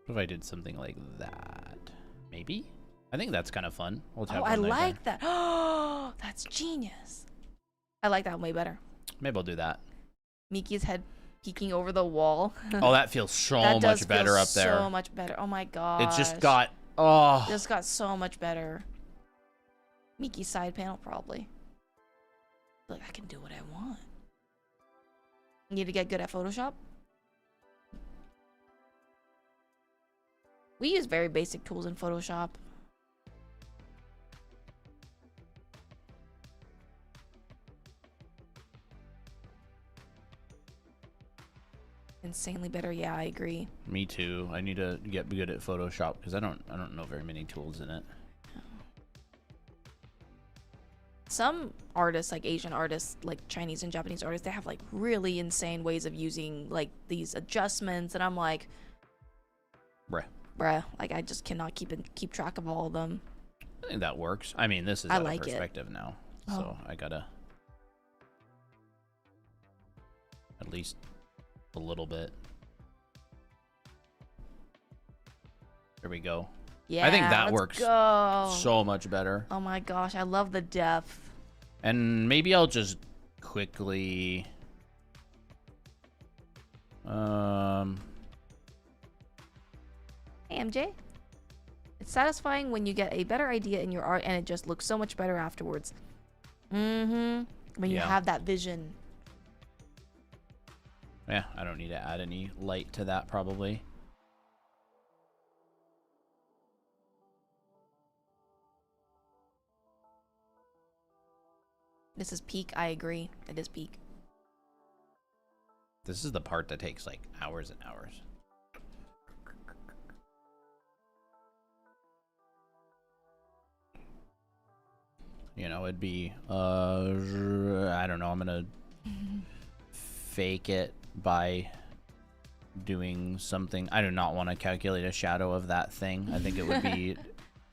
What if I did something like that? Maybe? I think that's kind of fun. We'll Oh, I like that. Oh, that's genius. I like that way better. Maybe I'll do that. Miki's head peeking over the wall. Oh, that feels so that does much better feel up there. So much better. Oh my god. It just got, oh. Just got so much better. Miki's side panel probably. Look, I can do what I want. Need to get good at Photoshop? We use very basic tools in Photoshop. Insanely better, yeah, I agree. Me too. I need to get good at Photoshop because I don't know very many tools in it. Some artists, like Asian artists, like Chinese and Japanese artists, they have like really insane ways of using like these adjustments, and I'm like, bruh, like I just cannot keep track of all of them. I think that works. I mean, this is out of perspective now, so I gotta at least a little bit. There we go. Yeah, I think that works go. so much better. Oh my gosh, I love the depth. And maybe I'll just quickly Hey MJ. It's satisfying when you get a better idea in your art and it just looks so much better afterwards. When you have that vision. Yeah, I don't need to add any light to that probably. This is peak, I agree. It is peak. This is the part that takes like hours and hours. You know, it'd be, I don't know, I'm gonna fake it by doing something. I do not want to calculate a shadow of that thing. I think it would be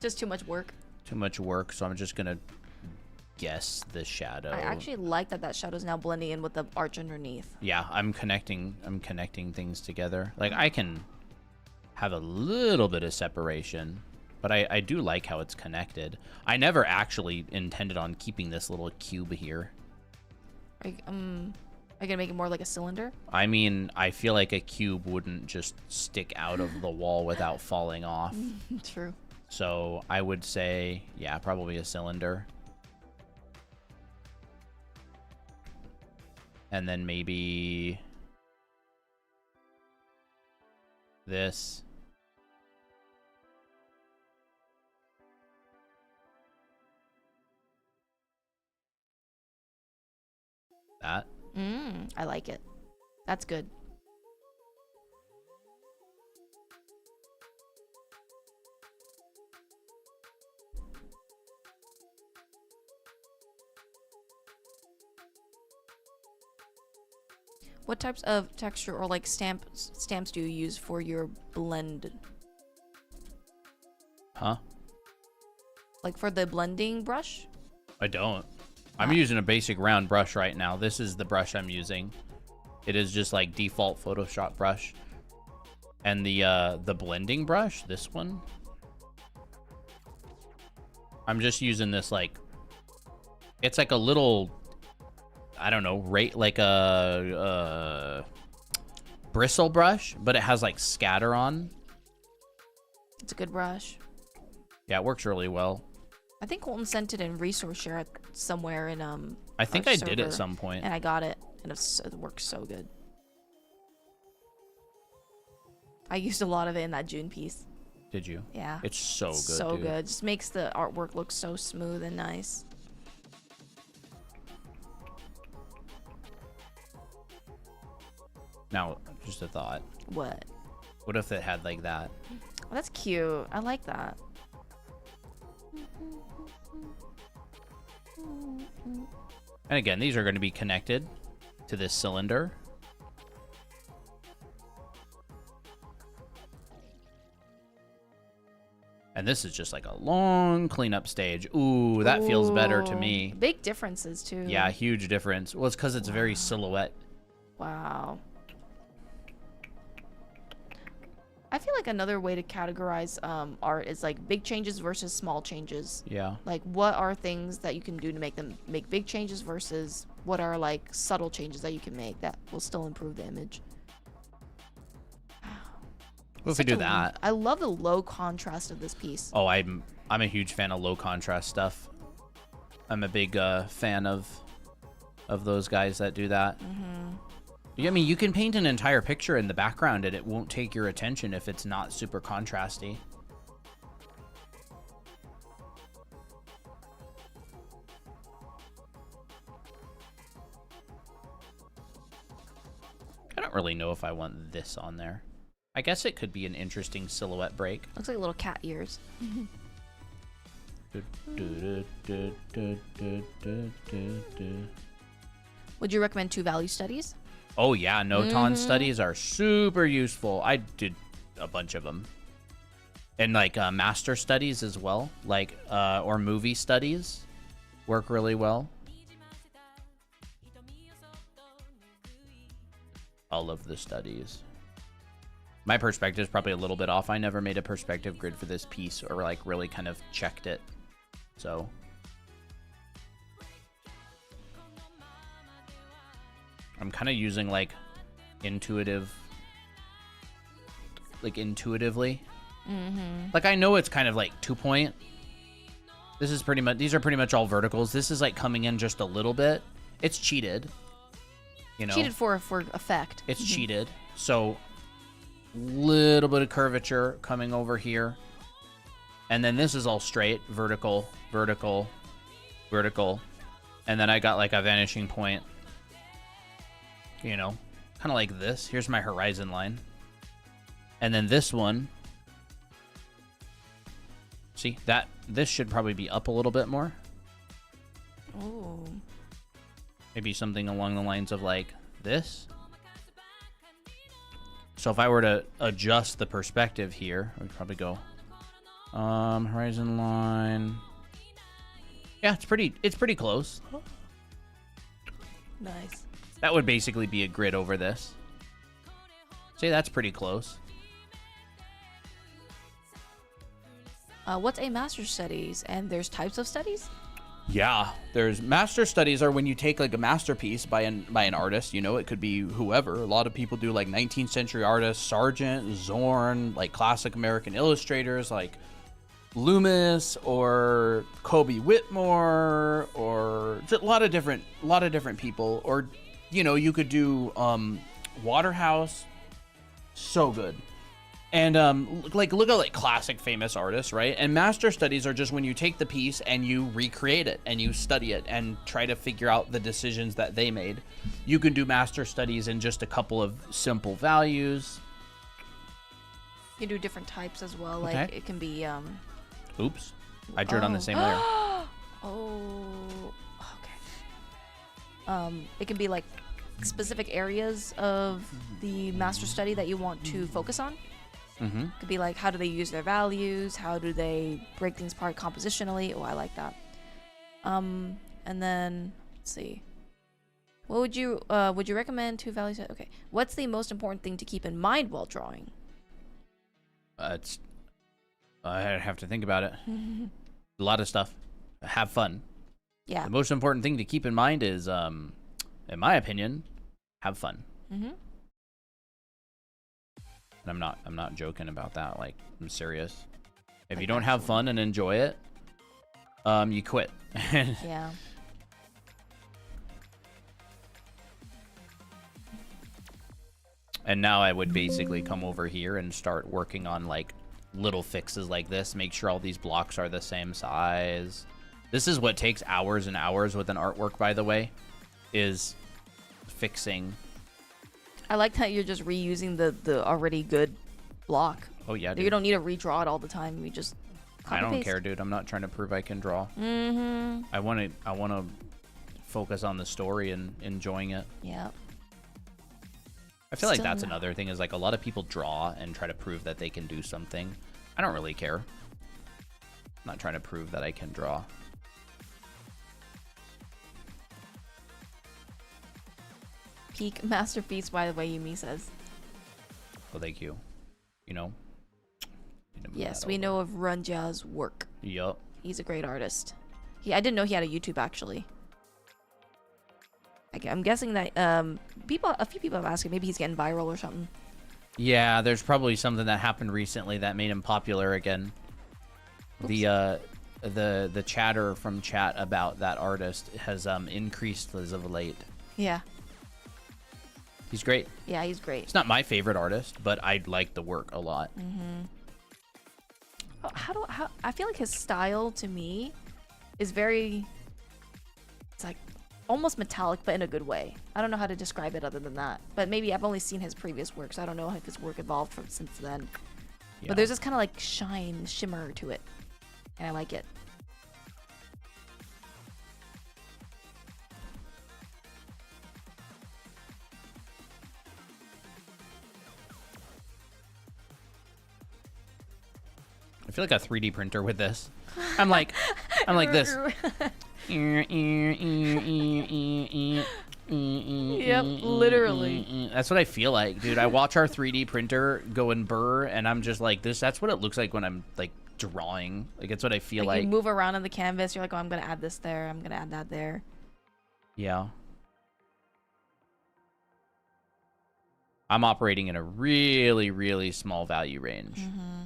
just too much work. Too much work, so I'm just gonna guess the shadow. I actually like that shadow is now blending in with the arch underneath. Yeah, I'm connecting things together. Like I can have a little bit of separation, but I do like how it's connected. I never actually intended on keeping this little cube here. Are you gonna make it more like a cylinder? I mean, I feel like a cube wouldn't just stick out of the wall without falling off. True. So I would say, yeah, probably a cylinder. And then maybe this. That. I like it. That's good. What types of texture or like stamps do you use for your blend? Huh? Like for the blending brush? I don't. I'm using a basic round brush right now. This is the brush I'm using. It is just like default Photoshop brush. And the blending brush, this one, I'm just using this like, it's like a little, I don't know, like a bristle brush, but it has like scatter on. It's a good brush. Yeah, it works really well. I think Colton sent it in resource share somewhere in I think I did at some point. And I got it, and it works so good. I used a lot of it in that June piece. Did you? Yeah. It's so good. So good. Just makes the artwork look so smooth and nice. Now, just a thought. What? What if it had like that? Oh, that's cute. I like that. And again, these are going to be connected to this cylinder. And this is just like a long cleanup stage. Ooh, that feels better to me. Big differences, too. Yeah, huge difference. Well, it's because it's very silhouette. Wow. I feel like another way to categorize art is like big changes versus small changes. Yeah. Like, what are things that you can do to make big changes versus what are like subtle changes that you can make that will still improve the image. What if we do that? I love the low contrast of this piece. Oh, I'm a huge fan of low contrast stuff. I'm a big fan of those guys that do that. I mean, you can paint an entire picture in the background and it won't take your attention if it's not super contrasty. I don't really know if I want this on there. I guess it could be an interesting silhouette break. Looks like little cat ears. Would you recommend two value studies? Oh yeah, noton studies are super useful. I did a bunch of them. And like master studies as well, like or movie studies work really well. All of the studies. My perspective is probably a little bit off. I never made a perspective grid for this piece or like really kind of checked it. So I'm kind of using like intuitively. Like I know it's kind of like 2-point. This is pretty much, these are pretty much all verticals. This is like coming in just a little bit. It's cheated. You know, cheated for effect. It's cheated. So little bit of curvature coming over here. And then this is all straight, vertical, vertical, vertical. And then I got like a vanishing point, you know, kind of like this. Here's my horizon line. And then this one, see that this should probably be up a little bit more. Oh. Maybe something along the lines of like this. So if I were to adjust the perspective here, I'd probably go horizon line. Yeah, it's pretty close. Nice. That would basically be a grid over this. See, that's pretty close. What's a master studies? And there's types of studies? Yeah, there's master studies are when you take like a masterpiece by an artist, you know, it could be whoever. A lot of people do like 19th century artists, Sargent, Zorn, like classic American illustrators like Loomis or Kobe Whitmore, or a lot of different people. Or, you know, you could do Waterhouse, so good. And like look at like classic famous artists, right? And master studies are just when you take the piece and you recreate it and you study it and try to figure out the decisions that they made. You can do master studies in just a couple of simple values. You can do different types as well. Okay. Like it can be Oops, I drew it on the same layer. Oh, okay. It can be like specific areas of the master study that you want to focus on. Mm-hmm. Could be like, how do they use their values? How do they break things apart compositionally? Oh, I like that. And then let's see. What would you recommend two values? Okay. What's the most important thing to keep in mind while drawing? I have to think about it. A lot of stuff. Have fun. Yeah. The most important thing to keep in mind is, in my opinion, have fun. Mm-hmm. And I'm not joking about that. Like, I'm serious. If you don't have fun and enjoy it, you quit. Yeah. And now I would basically come over here and start working on like little fixes like this. Make sure all these blocks are the same size. This is what takes hours and hours with an artwork, by the way, is fixing. I like that you're just reusing the already good block. Oh yeah, dude. You don't need to redraw it all the time. You just I don't care, dude. I'm not trying to prove I can draw. Mm-hmm. I want to focus on the story and enjoying it. Yeah. I feel like that's another thing is like a lot of people draw and try to prove that they can do something. I don't really care. not trying to prove that I can draw. Peak masterpiece, by the way, Yumi says. Well, thank you. You know? Yes, we know of Runja's work. Yup. He's a great artist. I didn't know he had a YouTube, actually. I'm guessing that a few people have asked him, maybe he's getting viral or something. Yeah, there's probably something that happened recently that made him popular again. Oops. The chatter from chat about that artist has increased as of late. Yeah. He's great. Yeah, he's great. It's not my favorite artist, but I like the work a lot. Mm-hmm. How I feel like his style to me is very, it's like almost metallic, but in a good way. I don't know how to describe it other than that. But maybe I've only seen his previous work, so I don't know if his work evolved from since then. Yeah. But there's this kind of like shine, shimmer to it, and I like it. I feel like a 3D printer with this. I'm like this. Yep, literally. That's what I feel like, dude. I watch our 3D printer go and burr, and I'm just like, that's what it looks like when I'm like drawing. Like, it's what I feel like. You move around on the canvas, you're like, oh, I'm gonna add this there, I'm gonna add that there. Yeah. I'm operating in a really, really small value range. Mm-hmm.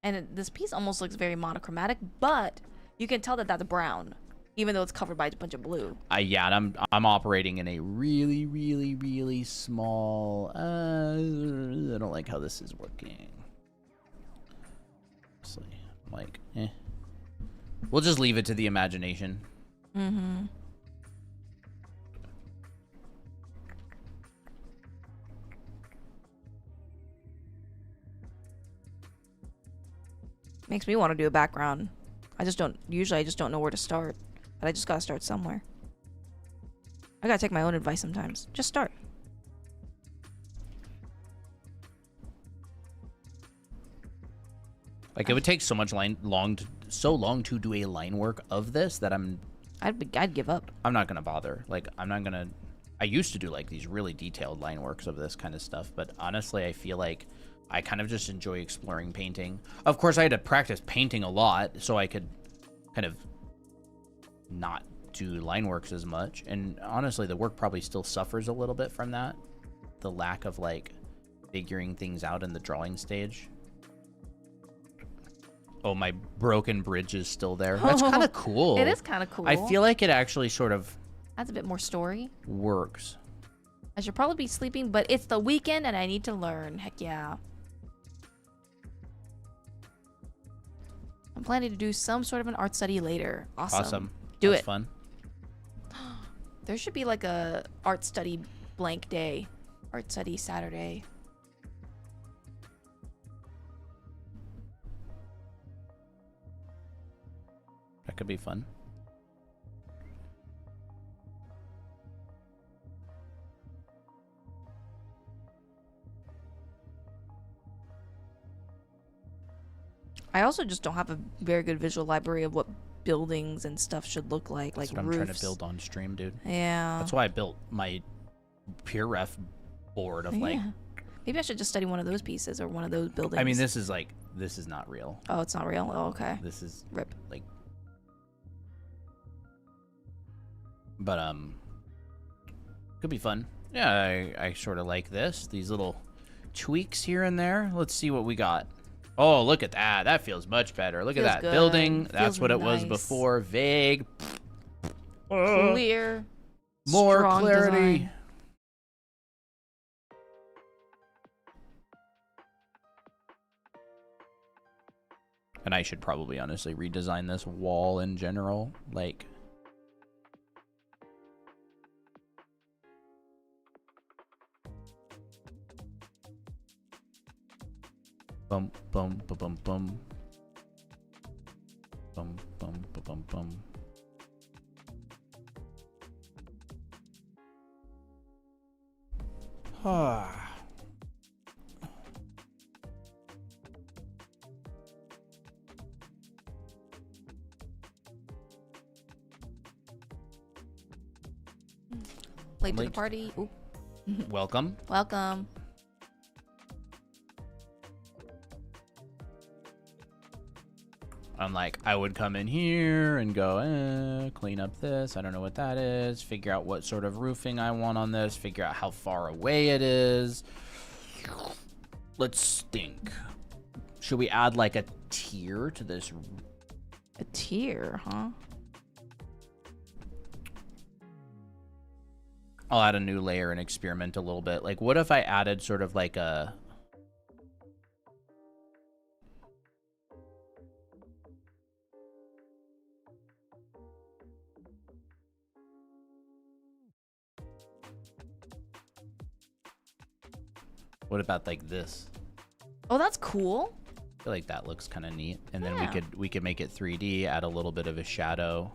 And this piece almost looks very monochromatic, but you can tell that that's brown, even though it's covered by a bunch of blue. Yeah, and I'm operating in a really, really, really small. I don't like how this is working. Honestly, I'm like, we'll just leave it to the imagination. Mm-hmm. Makes me want to do a background. I just don't know where to start. But I just gotta start somewhere. I gotta take my own advice sometimes. Just start. Like, it would take so long to do a line work of this that I'd give up. I'm not gonna bother. Like, I used to do like these really detailed line works of this kind of stuff, but honestly, I feel like I kind of just enjoy exploring painting. Of course, I had to practice painting a lot so I could kind of not do line works as much. And honestly, the work probably still suffers a little bit from that. The lack of like figuring things out in the drawing stage. Oh, my broken bridge is still there. That's kind of cool. It is kind of cool. I feel like it actually sort of adds a bit more story. Works. I should probably be sleeping, but it's the weekend and I need to learn. Heck yeah. I'm planning to do some sort of an art study later. Awesome. Do That's it. Fun. There should be like a art study blank day. Art study Saturday. That could be fun. I also just don't have a very good visual library of what buildings and stuff should look like. That's like what roofs. I'm trying to build on stream, dude. Yeah. That's why I built my pure ref board of like. Maybe I should just study one of those pieces or one of those buildings. I mean, this is not real. Oh, it's not real? Oh, okay. This is rip. Like. But could be fun. Yeah, I sort of like this. These little tweaks here and there. Let's see what we got. Oh, look at that. That feels much better. Look at that good. building. Feels That's what it was nice. before. Vague. Clear. More strong clarity. Design. And I should probably honestly redesign this wall in general. Like. Bum bum bum bum bum. Bum bum bum bum bum. Late to the party. Ooh. Welcome. Welcome. I'm like, I would come in here and go, clean up this. I don't know what that is. Figure out what sort of roofing I want on this. Figure out how far away it is. Let's think. Should we add like a tier to this? A tier, huh? I'll add a new layer and experiment a little bit. Like, what if I added sort of like a... What about like this? Oh, that's cool. I feel like that looks kind of neat. And then we could make it 3D, add a little bit of a shadow.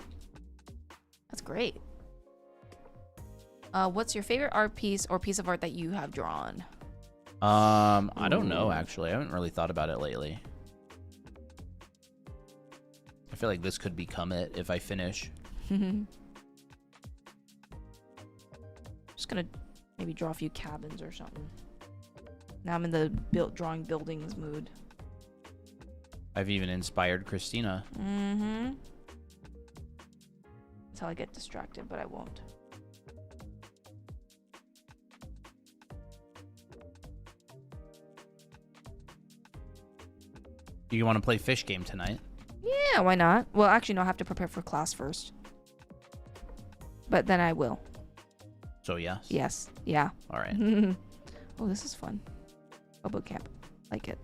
That's great. What's your favorite art piece or piece of art that you have drawn? I don't know, actually. I haven't really thought about it lately. I feel like this could become it if I finish. Just gonna maybe draw a few cabins or something. Now I'm in the drawing buildings mood. I've even inspired Christina. Mm-hmm. That's how I get distracted, but I won't. Do you want to play fish game tonight? Yeah, why not? Well, actually, no, I have to prepare for class first. But then I will. So yes? Yes. Yeah. All right. Oh, this is fun. Oh, boot camp. Like it.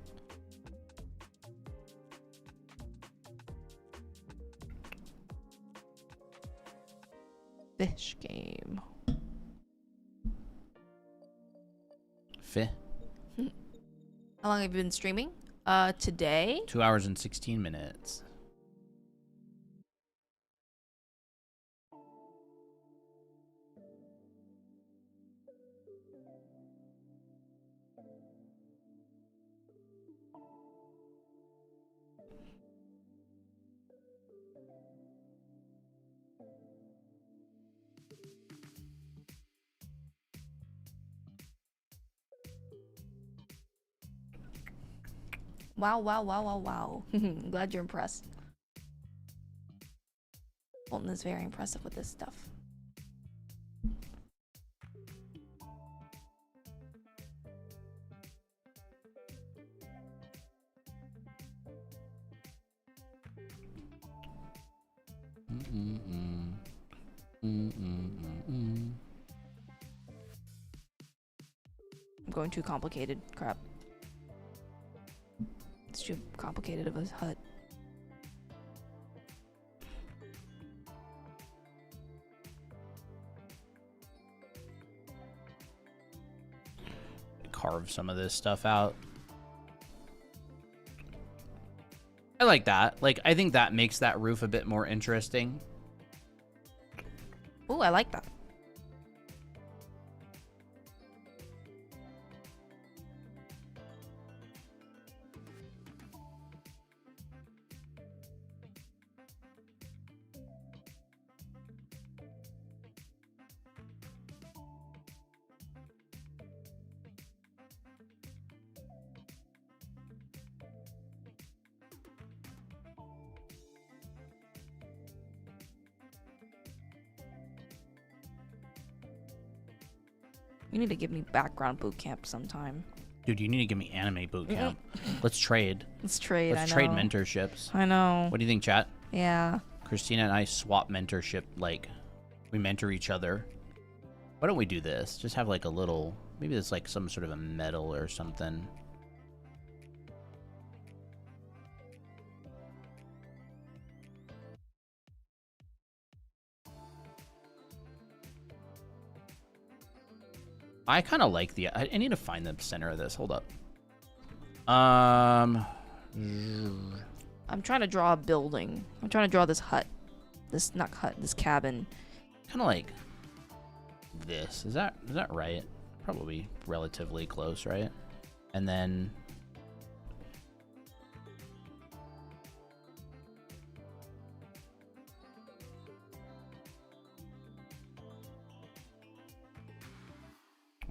Fish game. Fish. How long have you been streaming? Today? 2 hours and 16 minutes. Wow, wow, wow, wow, wow. I'm glad you're impressed. Fulton is very impressive with this stuff. I'm going too complicated. Crap. It's too complicated of a hut. Carve some of this stuff out. I like that. Like, I think that makes that roof a bit more interesting. Ooh, I like that. You need to give me background boot camp sometime. Dude, you need to give me anime boot camp. Let's trade. Let's trade. Let's trade mentorships. I know. What do you think, chat? Yeah. Christina and I swap mentorship. Like, we mentor each other. Why don't we do this? Just have like a little, maybe it's like some sort of a medal or something. I kind of like the, I need to find the center of this. Hold up. I'm trying to draw a building. I'm trying to draw this hut. This, not hut, this cabin. Kind of like this. Is that right? Probably relatively close, right? And then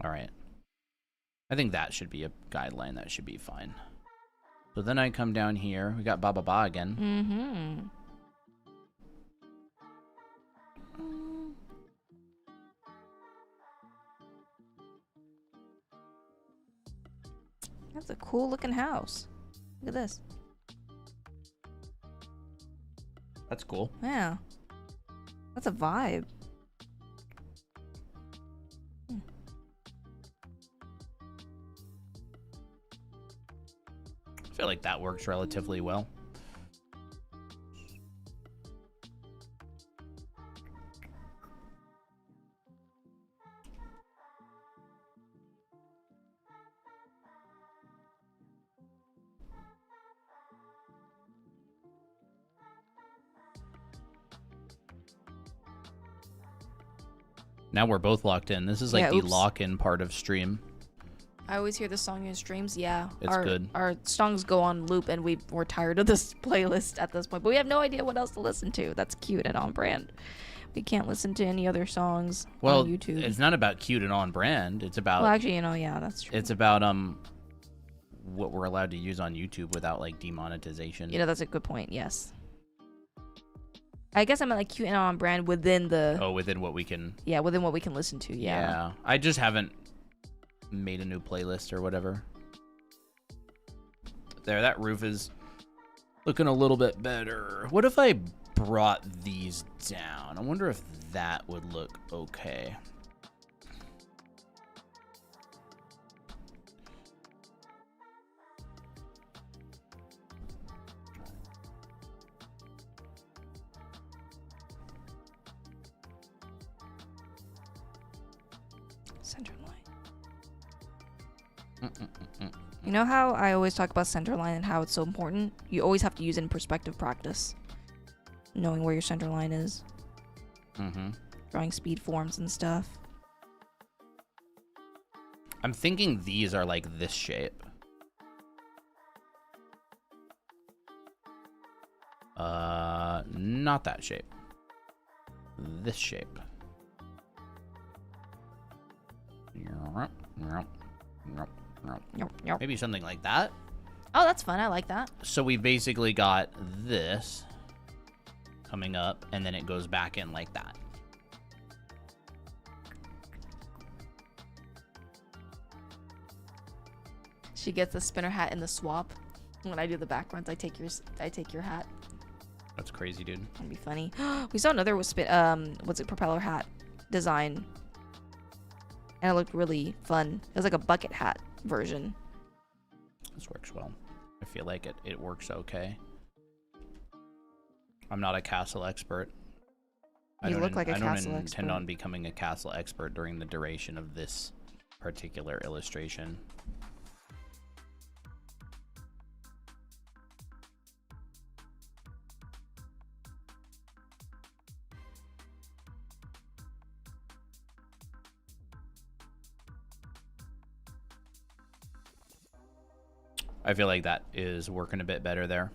All right. I think that should be a guideline. That should be fine. So then I come down here. We got ba ba ba again. Mm-hmm. That's a cool looking house. Look at this. That's cool. Yeah. That's a vibe. I feel like that works relatively well. Now we're both locked in. This is like the lock-in part of stream. I always hear this song in streams. Yeah, it's good. Our songs go on loop, and we're tired of this playlist at this point. But we have no idea what else to listen to. That's cute and on brand. We can't listen to any other songs on YouTube. It's not about cute and on brand. It's about. Well, actually, yeah, that's true. It's about what we're allowed to use on YouTube without like demonetization. That's a good point. Yes. I guess I meant like cute and on brand within the. Oh, within what we can. Yeah, within what we can listen to. Yeah. I just haven't made a new playlist or whatever. There, that roof is looking a little bit better. What if I brought these down? I wonder if that would look okay. Center line. You know how I always talk about center line and how it's so important? You always have to use it in perspective practice. Knowing where your center line is. Drawing speed forms and stuff. I'm thinking these are like this shape. Not that shape. This shape. Maybe something like that. Oh, that's fun. I like that. So we basically got this coming up, and then it goes back in like that. She gets the spinner hat in the swap. When I do the backgrounds, I take your hat. That's crazy, dude. That'd be funny. We saw another propeller hat design. And it looked really fun. It was like a bucket hat version. This works well. I feel like it works okay. I'm not a castle expert. You look like a castle expert. I don't intend on becoming a castle expert during the duration of this particular illustration. I feel like that is working a bit better there.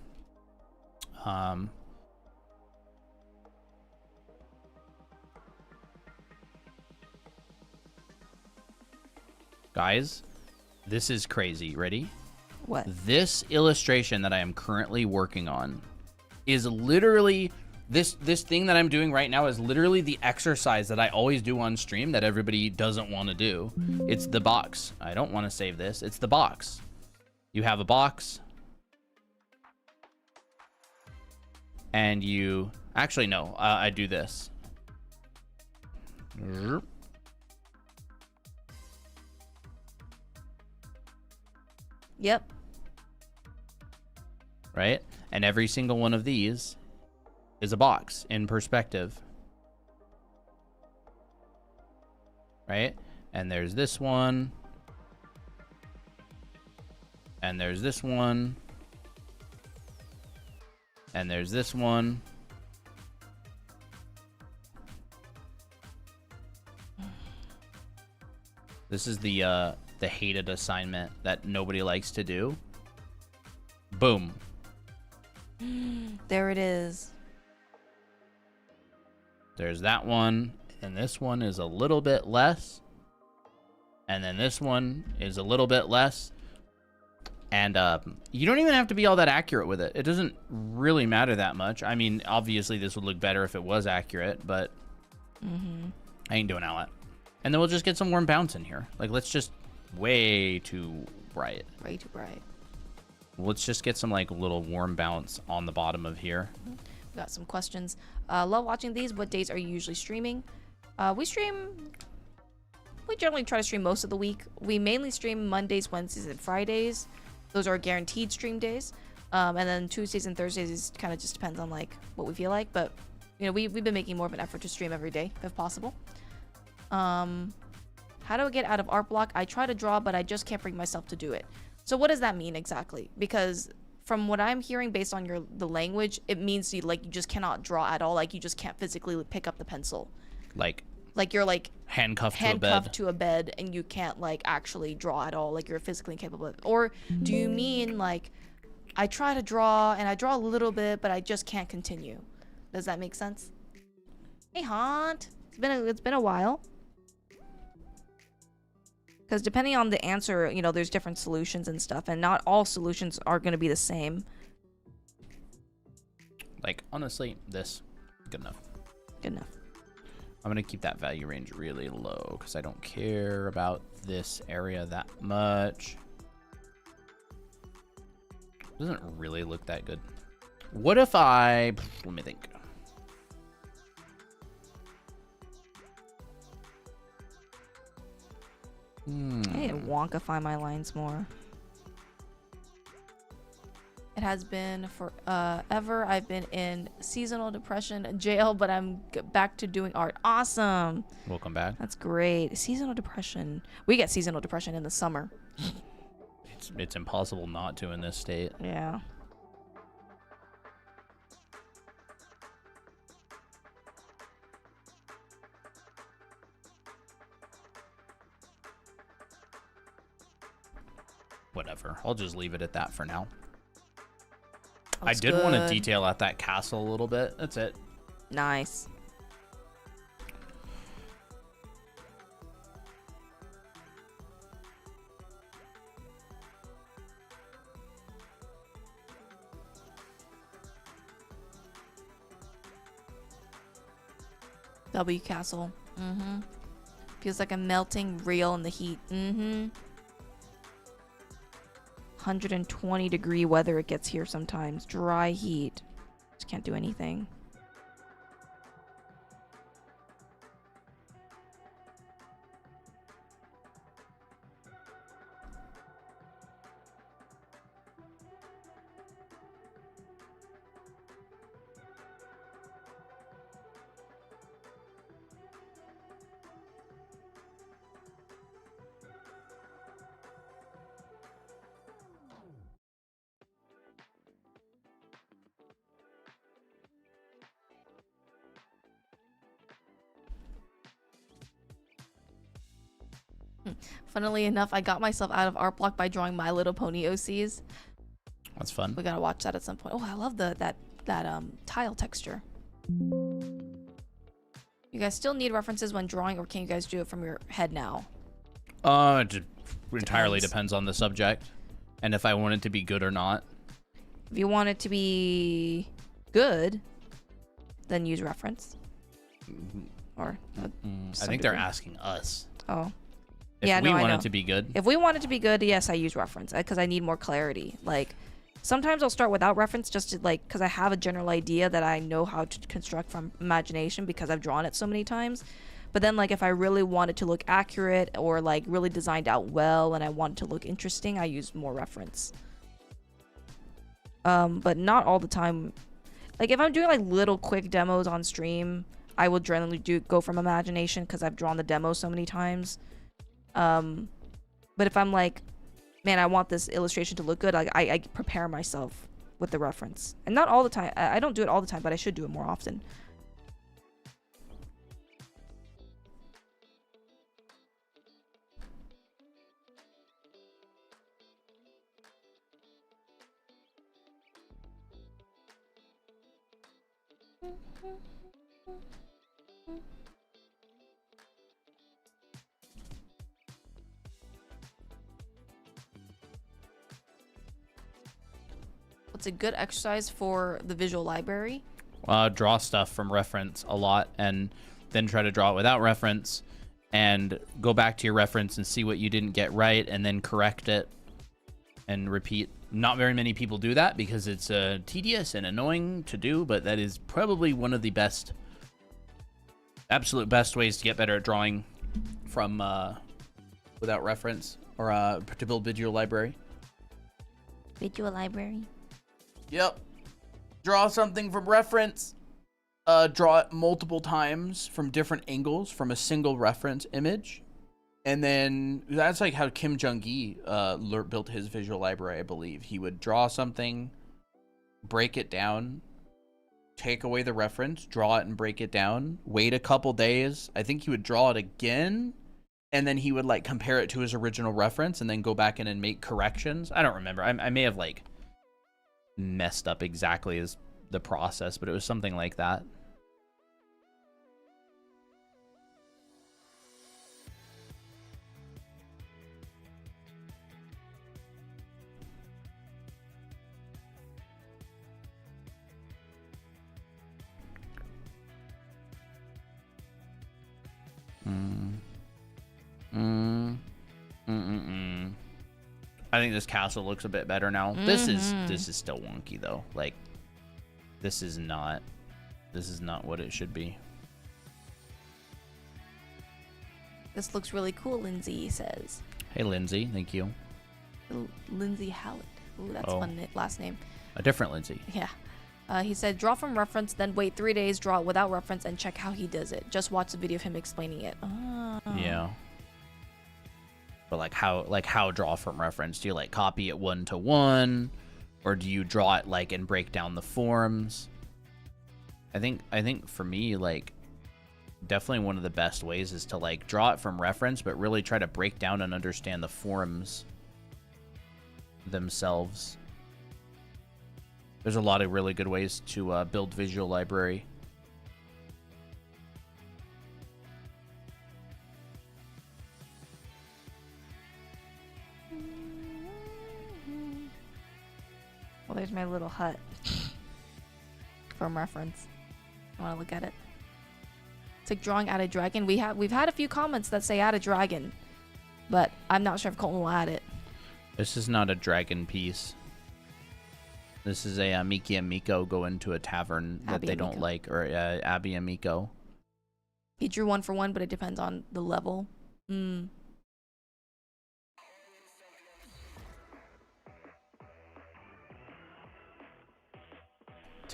Guys, this is crazy. Ready? What? This illustration that I am currently working on is literally this thing that I'm doing right now is literally the exercise that I always do on stream that everybody doesn't want to do. It's the box. I don't want to save this. It's the box. You have a box. And you actually no, I do this. Yep. Right? And every single one of these is a box in perspective. Right? And there's this one. And there's this one. And there's this one. This is the hated assignment that nobody likes to do. Boom. There it is. There's that one. And this one is a little bit less. And then this one is a little bit less. And you don't even have to be all that accurate with it. It doesn't really matter that much. I mean, obviously this would look better if it was accurate, but I ain't doing all that. And then we'll just get some warm bounce in here. Like, let's just way too bright. Way too bright. Let's just get some like little warm bounce on the bottom of here. We got some questions. Love watching these. What days are you usually streaming? We generally try to stream most of the week. We mainly stream Mondays, Wednesdays, and Fridays. Those are guaranteed stream days. And then Tuesdays and Thursdays kind of just depends on like what we feel like. But you know, we've been making more of an effort to stream every day if possible. How do I get out of art block? I try to draw, but I just can't bring myself to do it. So what does that mean exactly? Because from what I'm hearing based on the language, it means you just cannot draw at all. Like you just can't physically pick up the pencil. Like you're like handcuffed to a bed and you can't like actually draw at all. Like you're physically incapable of. Or do you mean like I try to draw and I draw a little bit, but I just can't continue? Does that make sense? Hey, Haunt. It's been a while. Because depending on the answer, you know, there's different solutions and stuff, and not all solutions are going to be the same. Like, honestly, this. Good enough. Good enough. I'm going to keep that value range really low because I don't care about this area that much. Doesn't really look that good. What if I... Let me think. I need to wonkify my lines more. It has been forever. I've been in seasonal depression jail, but I'm back to doing art. Awesome. Welcome back. That's great. Seasonal depression. We get seasonal depression in the summer. It's impossible not to in this state. Yeah. Whatever. I'll just leave it at that for now. Looks I did want to good. detail out that castle a little bit. That's it. Nice. W Castle. Feels like I'm melting real in the heat. 120-degree weather it gets here sometimes. Dry heat. Just can't do anything. Funnily enough, I got myself out of art block by drawing My Little Pony OCs. That's fun. We gotta watch that at some point. Oh, I love that tile texture. You guys still need references when drawing, or can you guys do it from your head now? It entirely depends on the subject and if I want it to be good or not. If you want it to be good, then use reference. Or I think they're asking us. Oh. If we want it to be good. If we want it to be good, yes, I use reference because I need more clarity. Like, sometimes I'll start without reference just to, like, because I have a general idea that I know how to construct from imagination because I've drawn it so many times. But then, like, if I really want it to look accurate or, like, really designed out well and I want it to look interesting, I use more reference. But not all the time. Like, if I'm doing, like, little quick demos on stream, I will generally go from imagination because I've drawn the demo so many times. But if I'm like, man, I want this illustration to look good, like I prepare myself with the reference. And not all the time. I don't do it all the time, but I should do it more often. What's a good exercise for the visual library? Draw stuff from reference a lot and then try to draw it without reference and go back to your reference and see what you didn't get right and then correct it and repeat. Not very many people do that because it's tedious and annoying to do, but that is probably one of the best, absolute best ways to get better at drawing from without reference or to build visual library. Visual library. Yep. Draw something from reference. Draw it multiple times from different angles from a single reference image. And then that's like how Kim Jong-gi built his visual library, I believe. He would draw something, break it down, take away the reference, draw it and break it down, wait a couple days. I think he would draw it again, and then he would like compare it to his original reference and then go back in and make corrections. I don't remember. I may have like messed up exactly as the process, but it was something like that. I think this castle looks a bit better now. This is still wonky though. Like this is not what it should be. This looks really cool, Lindsay says. Hey Lindsay, thank you. Lindsay Hallett. Ooh, that's a fun last name. A different Lindsay. Yeah. He said, draw from reference, then wait 3 days, draw it without reference, and check how he does it. Just watch the video of him explaining it. Oh. Yeah. But like how draw from reference? Do you like copy it 1-to-1, or do you draw it like and break down the forms? I think for me, like definitely one of the best ways is to like draw it from reference, but really try to break down and understand the forms themselves. There's a lot of really good ways to build visual library. Well, there's my little hut from reference. I want to look at it. It's like drawing out a dragon. we've had a few comments that say add a dragon, but I'm not sure if Colton will add it. This is not a dragon piece. This is a Miki and Miko go into a tavern that they don't like, or Abby and Miko. He drew 1-for-1, but it depends on the level. To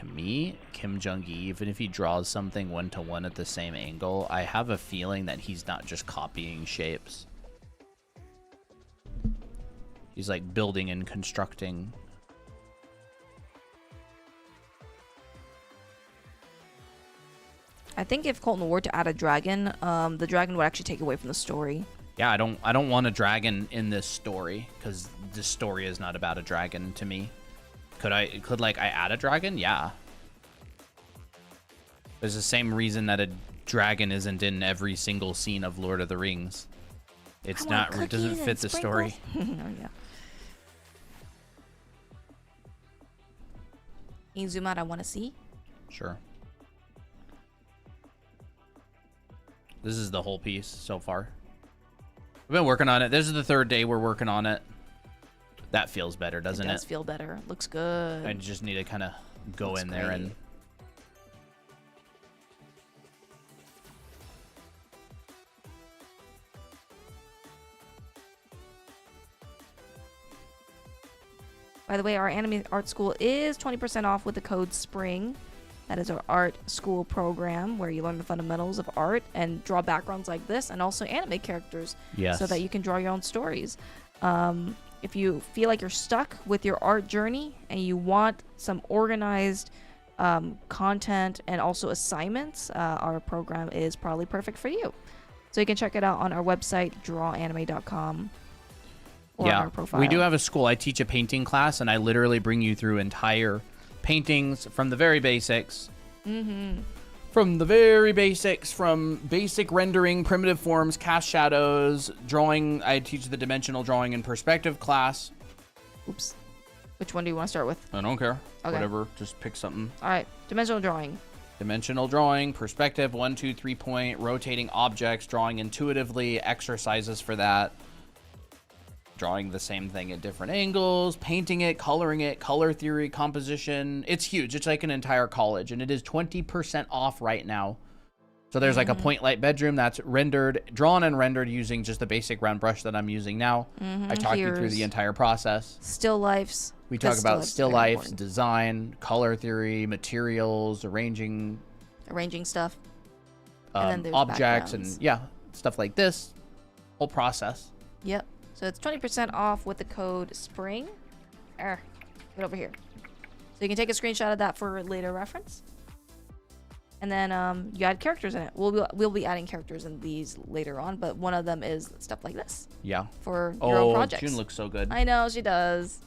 me, Kim Jong-gi, even if he draws something 1-to-1 at the same angle, I have a feeling that he's not just copying shapes. He's like building and constructing. I think if Colton were to add a dragon, the dragon would actually take away from the story. Yeah, I don't want a dragon in this story because this story is not about a dragon to me. Could I add a dragon? Yeah. There's the same reason that a dragon isn't in every single scene of Lord of the Rings. It's not, it doesn't fit the story. Oh, yeah. Can you zoom out? I want to see. Sure. This is the whole piece so far. We've been working on it. This is the 3rd day we're working on it. That feels better, doesn't it? It does feel better. Looks good. I just need to kind of go in there and... By the way, our anime art school is 20% off with the code SPRING. That is our art school program where you learn the fundamentals of art and draw backgrounds like this and also anime characters. Yes. So that you can draw your own stories. If you feel like you're stuck with your art journey and you want some organized content and also assignments, our program is probably perfect for you. So you can check it out on our website, drawanime.com. Yeah, our profile. we do have a school. I teach a painting class, and I literally bring you through entire paintings from the very basics. From the very basics, from basic rendering, primitive forms, cast shadows, drawing. I teach the dimensional drawing and perspective class. Oops. Which one do you want to start with? I don't care. Okay. Whatever. Just pick something. All right. Dimensional drawing. Dimensional drawing, perspective, 1, 2, 3 point, rotating objects, drawing intuitively, exercises for that. Drawing the same thing at different angles, painting it, color theory, composition. It's huge. It's like an entire college, and it is 20% off right now. So there's like a point light bedroom that's rendered, drawn and rendered using just the basic round brush that I'm using now. I talk you through the entire process. Still lifes. We talk about still lifes, design, color theory, materials, arranging stuff, and then there's objects, backgrounds. and yeah, stuff like this. Whole process. Yep. So it's 20% off with the code SPRING. Get over here. So you can take a screenshot of that for later reference. And then you add characters in it. We'll be adding characters in these later on, but one of them is stuff like this. Yeah. For your own projects. June looks so good. I know, she does.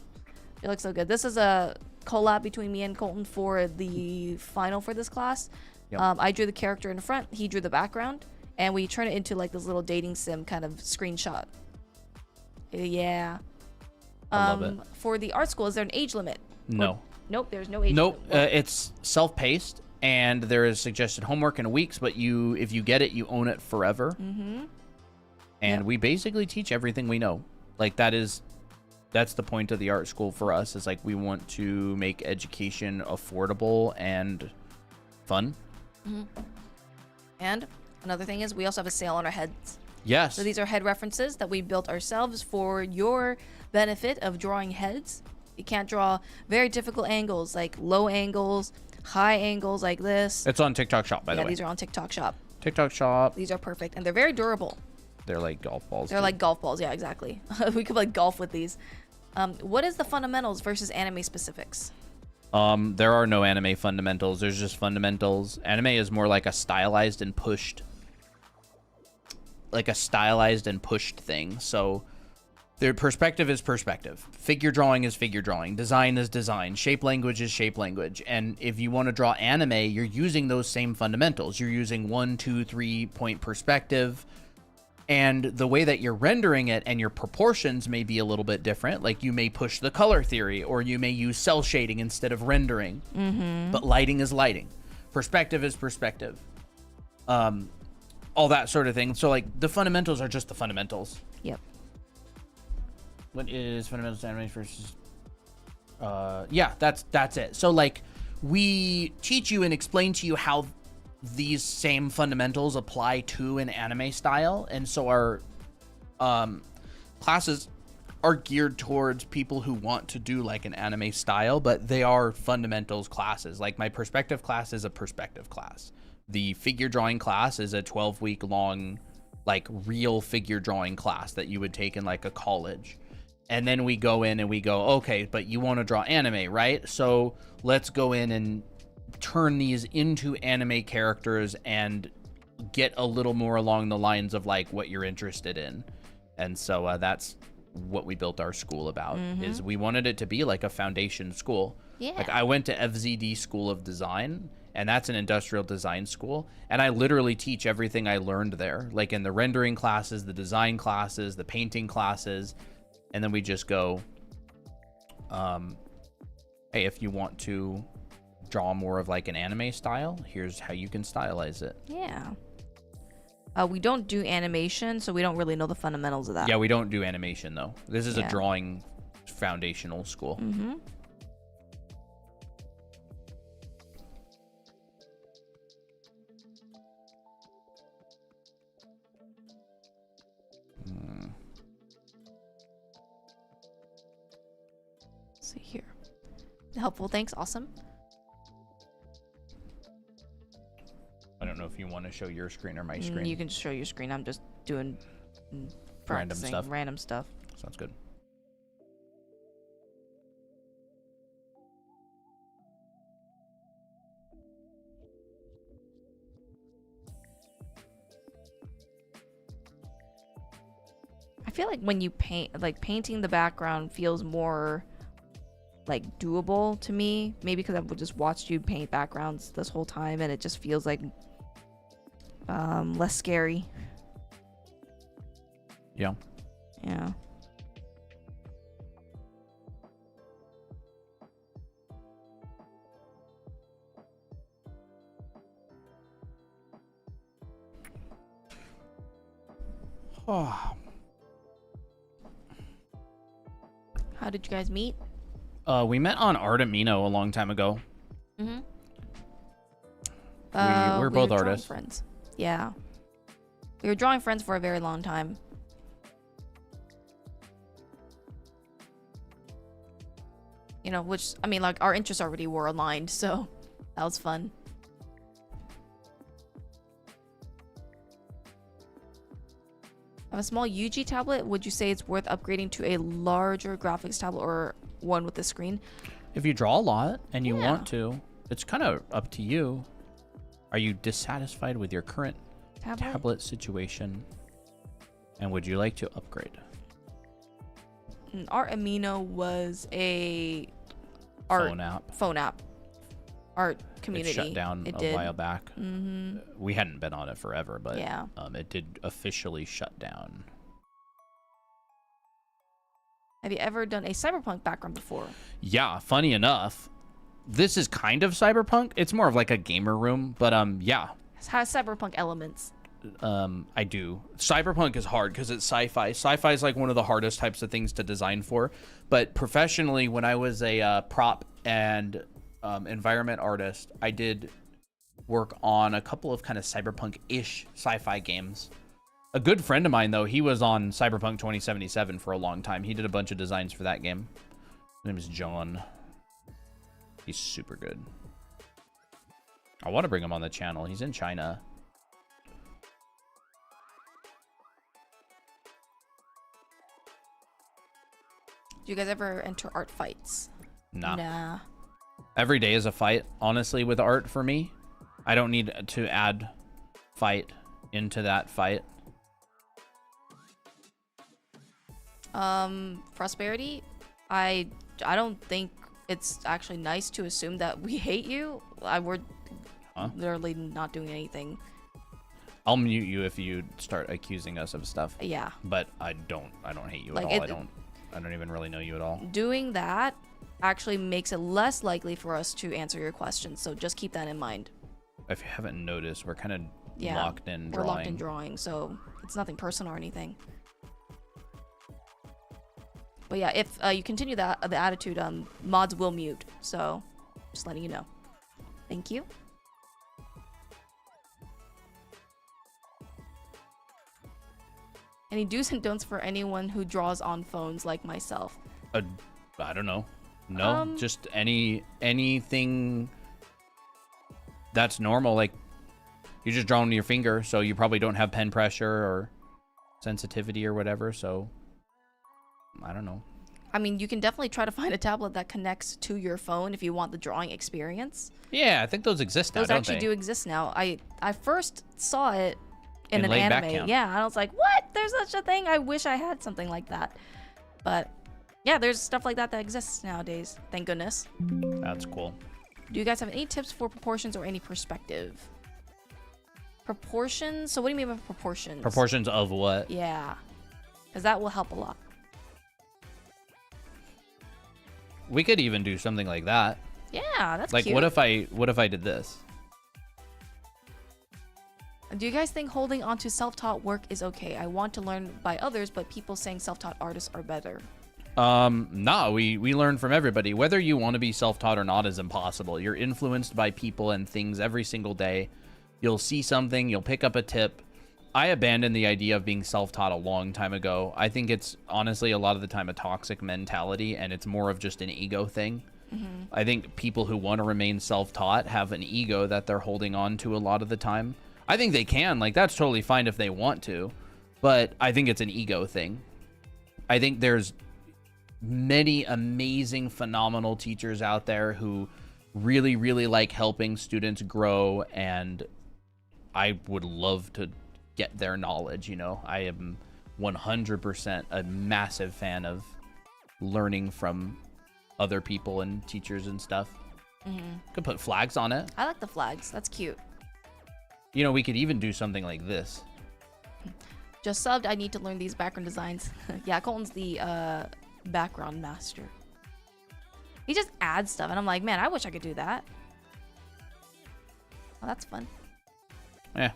She looks so good. This is a collab between me and Colton for the final for this class. Yep. I drew the character in front, he drew the background, and we turn it into like this little dating sim kind of screenshot. Yeah. I love it. For the art school, is there an age limit? No. Nope, there's no age limit. It's self-paced, and there is suggested homework in weeks, but if you get it, you own it forever. And we basically teach everything we know. Like that's the point of the art school for us, is like we want to make education affordable and fun. And another thing is we also have a sale on our heads. Yes. So these are head references that we built ourselves for your benefit of drawing heads. You can't draw very difficult angles, like low angles, high angles like this. It's on TikTok Shop, by the way. Yeah, these are on TikTok Shop. TikTok Shop. These are perfect, and they're very durable. They're like golf balls. They're like golf balls, yeah, exactly. We could like golf with these. What is the fundamentals versus anime specifics? There are no anime fundamentals. There's just fundamentals. Anime is more like a stylized and pushed thing. So their perspective is perspective. Figure drawing is figure drawing. Design is design. Shape language is shape language. And if you want to draw anime, you're using those same fundamentals. You're using 1, 2, 3 point perspective. And the way that you're rendering it and your proportions may be a little bit different. Like you may push the color theory, or you may use cell shading instead of rendering. But lighting is lighting. Perspective is perspective. All that sort of thing. So like the fundamentals are just the fundamentals. Yep. What is fundamentals anime versus? Yeah, that's it. So like we teach you and explain to you how these same fundamentals apply to an anime style, and so our classes are geared towards people who want to do like an anime style, but they are fundamentals classes. Like my perspective class is a perspective class. The figure drawing class is a 12-week long, like real figure drawing class that you would take in like a college. And then we go in and we go, okay, but you want to draw anime, right? So let's go in and turn these into anime characters and get a little more along the lines of like what you're interested in. And so that's what we built our school about, is we wanted it to be like a foundation school. Yeah. Like I went to FZD School of Design, and that's an industrial design school, and I literally teach everything I learned there, like in the rendering classes, the design classes, the painting classes. And then we just go, hey, if you want to draw more of like an anime style, here's how you can stylize it. Yeah. We don't do animation, so we don't really know the fundamentals of that. Yeah, we don't do animation though. This is a drawing foundational school. Let's see here. Helpful, thanks, awesome. I don't know if you want to show your screen or my screen. You can show your screen. I'm just doing Random stuff. Random stuff. Sounds good. I feel like when you paint, like painting the background feels more like doable to me. Maybe because I've just watched you paint backgrounds this whole time, and it just feels like less scary. Yeah. Yeah. Oh. How did you guys meet? We met on Art Amino a long time ago. Mm-hmm. We're both drawing artists. Friends. Yeah. We were drawing friends for a very long time. You know, which, I mean, like, our interests already were aligned, so that was fun. I have a small UG tablet. Would you say it's worth upgrading to a larger graphics tablet or one with a screen? If you draw a lot and you want to, it's kind of up to you. Are you dissatisfied with your current tablet situation? And would you like to upgrade? Art Amino was a phone app. Art community. It shut down a while back. We hadn't been on it forever, but yeah. It did officially shut down. Have you ever done a cyberpunk background before? Yeah, funny enough, this is kind of cyberpunk. It's more of like a gamer room, but yeah. It has cyberpunk elements. I do. Cyberpunk is hard because it's sci-fi. Sci-fi is like one of the hardest types of things to design for. But professionally, when I was a prop and environment artist, I did work on a couple of kind of cyberpunk-ish sci-fi games. A good friend of mine, though, he was on Cyberpunk 2077 for a long time. He did a bunch of designs for that game. His name is John. He's super good. I want to bring him on the channel. He's in China. Do you guys ever enter art fights? Nah. Every day is a fight, honestly, with art for me. I don't need to add fight into that fight. Prosperity, I don't think it's actually nice to assume that we hate you. We're literally not doing anything. I'll mute you if you start accusing us of stuff. Yeah. But I don't hate you at all. I don't even really know you at all. Doing that actually makes it less likely for us to answer your questions, so just keep that in mind. If you haven't noticed, we're kind of locked in drawing. We're locked in drawing, so it's nothing personal or anything. But yeah, if you continue the attitude, mods will mute, so just letting you know. Thank you. Any do's and don'ts for anyone who draws on phones like myself? I don't know. No, just anything that's normal. Like, you just draw on your finger, so you probably don't have pen pressure or sensitivity or whatever, so I don't know. I mean, you can definitely try to find a tablet that connects to your phone if you want the drawing experience. Yeah, I think those exist now, those don't actually they? do exist now. I first saw it in an laid back anime. cam. Yeah, and I was like, what? There's such a thing? I wish I had something like that. But yeah, there's stuff like that exists nowadays. Thank goodness. That's cool. Do you guys have any tips for proportions or any perspective? Proportions? So what do you mean by proportions? Proportions of what? Yeah, because that will help a lot. We could even do something like that. Yeah, that's like, cute. what if I did this? Do you guys think holding on to self-taught work is okay? I want to learn by others, but people saying self-taught artists are better. No, we learn from everybody. Whether you want to be self-taught or not is impossible. You're influenced by people and things every single day. You'll see something, you'll pick up a tip. I abandoned the idea of being self-taught a long time ago. I think it's honestly a lot of the time a toxic mentality, and it's more of just an ego thing. I think people who want to remain self-taught have an ego that they're holding on to a lot of the time. I think they can, like, that's totally fine if they want to, but I think it's an ego thing. I think there's many amazing, phenomenal teachers out there who really, really like helping students grow, and I would love to get their knowledge, you know. I am 100% a massive fan of learning from other people and teachers and stuff. Could put flags on it. I like the flags. That's cute. You know, we could even do something like this. Just subbed. I need to learn these background designs. Yeah, Colton's the background master. He just adds stuff, and I'm like, man, I wish I could do that. Oh, that's fun. Yeah.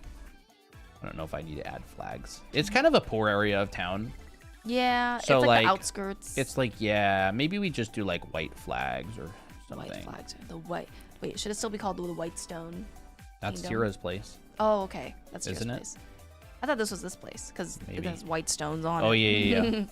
I don't know if I need to add flags. It's kind of a poor area of town. Yeah, so it's like the outskirts. It's like, yeah, maybe we just do like white flags or something. White flags. The white. Wait, should it still be called the White Stone? That's Kingdom? Tira's place. Oh, okay. That's Isn't Tira's it? place. I thought this was this place because it has white stones on it. Oh, yeah.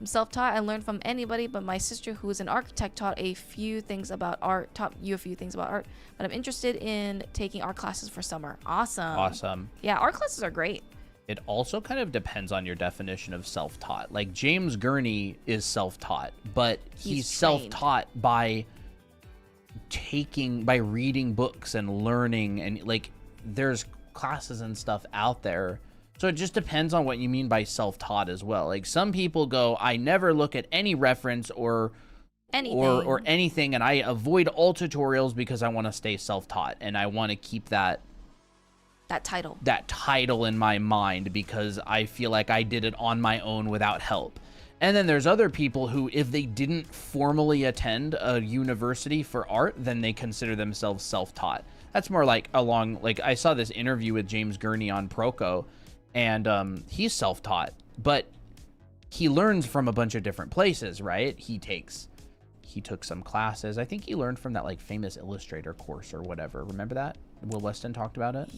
I'm self-taught. I learned from anybody, but my sister, who is an architect, taught you a few things about art. But I'm interested in taking art classes for summer. Awesome. Yeah, art classes are great. It also kind of depends on your definition of self-taught. Like James Gurney is self-taught, but he's self-taught by reading books and learning, and like there's classes and stuff out there. So it just depends on what you mean by self-taught as well. Like some people go, I never look at any reference or anything, and I avoid all tutorials because I want to stay self-taught and I want to keep that title in my mind because I feel like I did it on my own without help. And then there's other people who, if they didn't formally attend a university for art, then they consider themselves self-taught. That's more like I saw this interview with James Gurney on Proco, and he's self-taught, but he learns from a bunch of different places, right? He took some classes. I think he learned from that like famous Illustrator course or whatever. Remember that? Will Weston talked about it?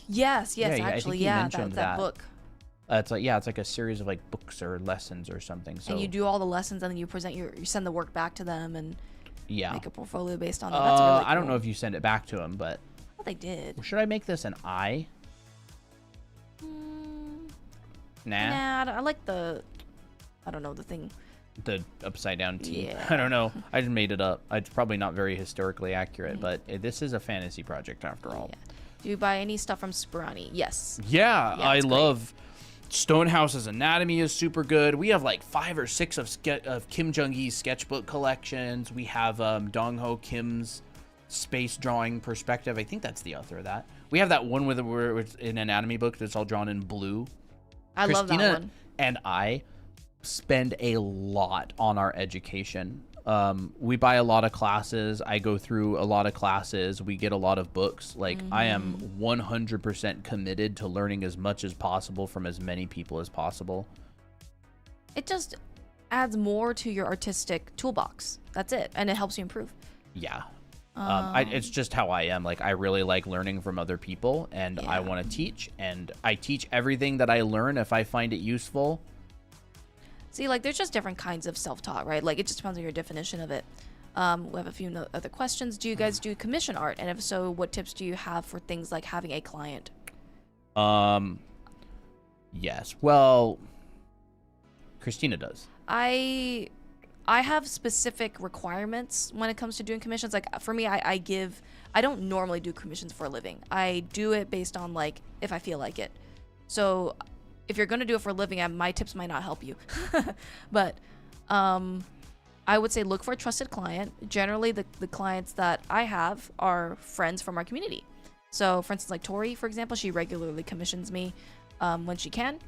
Yes, actually, that book. It's like a series of like books or lessons or something. So and you do all the lessons and then you present you send the work back to them and make a portfolio based on that. That's really cool. I don't know if you send it back to them, but well, they did. Should I make this an eye? Nah, I like the thing. The upside down T. Yeah. I don't know. I just made it up. It's probably not very historically accurate, but this is a fantasy project after all. Yeah. Do you buy any stuff from Superani? Yes. Yeah, I love Stonehouse's Anatomy is super good. We have like 5 or 6 of Kim Jung-Gi's sketchbook collections. We have Dong Ho Kim's space drawing perspective. I think that's the author of that. We have that one where it's an anatomy book that's all drawn in blue. I love that one. And I spend a lot on our education. We buy a lot of classes. I go through a lot of classes. We get a lot of books. Like I am 100% committed to learning as much as possible from as many people as possible. It just adds more to your artistic toolbox. That's it. And it helps you improve. Yeah. It's just how I am. Like I really like learning from other people, and I want to teach, and I teach everything that I learn if I find it useful. See, like there's just different kinds of self-taught, right? Like it just depends on your definition of it. We have a few other questions. Do you guys do commission art? And if so, what tips do you have for things like having a client? Yes. Well, Christina does. I have specific requirements when it comes to doing commissions. Like for me, I don't normally do commissions for a living. I do it based on like if I feel like it. So if you're going to do it for a living, my tips might not help you. But I would say look for a trusted client. Generally, the clients that I have are friends from our community. So for instance, like Tori, for example, she regularly commissions me when she can.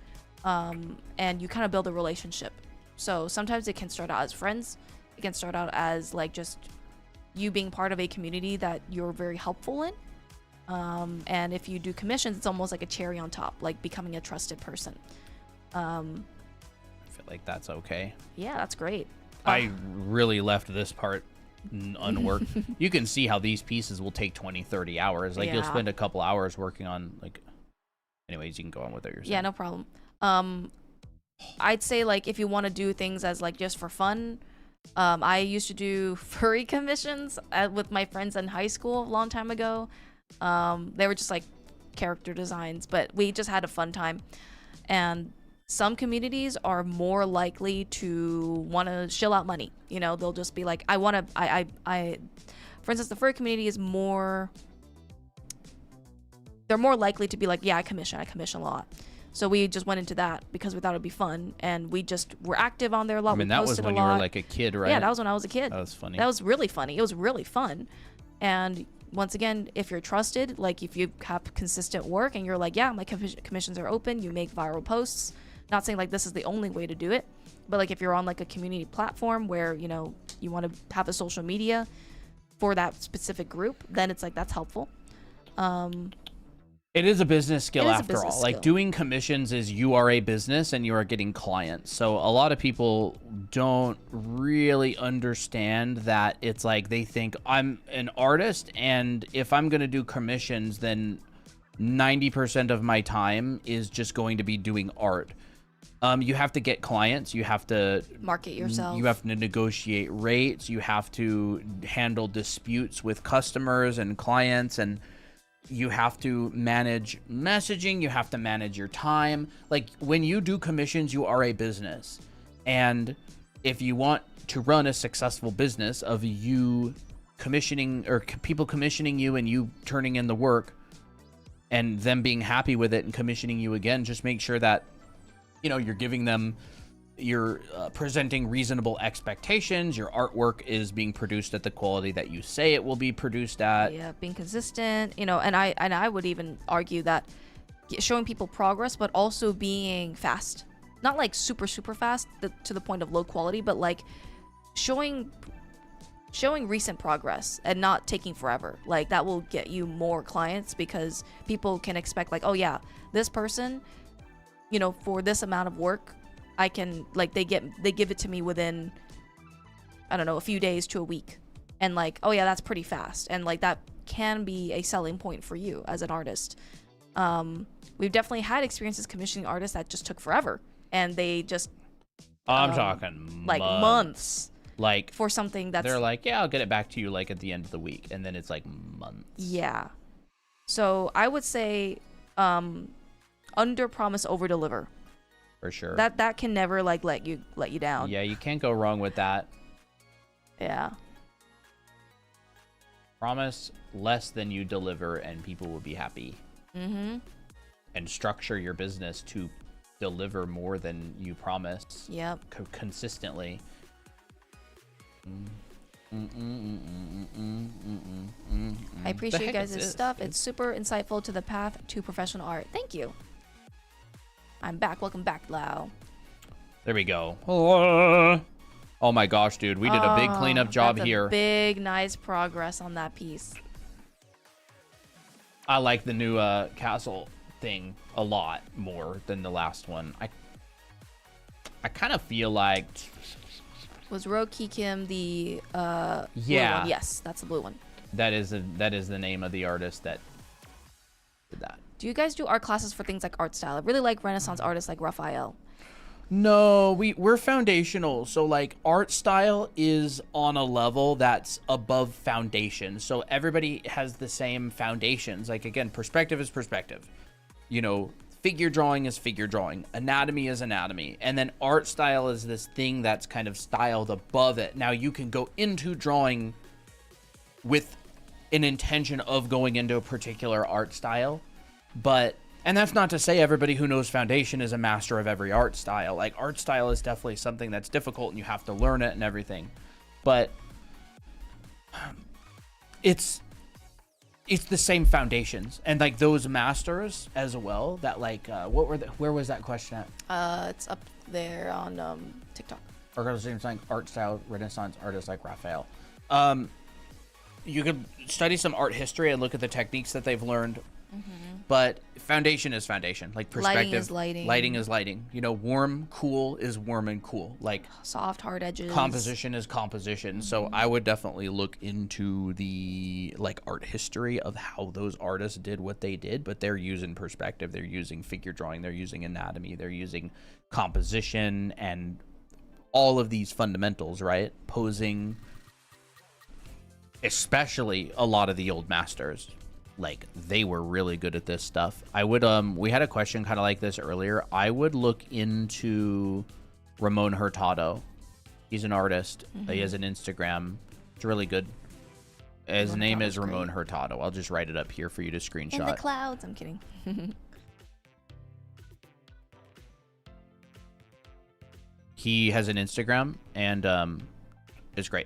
And you kind of build a relationship. So sometimes it can start out as friends. It can start out as like just you being part of a community that you're very helpful in. And if you do commissions, it's almost like a cherry on top, like becoming a trusted person. I feel like that's okay. Yeah, that's great. I really left this part unworked. You can see how these pieces will take 20, 30 hours. Like you'll spend a couple hours working on like, anyways, you can go on with it yourself. Yeah, no problem. I'd say like if you want to do things as like just for fun, I used to do furry commissions with my friends in high school a long time ago. They were just like character designs, but we just had a fun time. And some communities are more likely to want to shill out money. You know, they'll just be like, for instance, the furry community is they're more likely to be like, yeah, I commission a lot. So we just went into that because we thought it'd be fun, and we just were active on there a lot. I mean, that was when you were like a kid, right? Yeah, that was when I was a kid. That was funny. That was really funny. It was really fun. And once again, if you're trusted, like if you have consistent work and you're like, yeah, my commissions are open, you make viral posts. Not saying like this is the only way to do it, but like if you're on like a community platform where, you know, you want to have a social media for that specific group, then it's like that's helpful. It is a business skill after all. Like skill. doing commissions is you are a business and you are getting clients. So a lot of people don't really understand that. It's like they think I'm an artist, and if I'm going to do commissions, then 90% of my time is just going to be doing art. You have to get clients. You have to market yourself. You have to negotiate rates. You have to handle disputes with customers and clients, and you have to manage messaging. You have to manage your time. Like when you do commissions, you are a business. And if you want to run a successful business of you commissioning or people commissioning you and you turning in the work and them being happy with it and commissioning you again, just make sure that, you know, you're giving them, you're presenting reasonable expectations. Your artwork is being produced at the quality that you say it will be produced at. Yeah, being consistent, you know, and I would even argue that showing people progress, but also being fast, not like super fast to the point of low quality, but like showing recent progress and not taking forever. Like that will get you more clients because people can expect like, oh yeah, this person, you know, for this amount of work, I can, like, they give it to me within, I don't know, a few days to a week. And like, oh yeah, that's pretty fast. And like that can be a selling point for you as an artist. We've definitely had experiences commissioning artists that just took forever. And they just I'm talking like months. Like for something that's, they're like, yeah, I'll get it back to you like at the end of the week. And then it's like months. Yeah. So I would say under promise, over deliver. For sure. That can never like let you down. Yeah, you can't go wrong with that. Yeah. Promise less than you deliver and people will be happy. Mm-hmm. And structure your business to deliver more than you promise. Yep. Consistently. I appreciate you guys' stuff. It's super insightful to the path to professional art. Thank you. I'm back. Welcome back, Lau. There we go. Oh my gosh, dude. We did a big cleanup job here. Big, nice progress on that piece. I like the new castle thing a lot more than the last one. I kind of feel like... Was Rogue Kikim the yeah. blue one? Yes, that's the blue one. That is the name of the artist that did that. Do you guys do art classes for things like art style? I really like Renaissance artists like Raphael. No, we're foundational. So like art style is on a level that's above foundation. So everybody has the same foundations. Like again, perspective is perspective. You know, figure drawing is figure drawing. Anatomy is anatomy. And then art style is this thing that's kind of styled above it. Now you can go into drawing with an intention of going into a particular art style. And that's not to say everybody who knows foundation is a master of every art style. Like art style is definitely something that's difficult and you have to learn it and everything. But it's the same foundations and like those masters as well that like where was that question at? It's up there on TikTok. Art style Renaissance artists like Raphael. You could study some art history and look at the techniques that they've learned. But foundation is foundation. Like perspective. Lighting is lighting. Lighting is lighting. You know, warm, cool is warm and cool. Like soft, hard edges. Composition is composition. So I would definitely look into the like art history of how those artists did what they did. But they're using perspective. They're using figure drawing. They're using anatomy. They're using composition and all of these fundamentals, right? Posing. Especially a lot of the old masters. Like they were really good at this stuff. I would we had a question kind of like this earlier. I would look into Ramon Hurtado. He's an artist. He has an Instagram. It's really good. His name is Ramon Hurtado. I'll just write it up here for you to screenshot. In the clouds. I'm kidding. He has an Instagram and it's great.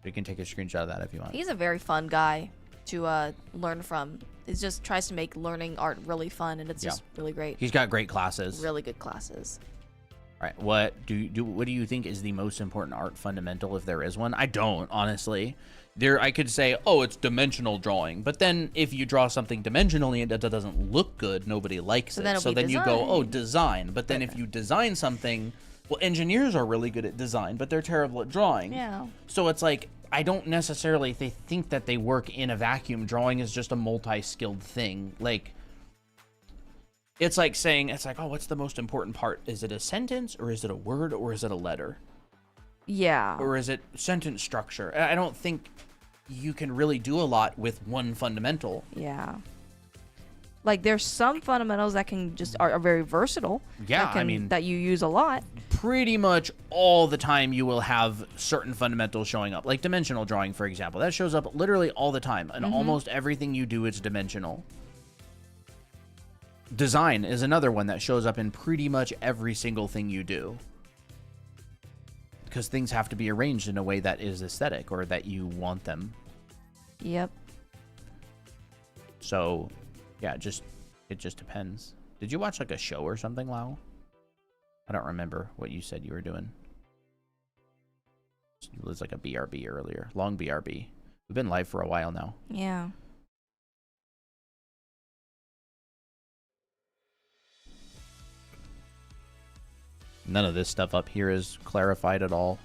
You can take a screenshot of that if you want. He's a very fun guy to learn from. He just tries to make learning art really fun, and it's just really great. He's got great classes. Really good classes. All right, what do you think is the most important art fundamental, if there is one? I don't, honestly. I could say, oh, it's dimensional drawing, but then if you draw something dimensionally and that doesn't look good, nobody likes it. So then you go, oh, design. But then if you design something, well, engineers are really good at design, but they're terrible at drawing. Yeah. So it's like, I don't necessarily think that they work in a vacuum. Drawing is just a multi-skilled thing. Like, it's like saying, oh, what's the most important part? Is it a sentence, or is it a word, or is it a letter? Yeah. Or is it sentence structure? I don't think you can really do a lot with one fundamental. Yeah. Like, there's some fundamentals that can just are very versatile. Yeah, I mean, that you use a lot. Pretty much all the time you will have certain fundamentals showing up. Like dimensional drawing, for example. That shows up literally all the time. And almost everything you do is dimensional. Design is another one that shows up in pretty much every single thing you do. Because things have to be arranged in a way that is aesthetic, or that you want them. Yep. So, yeah, it just depends. Did you watch like a show or something, Lau? I don't remember what you said you were doing. It was like a BRB earlier. Long BRB. We've been live for a while now. Yeah. None of this stuff up here is clarified at all.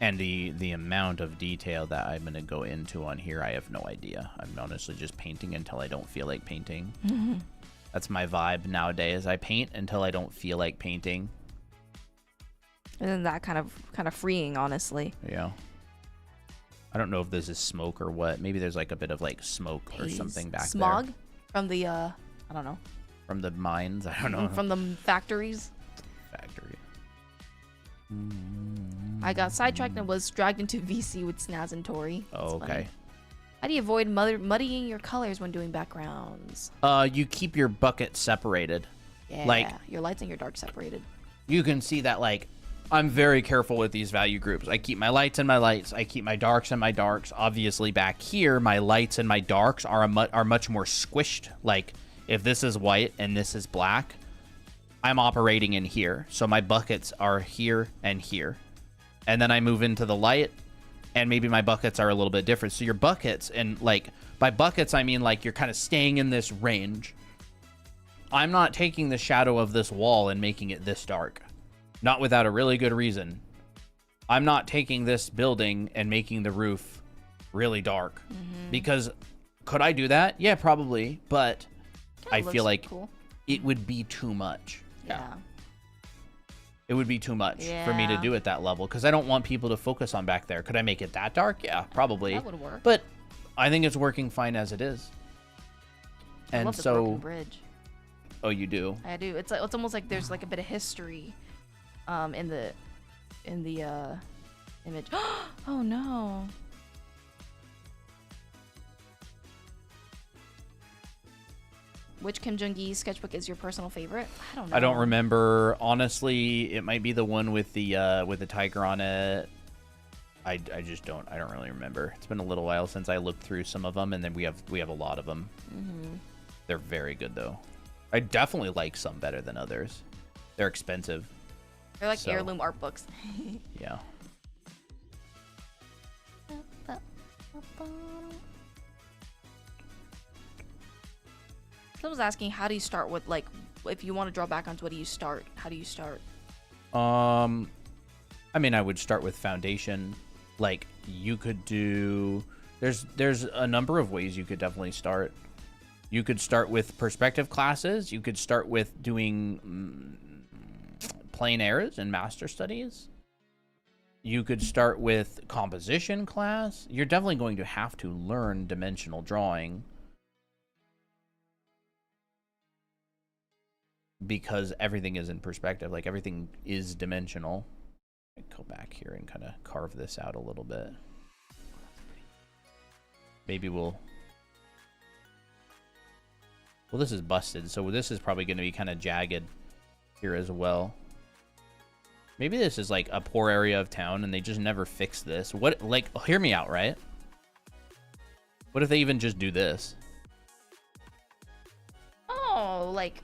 And the amount of detail that I'm going to go into on here, I have no idea. I'm honestly just painting until I don't feel like painting. That's my vibe nowadays. I paint until I don't feel like painting. Isn't that kind of freeing, honestly? Yeah. I don't know if this is smoke or what. Maybe there's like a bit of like smoke or something back there. Smog from the I don't know. From the mines? I don't know. From the factories. Factory. I got sidetracked and was dragged into VC with Snaz and Tori. Oh, okay. Funny. How do you avoid muddying your colors when doing backgrounds? You keep your bucket separated. Yeah, like, your lights and your darks separated. You can see that, like, I'm very careful with these value groups. I keep my lights and my lights. I keep my darks and my darks. Obviously, back here, my lights and my darks are much more squished. Like, if this is white and this is black, I'm operating in here. So my buckets are here and here. And then I move into the light, and maybe my buckets are a little bit different. So your buckets, and like, by buckets, I mean like you're kind of staying in this range. I'm not taking the shadow of this wall and making it this dark. Not without a really good reason. I'm not taking this building and making the roof really dark. Because could I do that? Yeah, probably. But I feel like it would be too much. Yeah. It would be too much for me to do at that level, because I don't want people to focus on back there. Could I make it that dark? Yeah, probably. That would work. But I think it's working fine as it is. I And love the so, broken bridge. Oh, you do? I do. It's almost like there's like a bit of history, in the image. Oh no. Which Kim Jong-gi sketchbook is your personal favorite? I don't know. I don't remember. Honestly, it might be the one with the tiger on it. I just don't. I don't really remember. It's been a little while since I looked through some of them, and then we have a lot of them. They're very good though. I definitely like some better than others. They're expensive. They're like heirloom art books. Yeah. Someone's asking, how do you start with, like, if you want to draw backgrounds, what do you start? How do you start? I mean, I would start with foundation. Like, you could do... There's a number of ways you could definitely start. You could start with perspective classes. You could start with doing plein airs and master studies. You could start with composition class. You're definitely going to have to learn dimensional drawing, because everything is in perspective. Like, everything is dimensional. Go back here and kind of carve this out a little bit. Maybe well, this is busted, so this is probably going to be kind of jagged here as well. Maybe this is like a poor area of town and they just never fix this. What, like, hear me out, right? What if they even just do this? Oh, like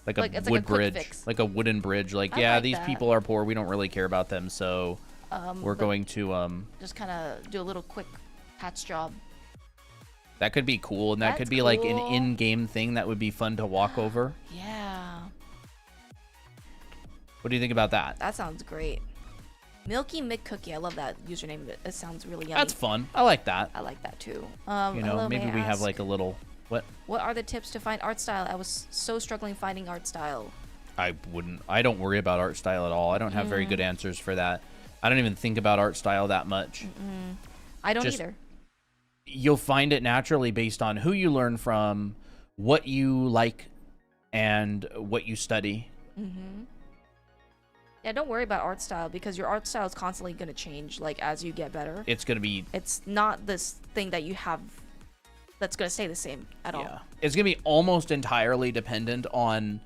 a it's wood like a quick bridge, fix. like a wooden bridge. Like, I yeah, like these that. people are poor. We don't really care about them, so we're going to just kind of do a little quick patch job. That could be cool, and that That's could be like an cool. in-game thing that would be fun to walk over. Yeah, What do you think about that? that sounds great. Milky McCookie, I love that username. It sounds really yummy. That's fun. I like that. I like that too. You hello, know, maybe may I we have ask, like a little what? What are the tips to find art style? I was so struggling finding art style. I don't worry about art style at all. I don't have very good answers for that. I don't even think about art style that much. I don't Just- either. You'll find it naturally based on who you learn from, what you like, and what you study. Yeah, don't worry about art style because your art style is constantly going to change like as you get better. It's going to be It's not this thing that you have that's going to stay the same at all. It's going to be almost entirely dependent on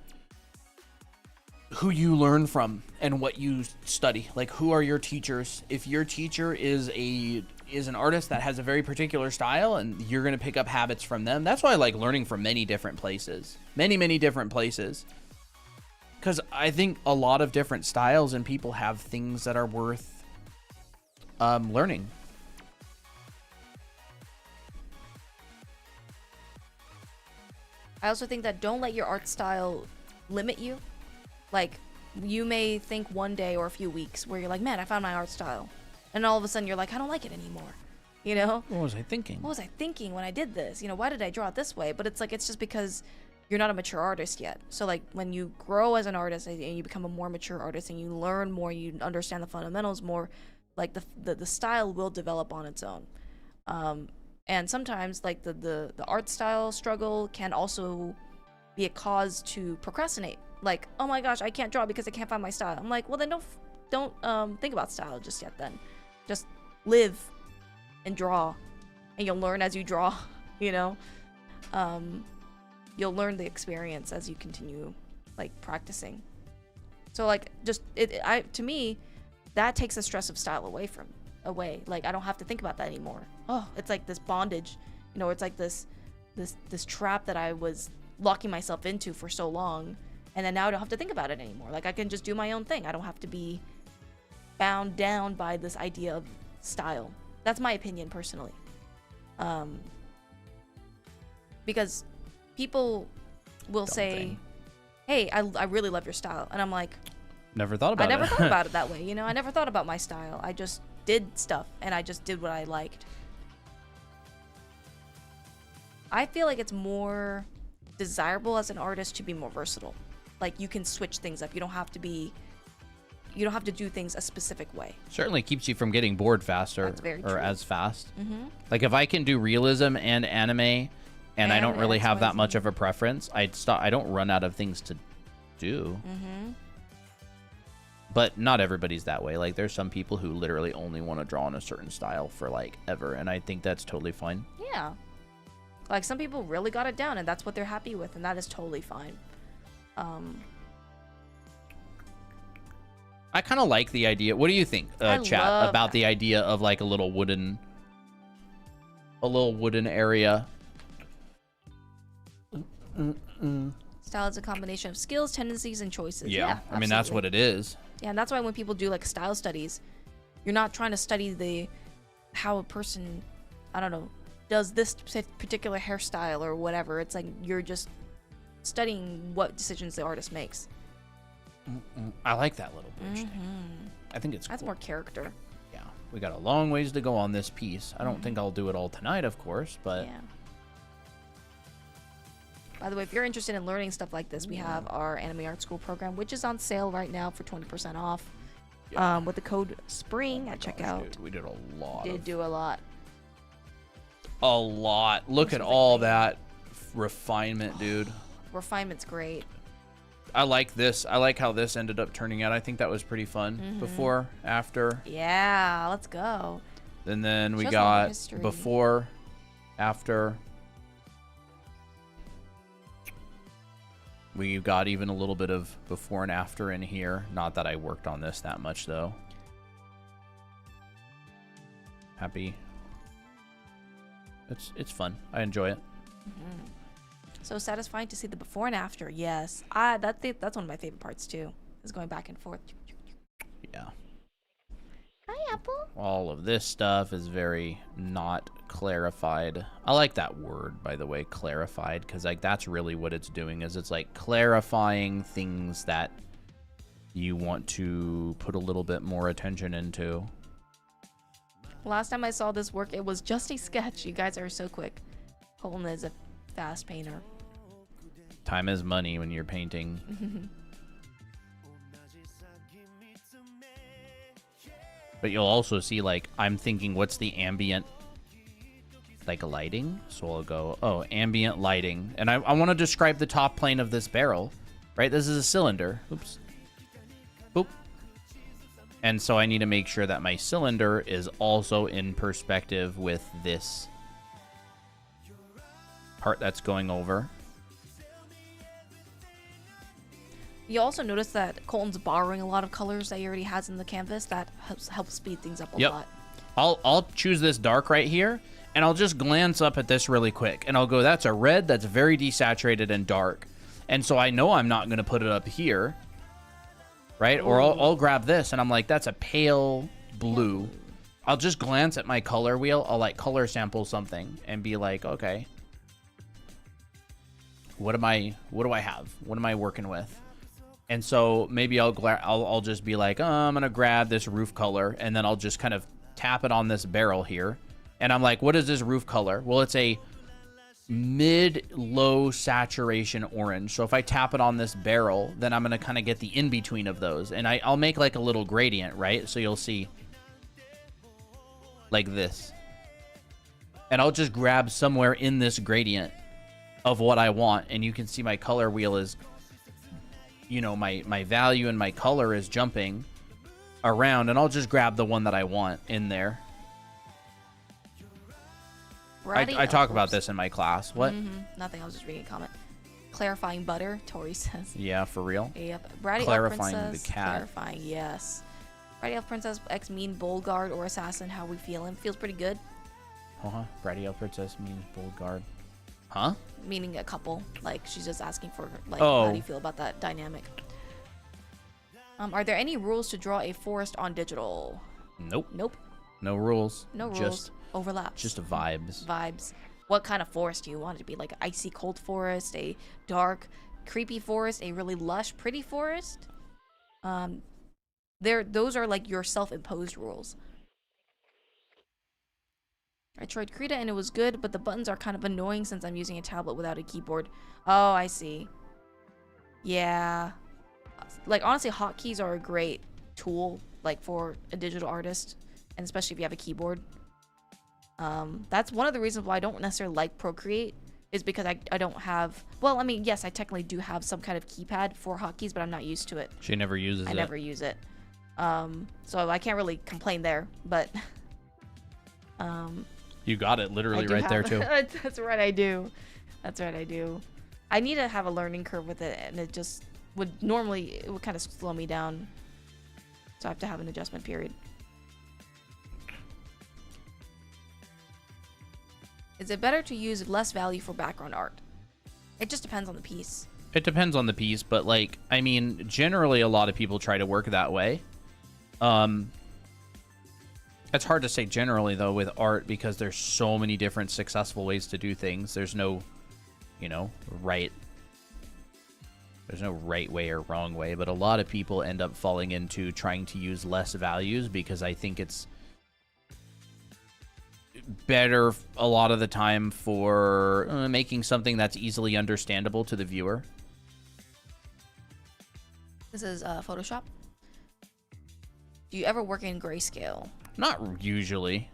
who you learn from and what you study. Like, who are your teachers? If your teacher is an artist that has a very particular style and you're going to pick up habits from them, that's why I like learning from many different places. Many different places. Because I think a lot of different styles and people have things that are worth learning. I also think that don't let your art style limit you. Like, you may think one day or a few weeks where you're like, man, I found my art style. And all of a sudden you're like, I don't like it anymore. You know? What was I thinking? What was I thinking when I did this? You know, why did I draw it this way? But it's like, it's just because you're not a mature artist yet. So like when you grow as an artist and you become a more mature artist and you learn more, you understand the fundamentals more, like the style will develop on its own. And sometimes like the art style struggle can also be a cause to procrastinate. Like, oh my gosh, I can't draw because I can't find my style. I'm like, well then don't think about style just yet then. Just live and draw and you'll learn as you draw, you know? You'll learn the experience as you continue like practicing. So like just to me, that takes the stress of style away. Like I don't have to think about that anymore. Oh, it's like this bondage, you know, it's like this trap that I was locking myself into for so long, and then now I don't have to think about it anymore. Like I can just do my own thing. I don't have to be bound down by this idea of style. That's my opinion personally. Because people will say, hey, I really love your style. And I'm like, Never thought about it. I never thought about it that way. You know, I never thought about my style. I just did stuff and I just did what I liked. I feel like it's more desirable as an artist to be more versatile. Like you can switch things up. You don't have to do things a specific way. Certainly keeps you from getting bored faster That's very or true. as fast. Like if I can do realism and anime and I don't really have that XYZ. much of a preference, I don't run out of things to do. But not everybody's that way. Like there's some people who literally only want to draw in a certain style for like ever, and I think that's totally fine. Yeah. Like some people really got it down and that's what they're happy with, and that is totally fine. I kind of like the idea. What do you think, I chat, love about that. the idea of like a little wooden area? Style is a combination of skills, tendencies, and choices. Yeah, I mean that's what it is. Yeah, and that's why when people do like style studies, you're not trying to study how a person, I don't know, does this particular hairstyle or whatever. It's like you're just studying what decisions the artist makes. I like that little bridge thing. I think it's That's cool. more character. Yeah, we got a long ways to go on this piece. I don't think I'll do it all tonight, of course, but Yeah. By the way, if you're interested in learning stuff like this, we have our Anime Art School program, which is on sale right now for 20% off. With the code SPRING at checkout. Dude, we did a lot. Did do a lot. A lot. Look at all that refinement, dude. Refinement's great. I like this. I like how this ended up turning out. I think that was pretty fun. Before, after, Yeah, let's go. and then we Shows a lot of got history. before, after. We got even a little bit of before and after in here. Not that I worked on this that much, though. It's fun. I enjoy it. Mm-hmm. So satisfying to see the before and after. Yes, that's one of my favorite parts too. Is going back and forth. Yeah. Hi, Apple. All of this stuff is very not clarified. I like that word, by the way, clarified, because like that's really what it's doing. Is it's like clarifying things that you want to put a little bit more attention into. Last time I saw this work, it was just a sketch. You guys are so quick. Colton is a fast painter. Time is money when you're painting. But you'll also see, like, I'm thinking, what's the ambient, like, lighting? So I'll go, oh, ambient lighting. And I want to describe the top plane of this barrel, right? This is a cylinder. Oops. Boop. And so I need to make sure that my cylinder is also in perspective with this part that's going over. You also notice that Colton's borrowing a lot of colors that he already has in the canvas. That helps speed things up a lot. I'll choose this dark right here, and I'll just glance up at this really quick, and I'll go, that's a red that's very desaturated and dark. And so I know I'm not going to put it up here, right? Ooh. Or I'll grab this, and I'm like, that's a pale blue. I'll just glance at my color wheel. I'll like color sample something and be like, okay, what do I have? What am I working with? And so maybe I'll just be like, oh, I'm gonna grab this roof color, and then I'll just kind of tap it on this barrel here, and I'm like, what is this roof color? Well, it's a mid-low saturation orange. So if I tap it on this barrel, then I'm gonna kind of get the in-between of those, and I'll make like a little gradient, right? So you'll see like this, and I'll just grab somewhere in this gradient of what I want, and you can see my color wheel is, you know, my value and my color is jumping around, and I'll just grab the one that I want in there. I talk about this in my class. What? Nothing. I was just reading a comment. Clarifying butter, Tori says. Yeah, for real. Yep. Bratty clarifying Elf Princess, the cat. Clarifying, yes. Bratty Elf Princess, X mean bold guard or assassin. How we feeling? Feels pretty good. Bratty Elf Princess means bold guard. Huh? Meaning a couple. Like, she's just asking for, like, oh. How do you feel about that dynamic? Are there any rules to draw a forest on digital? Nope. Nope. No rules. No rules. Just overlaps. Just vibes. Vibes. What kind of forest do you want it to be? Like an icy cold forest, a dark, creepy forest, a really lush, pretty forest? Those are like your self-imposed rules. I tried Krita and it was good, but the buttons are kind of annoying since I'm using a tablet without a keyboard. Oh, I see. Yeah. Like, honestly, hotkeys are a great tool, like, for a digital artist, and especially if you have a keyboard. That's one of the reasons why I don't necessarily like Procreate, is because I don't have... Well, I mean, yes, I technically do have some kind of keypad for hotkeys, but I'm not used to it. She never uses it. I never use it. So I can't really complain there, but... You got it literally right there, too. That's right, I do. That's right, I do. I need to have a learning curve with it, and it just would normally... It would kind of slow me down. So I have to have an adjustment period. Is it better to use less value for background art? It just depends on the piece. It depends on the piece, but, like, I mean, generally a lot of people try to work that way. It's hard to say generally, though, with art, because there's so many different successful ways to do things. There's no, you know, right... There's no right way or wrong way, but a lot of people end up falling into trying to use less values because I think it's better a lot of the time for making something that's easily understandable to the viewer. This is Photoshop. Do you ever work in grayscale? Not usually.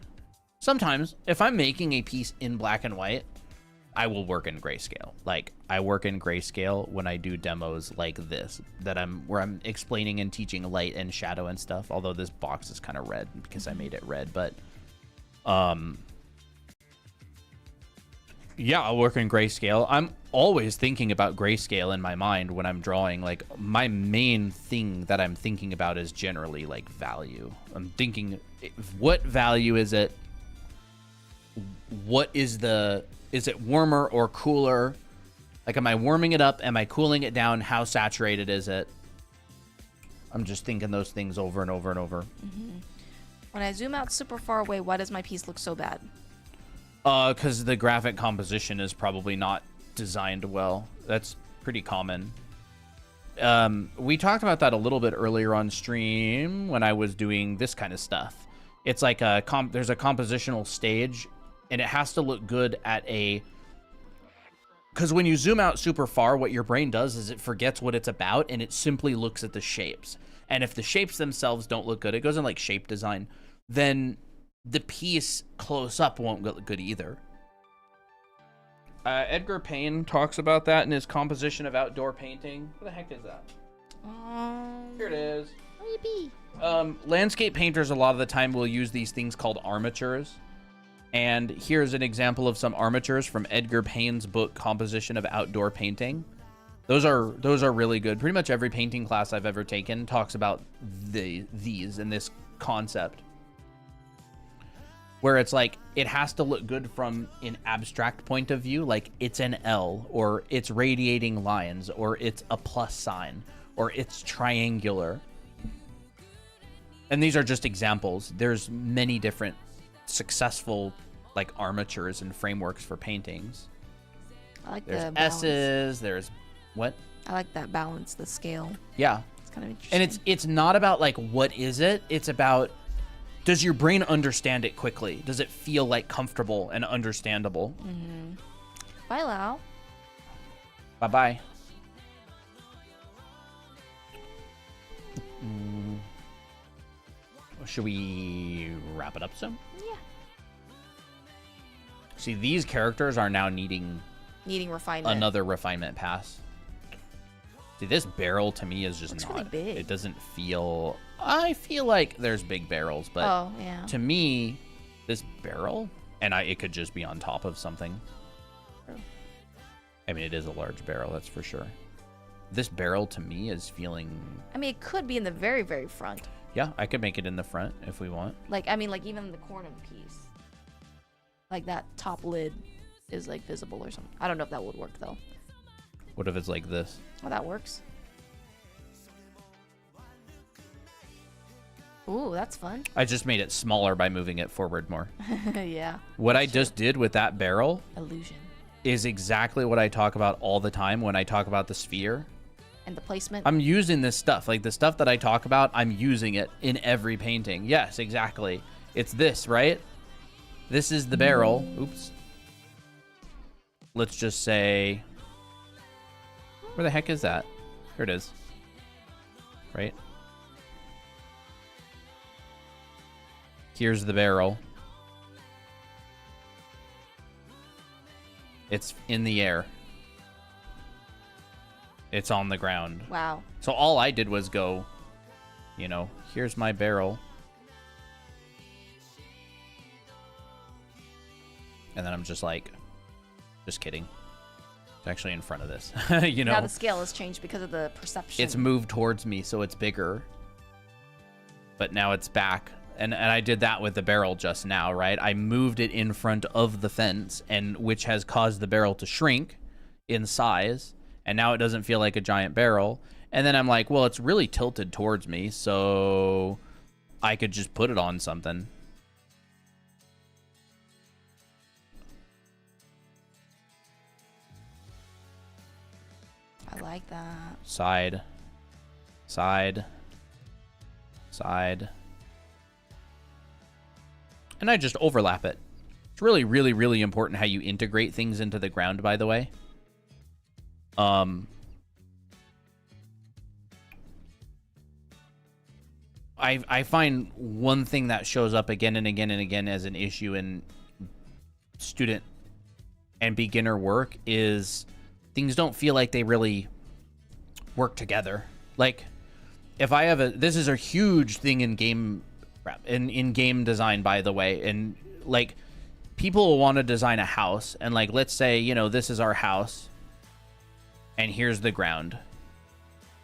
Sometimes, if I'm making a piece in black and white, I will work in grayscale. Like, I work in grayscale when I do demos like this, where I'm explaining and teaching light and shadow and stuff. Although this box is kind of red because I made it red, but yeah, I'll work in grayscale. I'm always thinking about grayscale in my mind when I'm drawing. Like, my main thing that I'm thinking about is generally like value. I'm thinking, what value is it what is it warmer or cooler? Like, am I warming it up? Am I cooling it down? How saturated is it? I'm just thinking those things over and over and over. When I zoom out super far away, why does my piece look so bad? Because the graphic composition is probably not designed well. That's pretty common. We talked about that a little bit earlier on stream when I was doing this kind of stuff. It's like there's a compositional stage, and it has to look good at a... Because when you zoom out super far, what your brain does is it forgets what it's about, and it simply looks at the shapes. And if the shapes themselves don't look good, it goes in like shape design, then the piece close up won't look good either. Edgar Payne talks about that in his composition of outdoor painting. What the heck is that? Here it is. Where you be? Landscape painters a lot of the time will use these things called armatures. And here's an example of some armatures from Edgar Payne's book, Composition of Outdoor Painting. Those are really good. Pretty much every painting class I've ever taken talks about these and this concept. Where it's like, it has to look good from an abstract point of view, like it's an L, or it's radiating lines, or it's a plus sign, or it's triangular. And these are just examples. There's many different successful like armatures and frameworks for paintings. I like there's the balance. S's, there's what? I like that balance, the scale. Yeah. It's kind of interesting. And it's not about like what is it? It's about, does your brain understand it quickly? Does it feel like comfortable and understandable? Bye, Lau. Bye-bye. Should we wrap it up soon? Yeah. See, these characters are now needing refinement. another refinement pass. See, this barrel to me is just Looks not. really big. It doesn't feel. I feel like there's big barrels, but Oh, yeah. to me, this barrel, and it could just be on top of something. True. I mean, it is a large barrel, that's for sure. This barrel to me is feeling. I mean, it could be in the very, very front. Yeah, I could make it in the front if we want. Like, I mean, like even in the corner of the piece. Like that top lid is like visible or something. I don't know if that would work though. What if it's like this? Oh, that works. Ooh, that's fun. I just made it smaller by moving it forward more. Yeah. What I just did with that barrel Illusion. is exactly what I talk about all the time when I talk about the sphere. And the placement. I'm using this stuff. Like the stuff that I talk about, I'm using it in every painting. Yes, exactly. It's this, right? This is the barrel. Oops. Let's just say... Where the heck is that? Here it is. Right? Here's the barrel. It's in the air. It's on the ground. Wow. So all I did was go, you know, here's my barrel. And then I'm just like, just kidding. It's actually in front of this, you know. Now the scale has changed because of the perception. It's moved towards me, so it's bigger. But now it's back. And I did that with the barrel just now, right? I moved it in front of the fence, and which has caused the barrel to shrink in size. And now it doesn't feel like a giant barrel. And then I'm like, well, it's really tilted towards me, so I could just put it on something. I like that. Side. Side. Side. And I just overlap it. It's really, really, really important how you integrate things into the ground, by the way. I find one thing that shows up again and again and again as an issue in student and beginner work is things don't feel like they really work together. Like, if I have this is a huge thing in game design, by the way, and like people will want to design a house, and like, let's say, you know, this is our house and here's the ground.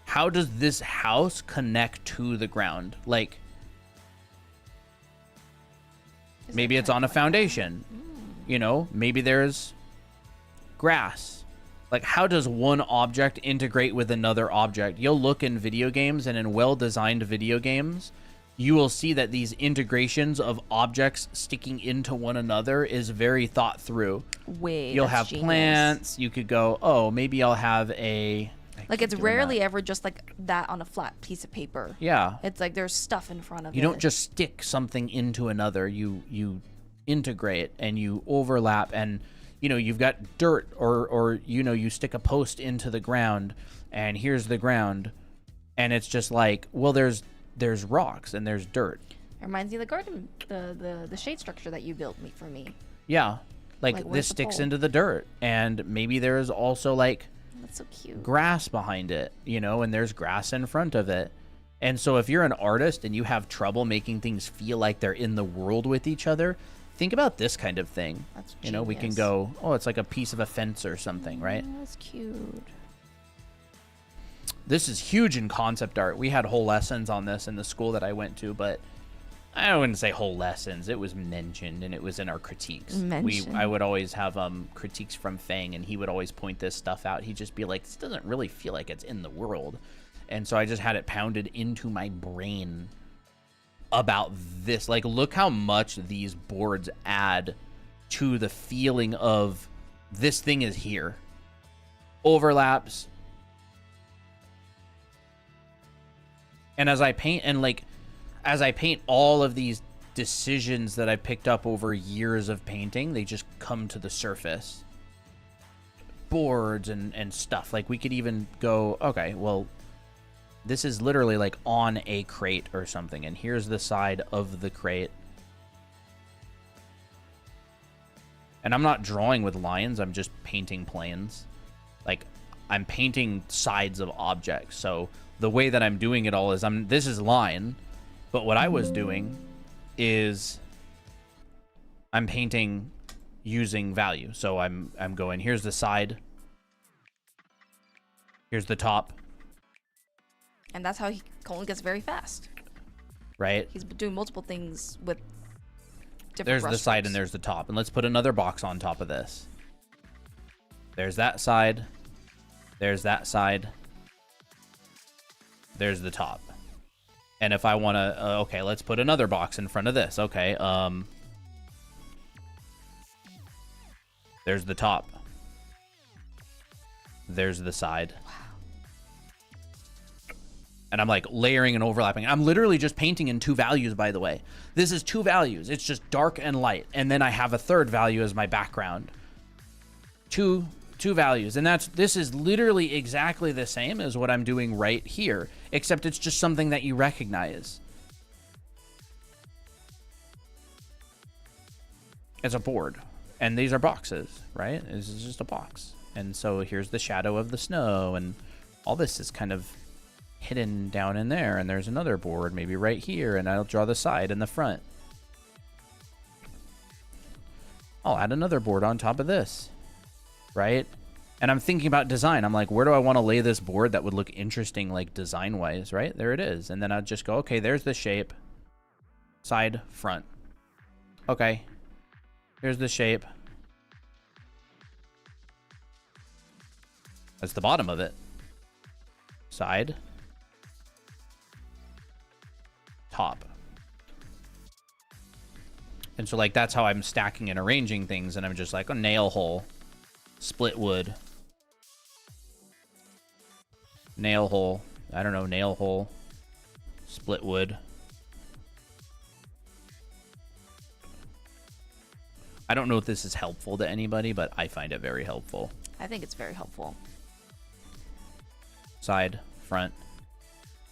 How does this house connect to the ground? Like, maybe it's on a foundation. you know, maybe there's grass. Like, how does one object integrate with another object? You'll look in video games, and in well-designed video games, you will see that these integrations of objects sticking into one another is very thought through. Wait, You'll that's have genius. Plants. You could go, oh, maybe I'll have a... Like, it's rarely ever just like that on a flat piece of paper. Yeah. It's like there's stuff in front of it. You don't just stick something into another. You integrate and you overlap, and you know, you've got dirt, or you know, you stick a post into the ground, and here's the ground, and it's just like, well, there's rocks and there's dirt. It reminds me of the garden, the shade structure that you built for me. Yeah, like this sticks into the dirt, and maybe there's also like, that's so cute, grass behind it, you know, and there's grass in front of it. And so if you're an artist and you have trouble making things feel like they're in the world with each other, think about this kind of thing. That's genius. You know, we can go, oh, it's like a piece of a fence or something, right? That's cute. This is huge in concept art. We had whole lessons on this in the school that I went to, but I wouldn't say whole lessons. It was mentioned, and it was in our critiques. I would always have critiques from Fang, and he would always point this stuff out. He'd just be like, this doesn't really feel like it's in the world. And so I just had it pounded into my brain about this. Like, look how much these boards add to the feeling of this thing is here. Overlaps. And as I paint, and like, as I paint all of these decisions that I picked up over years of painting, they just come to the surface. Boards and stuff. Like, we could even go, okay, well, this is literally like on a crate or something, and here's the side of the crate. And I'm not drawing with lines, I'm just painting planes. Like, I'm painting sides of objects. So the way that I'm doing it all is, this is line, but what I was doing is I'm painting using value. So I'm going, here's the side, here's the top. And that's how Colin gets very fast. Right? He's doing multiple things with different There's brush the side strokes. and there's the top. And let's put another box on top of this. There's that side. There's that side. There's the top. And if I want to, okay, let's put another box in front of this. Okay, there's the top. There's the side. Wow. And I'm like layering and overlapping. I'm literally just painting in two values, by the way. This is two values. It's just dark and light. And then I have a third value as my background. Two values. And this is literally exactly the same as what I'm doing right here, except it's just something that you recognize. It's a board. And these are boxes, right? This is just a box. And so here's the shadow of the snow, and all this is kind of hidden down in there, and there's another board maybe right here, and I'll draw the side and the front. I'll add another board on top of this, right? And I'm thinking about design. I'm like, where do I want to lay this board that would look interesting, like design wise, right? There it is. And then I'll just go, okay, there's the shape, side, front. Okay, here's the shape. That's the bottom of it. Side, top. And so like that's how I'm stacking and arranging things, and I'm just like a nail hole, split wood, nail hole, I don't know, nail hole, split wood. I don't know if this is helpful to anybody, but I find it very helpful. I think it's very helpful. Side, front.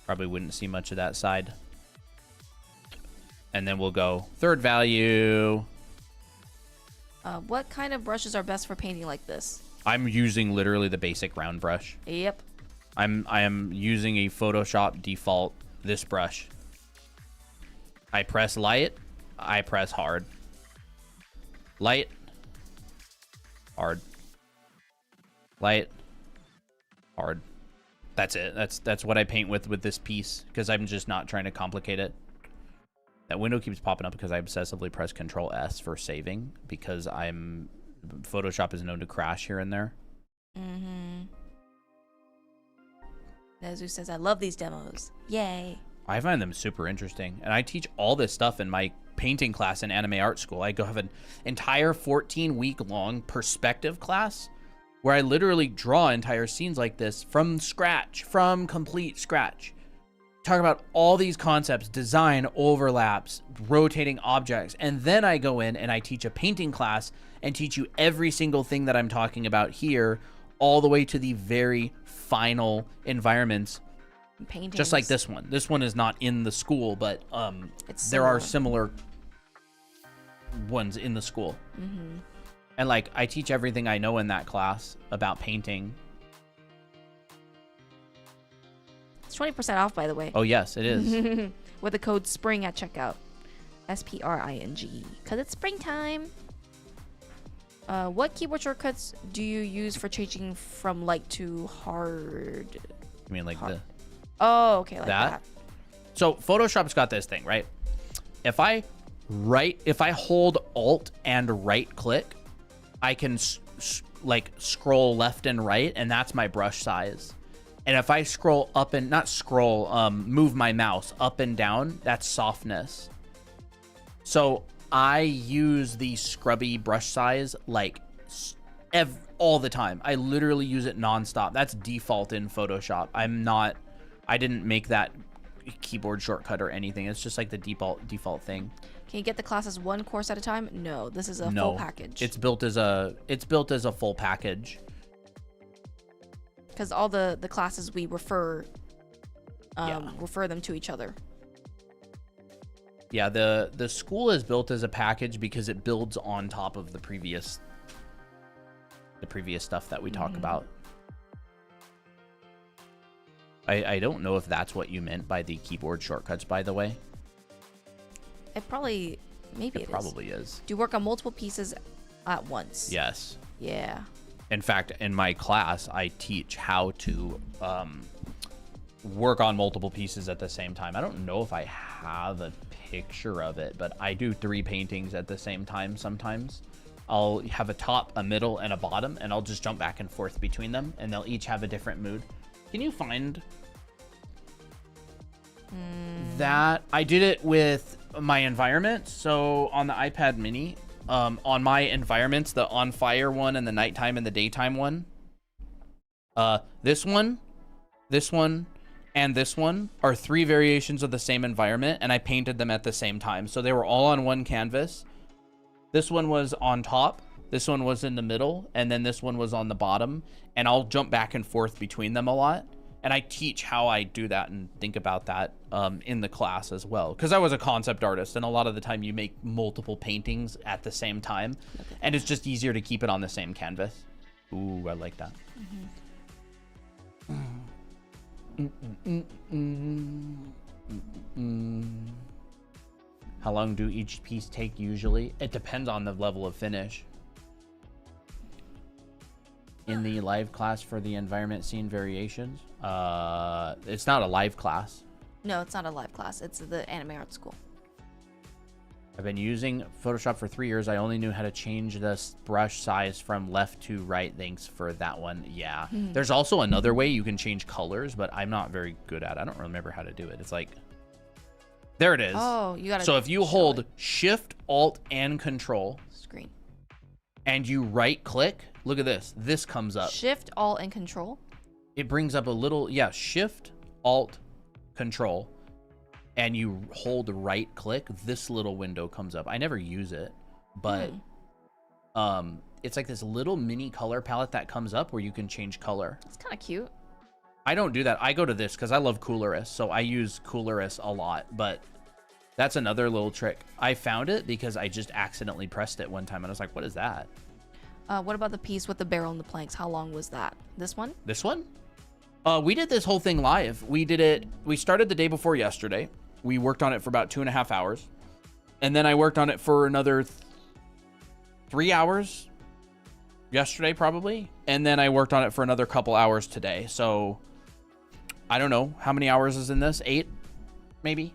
Probably wouldn't see much of that side. And then we'll go third value. What kind of brushes are best for painting like this? I'm using literally the basic round brush. Yep. I am using a Photoshop default, this brush. I press light, I press hard. Light, hard. Light, hard. That's it. That's what I paint with this piece, because I'm just not trying to complicate it. That window keeps popping up because I obsessively press Control S for saving because Photoshop is known to crash here and there. Nezu says, I love these demos. Yay. I find them super interesting. And I teach all this stuff in my painting class in anime art school. I have an entire 14-week-long perspective class where I literally draw entire scenes like this from scratch, from complete scratch. Talk about all these concepts, design, overlaps, rotating objects. And then I go in and I teach a painting class and teach you every single thing that I'm talking about here, all the way to the very final environments. Paintings. Just like this one. This one is not in the school, but there are similar ones in the school. And like I teach everything I know in that class about painting. It's 20% off, by the way. Oh yes, it is. With the code SPRING at checkout. SPRING. Because it's springtime. What keyboard shortcuts do you use for changing from light to hard? You mean like the... Oh, okay, like that. So Photoshop's got this thing, right? If I hold Alt and right click, I can like scroll left and right, and that's my brush size. And if I scroll up and move my mouse up and down, that's softness. So I use the scrubby brush size like all the time. I literally use it nonstop. That's default in Photoshop. I didn't make that keyboard shortcut or anything. It's just like the default thing. Can you get the classes one course at a time? No, this is a full package. It's built as a full package. Because all the classes we refer them to each other. Yeah, the school is built as a package because it builds on top of the previous stuff that we talk about. I don't know if that's what you meant by the keyboard shortcuts, by the way. It probably, maybe it probably is. Do you work on multiple pieces at once? Yes. Yeah. In fact, in my class, I teach how to work on multiple pieces at the same time. I don't know if I have a picture of it, but I do 3 paintings at the same time sometimes. I'll have a top, a middle, and a bottom, and I'll just jump back and forth between them, and they'll each have a different mood. Can you find that? I did it with my environment. So on the iPad mini, on my environments, the on fire one and the nighttime and the daytime one, this one, and this one are 3 variations of the same environment, and I painted them at the same time. So they were all on one canvas. This one was on top, this one was in the middle, and then this one was on the bottom, and I'll jump back and forth between them a lot. And I teach how I do that and think about that in the class as well. Because I was a concept artist, and a lot of the time you make multiple paintings at the same time, and it's just easier to keep it on the same canvas. Ooh, I like that. How long do each piece take usually? It depends on the level of finish. In the live class for the environment scene variations, it's not a live class. No, it's not a live class. It's the anime art school. I've been using Photoshop for 3 years. I only knew how to change this brush size from left to right. Thanks for that one. Yeah. There's also another way you can change colors, but I'm not very good at it. I don't remember how to do it. It's like, there it is. Oh, you gotta. So if you hold Shift, Alt, and Control. Screen. And you right click, look at this. This comes up. Shift, Alt, and Control. It brings up a little, yeah, Shift, Alt, Control. And you hold right click, this little window comes up. I never use it, but it's like this little mini color palette that comes up where you can change color. It's kind of cute. I don't do that. I go to this because I love Coolerist, so I use Coolerist a lot, but that's another little trick. I found it because I just accidentally pressed it one time, and I was like, what is that? What about the piece with the barrel and the planks? How long was that? This one? This one? We did this whole thing live. We started the day before yesterday. We worked on it for about 2.5 hours. And then I worked on it for another 3 hours yesterday, probably. And then I worked on it for another couple hours today. So I don't know. How many hours is in this? 8, maybe?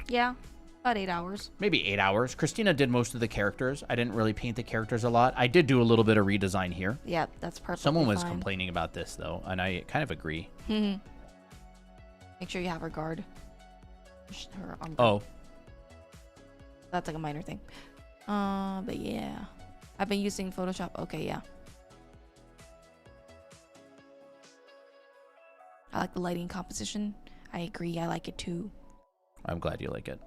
Yeah. About 8 hours. Maybe 8 hours. Christina did most of the characters. I didn't really paint the characters a lot. I did do a little bit of redesign here. Yeah, that's perfect. Someone was complaining about this, though, and I kind of agree. Make sure you have her guard. Her arm guard. Oh. That's like a minor thing. But yeah. I've been using Photoshop. Okay, yeah. I like the lighting composition. I agree. I like it too. I'm glad you like it.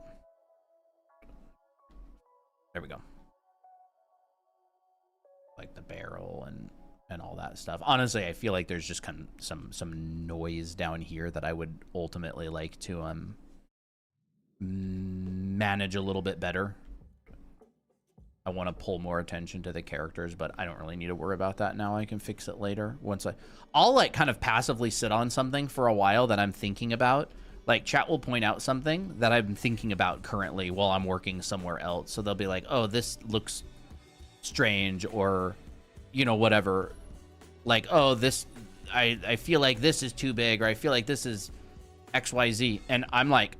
There we go. Like the barrel and all that stuff. Honestly, I feel like there's just kind of some noise down here that I would ultimately like to manage a little bit better. I want to pull more attention to the characters, but I don't really need to worry about that now. I can fix it later. I'll like kind of passively sit on something for a while that I'm thinking about. Like, chat will point out something that I'm thinking about currently while I'm working somewhere else. So they'll be like, oh, this looks strange, or, you know, whatever. Like, oh, this, I feel like this is too big, or I feel like this is XYZ. And I'm like,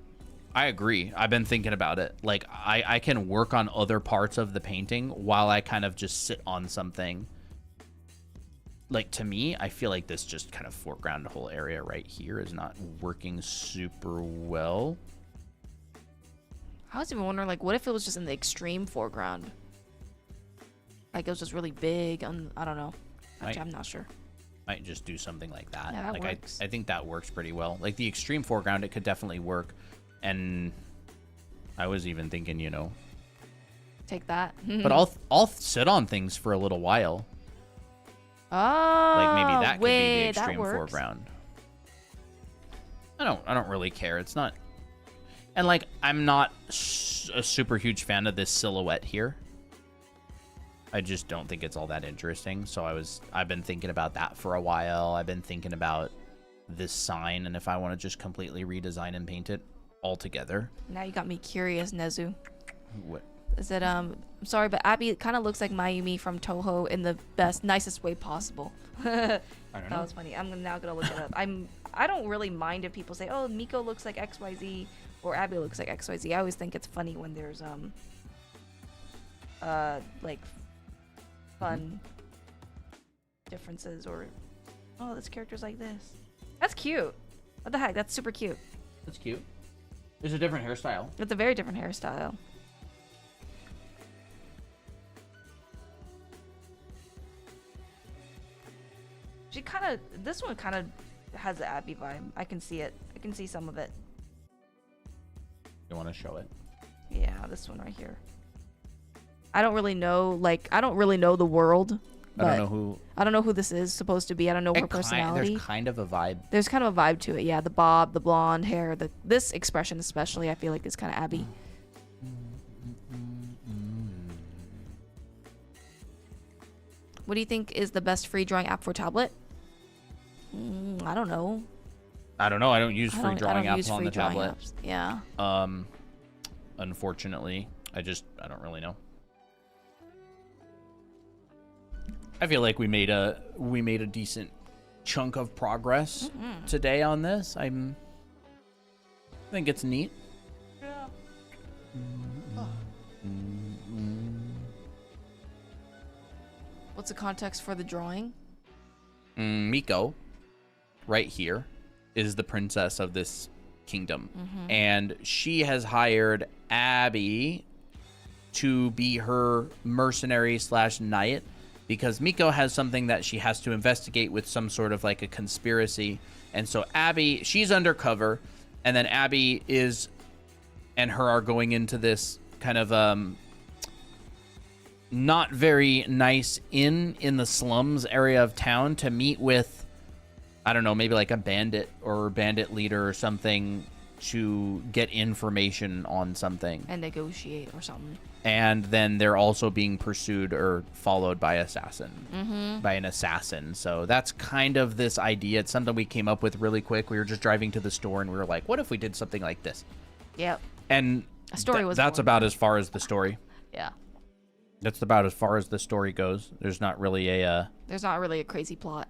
I agree. I've been thinking about it. Like, I can work on other parts of the painting while I kind of just sit on something. Like, to me, I feel like this just kind of foreground whole area right here is not working super well. I was even wondering, like, what if it was just in the extreme foreground? Like, it was just really big. I don't know. Actually, I'm not sure. Might just do something like that. Yeah, that like, works. I think that works pretty well. Like, the extreme foreground, it could definitely work. And I was even thinking, you know. Take that. But I'll sit on things for a little while. Oh, like maybe that could be the that extreme works. foreground. I don't really care. It's not, and like I'm not a super huge fan of this silhouette here. I just don't think it's all that interesting. So I've been thinking about that for a while. I've been thinking about this sign and if I want to just completely redesign and paint it all together. Now you got me curious, Nezu. What? Is it I'm sorry, but Abby kind of looks like Mayumi from Toho in the nicest way possible. I don't know. That was funny. I'm now gonna look it up. I don't really mind if people say, "Oh, Miko looks like XYZ" or "Abby looks like XYZ." I always think it's funny when there's like fun differences, or oh, this character's like this. That's cute. What the heck? That's super cute. That's cute. There's a different hairstyle. It's a very different hairstyle. This one kind of has the Abby vibe. I can see it. I can see some of it. You want to show it? Yeah, this one right here. I don't really know the world. I don't know who this is supposed to be. I don't know her personality. There's kind of a vibe. There's kind of a vibe to it. Yeah, the bob, the blonde hair, this expression especially, I feel like is kind of Abby. What do you think is the best free drawing app for tablet? I don't know. I don't know. I don't use free drawing apps on the tablet. Apps. Yeah. Unfortunately, I don't really know. I feel like we made a decent chunk of progress today on this. I think it's neat. Yeah. What's the context for the drawing? Miko, right here, is the princess of this kingdom. And she has hired Abby to be her mercenary / knight because Miko has something that she has to investigate with some sort of like a conspiracy. And so Abby, she's undercover, and then Abby and her are going into this kind of not very nice in the slums area of town to meet with, I don't know, maybe like a bandit or bandit leader or something to get information on something. And negotiate or something. And then they're also being pursued or followed by by an assassin. So that's kind of this idea. It's something we came up with really quick. We were just driving to the store and we were like, what if we did something like this? Yep. And a story that's about as far as the story. Yeah. That's about as far as the story goes. There's not really a crazy plot.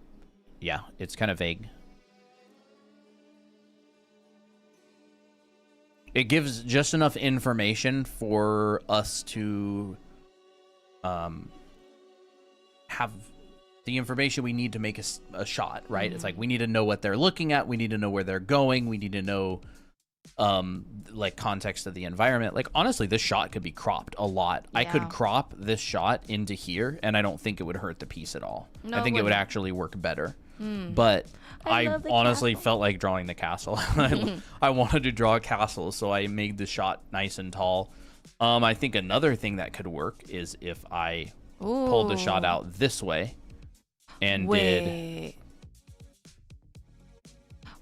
Yeah, it's kind of vague. It gives just enough information for us to have the information we need to make a shot, right? It's like we need to know what they're looking at. We need to know where they're going. We need to know like context of the environment. Like honestly, this shot could be cropped a lot. Yeah. I could crop this shot into here and I don't think it would hurt the piece at all. No, I think it would actually work better. But I honestly felt like drawing the castle. I wanted to draw a castle, so I made the shot nice and tall. I think another thing that could work is if I pulled the shot out this way and did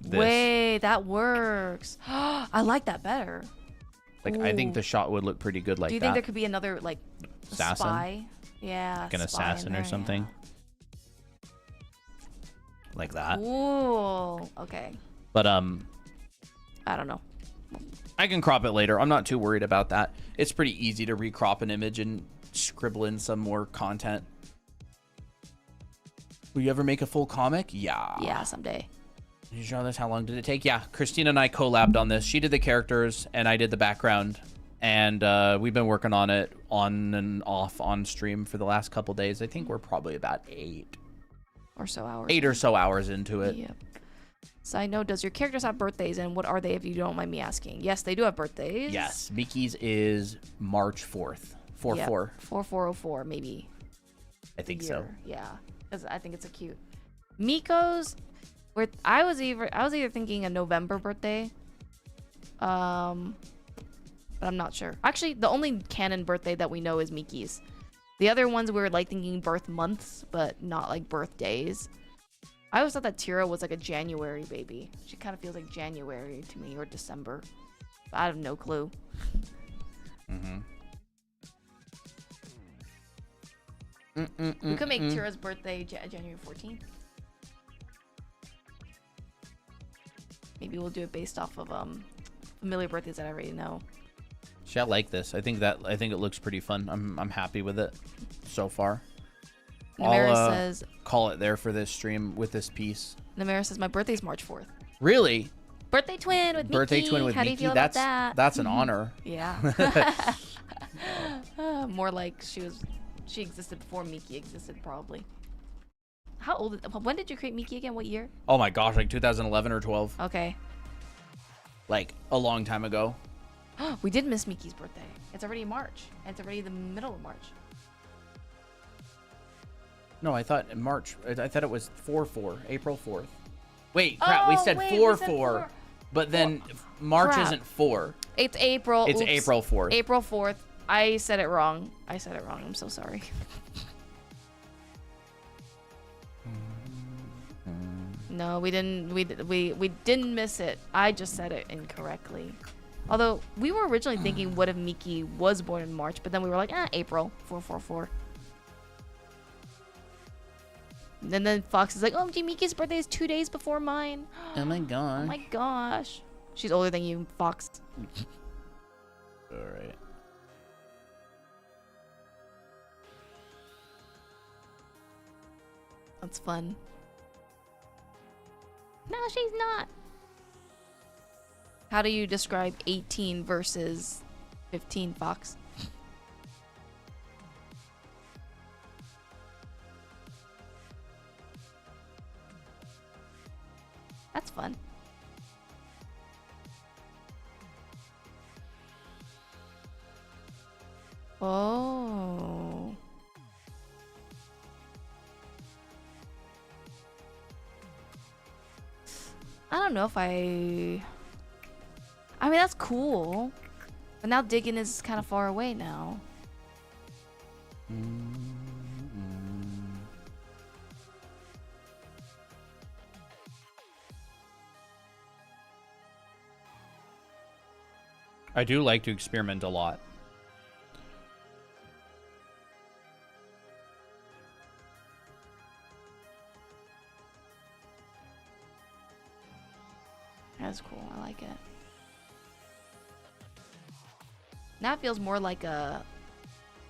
this. Wait, that works. I like that better. Like, I think the shot would look pretty good like that. Do you think there could be another, like, assassin? Spy? Yeah, like an assassin or something. Yeah. Like that. Ooh, okay. But, I don't know. I can crop it later. I'm not too worried about that. It's pretty easy to recrop an image and scribble in some more content. Will you ever make a full comic? Yeah. Yeah, someday. Did you draw this? How long did it take? Yeah, Christina and I collabed on this. She did the characters and I did the background. And we've been working on it on and off on stream for the last couple days. I think we're probably about 8 or so hours. 8 or so hours into it. Yep. Side note, does your characters have birthdays, and what are they, if you don't mind me asking? Yes, they do have birthdays. Yes, Miki's is March 4th. 4-4. Yep. 4404, maybe. I think so. Yeah, because I think it's a cute. Miko's, I was either thinking a November birthday, but I'm not sure. Actually, the only canon birthday that we know is Miki's. The other ones we were like thinking birth months, but not like birthdays. I always thought that Tira was like a January baby. She kind of feels like January to me, or December. But I have no clue. We could make Tira's birthday January 14th. Maybe we'll do it based off of familiar birthdays that I already know. See, I like this. I think it looks pretty fun. I'm happy with it so far. Namera says, call it there for this stream with this piece. Namera says, my birthday's March 4th. Really? Birthday twin with Miki. How do you feel about that? That's an honor. Yeah. More like she existed before Miki existed, probably. How old? When did you create Miki again? What year? Oh my gosh, like 2011 or 12. Okay. Like a long time ago. We did miss Miki's birthday. It's already March. It's already the middle of March. No, I thought in March. I thought it was 4-4, April 4th. Wait, crap. We said 4-4, but then March isn't 4. It's April. It's April 4th. April 4th. I said it wrong. I'm so sorry. No, we didn't. We didn't miss it. I just said it incorrectly. Although we were originally thinking, what if Miki was born in March? But then we were like, April 444. And then Fox is like, oh, Miki's birthday is 2 days before mine. Oh my gosh. Oh my gosh. She's older than you, Fox. All right. That's fun. No, she's not. How do you describe 18 versus 15, Fox? That's fun. Oh. I don't know if I mean, that's cool. But now Diggin is kind of far away now. I do like to experiment a lot. That's cool. I like it. Now it feels more like a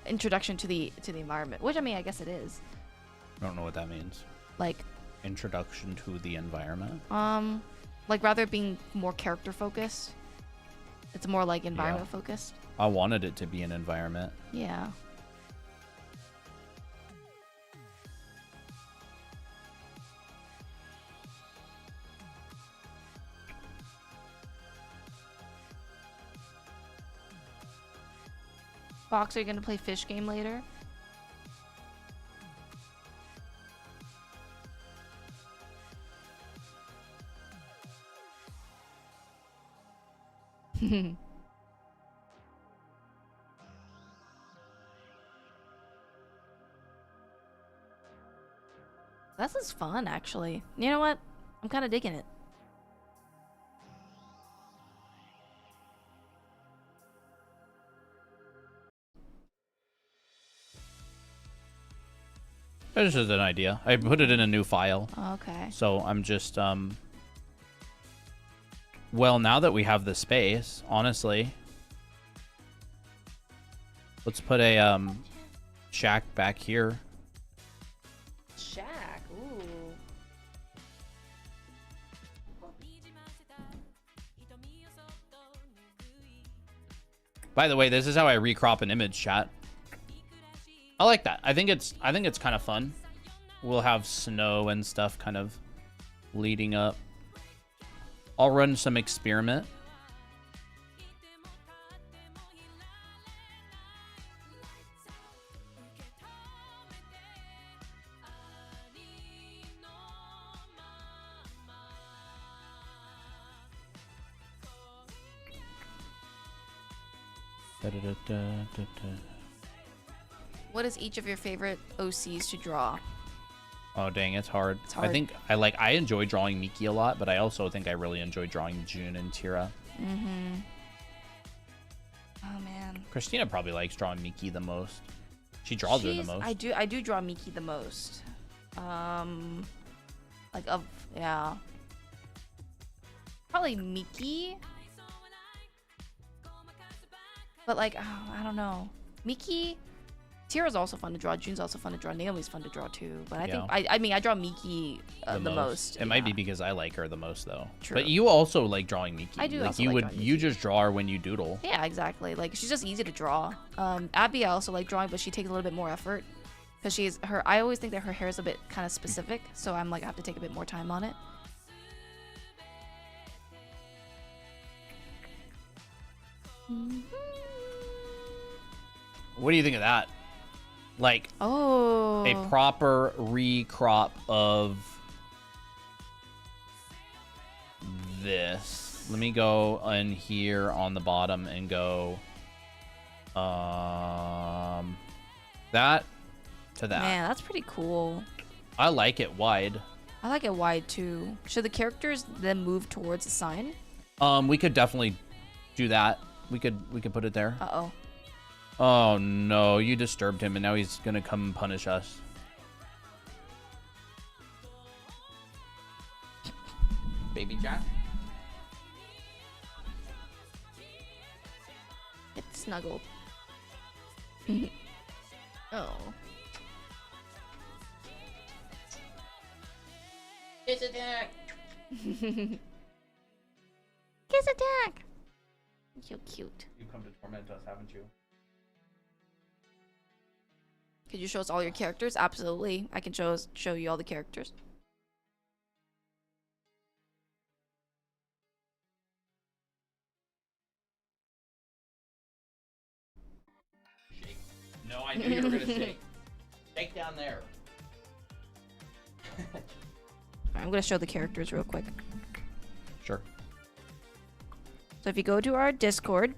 introduction to the environment, which I mean, I guess it is. I don't know what that means. Like introduction to the environment. Like rather being more character focused. It's more like environment focused. I wanted it to be an environment. Yeah. Fox, are you gonna play fish game later? This is fun, actually. You know what? I'm kind of digging it. This is an idea. I put it in a new file. Okay. So I'm just, well, now that we have the space, honestly, let's put a, shack back here. Shack, ooh. By the way, this is how I recrop an image, chat. I like that. I think it's kind of fun. We'll have snow and stuff kind of leading up. I'll run some experiment. What is each of your favorite OCs to draw? Oh dang, it's hard. It's hard. I think I enjoy drawing Miki a lot, but I also think I really enjoy drawing June and Tira. Mm-hmm. Oh man. Christina probably likes drawing Miki the most. She draws her the most. I do draw Miki the most. Yeah. Probably Miki. But like, oh, I don't know. Miki. Tira's also fun to draw. June's also fun to draw. Naomi's fun to draw too. But I think I mean I draw Miki the most. It might be because I like her the most though. True. But you also like drawing Miki. I do. Like also you like would drawing you Miki. just draw her when you doodle. Yeah, exactly. Like she's just easy to draw. Abby I also like drawing, but she takes a little bit more effort because I always think that her hair is a bit kind of specific, so I'm like I have to take a bit more time on it. What do you think of that? Like a proper recrop of this. Let me go in here on the bottom and go that to that. Man, that's pretty cool. I like it wide. I like it wide too. Should the characters then move towards the sign? We could definitely do that. We could put it there. Uh-oh. Oh no, you disturbed him and now he's gonna come and punish us. Baby Jack? It's snuggled. Oh. Kiss attack! Kiss attack! So cute. You've come to torment us, haven't you? Could you show us all your characters? Absolutely. I can show you all the characters. Shake. No, I knew you were gonna shake. Shake down there. I'm gonna show the characters real quick. Sure. So if you go to our Discord,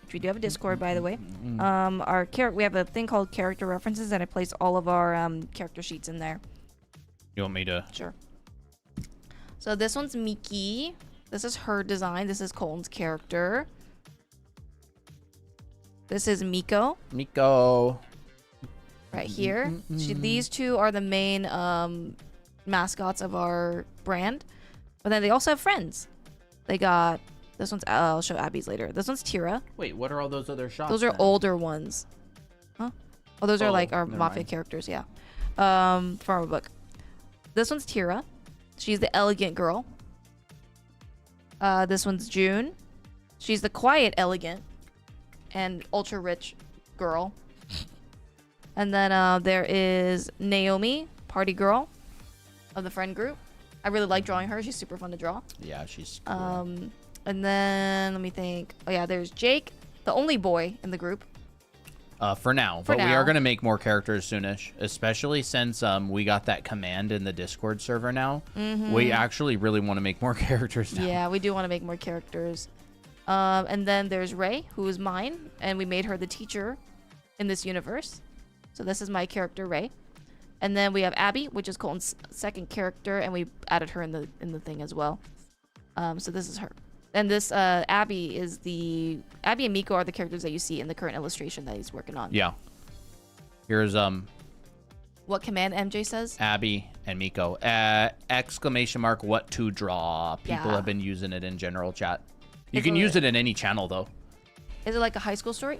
which we do have a Discord by the way, we have a thing called character references, and I place all of our character sheets in there. You want me to? Sure. So this one's Miki. This is her design. This is Colton's character. This is Miko. Miko. Right here. These two are the main mascots of our brand. But then they also have friends. They got... This one's... I'll show Abby's later. This one's Tira. Wait, what are all those other shots? Those are then? older ones. Huh? Oh, those are like our Mafia characters, yeah. From our book. This one's Tira. She's the elegant girl. This one's June. She's the quiet, elegant, and ultra rich girl. And then there is Naomi, party girl of the friend group. I really like drawing her. She's super fun to draw. Yeah, she's cool. And then let me think. Oh yeah, there's Jake, the only boy in the group. For now. But we are going to make more characters soonish, especially since we got that command in the Discord server now. We actually really want to make more characters now. Yeah, we do want to make more characters. And then there's Ray, who is mine, and we made her the teacher in this universe. So this is my character, Ray. And then we have Abby, which is Colton's second character, and we added her in the thing as well. So this is her. And this Abby and Miko are the characters that you see in the current illustration that he's working on. Yeah. Here's what command MJ says? Abby and Miko. Exclamation mark what to draw. People have been using it in general chat. You can use it in any channel though. Is it like a high school story?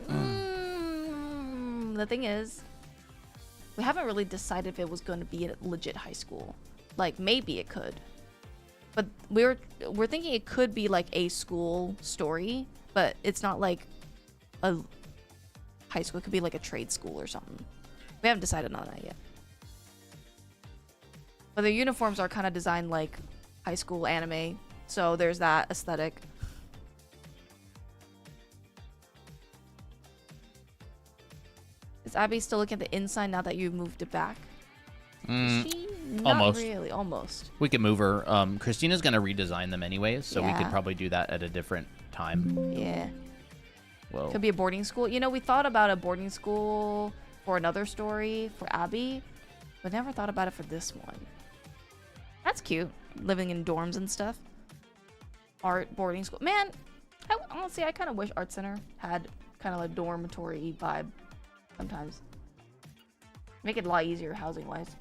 The thing is, we haven't really decided if it was going to be a legit high school. Like maybe it could. But we're thinking it could be like a school story, but it's not like a high school. It could be like a trade school or something. We haven't decided on that yet. But the uniforms are kind of designed like high school anime, so there's that aesthetic. Is Abby still looking at the inside now that you've moved it back? Not really, almost. We could move her. Christina's gonna redesign them anyways, so we could probably do that at a different time. Yeah. Well, could be a boarding school. You know, we thought about a boarding school for another story for Abby, but never thought about it for this one. That's cute. Living in dorms and stuff. Art boarding school. Man, honestly, I kind of wish Art Center had kind of like dormitory vibe sometimes. Make it a lot easier housing-wise.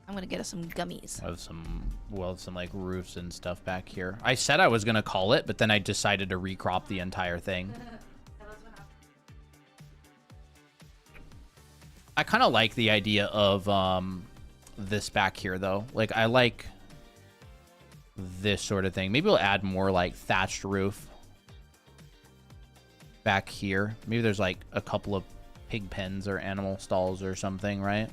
I'm gonna get us some gummies. I have some like roofs and stuff back here. I said I was gonna call it, but then I decided to recrop the entire thing. I kind of like the idea of this back here though. Like I like this sort of thing. Maybe we'll add more like thatched roof back here. Maybe there's like a couple of pig pens or animal stalls or something, right?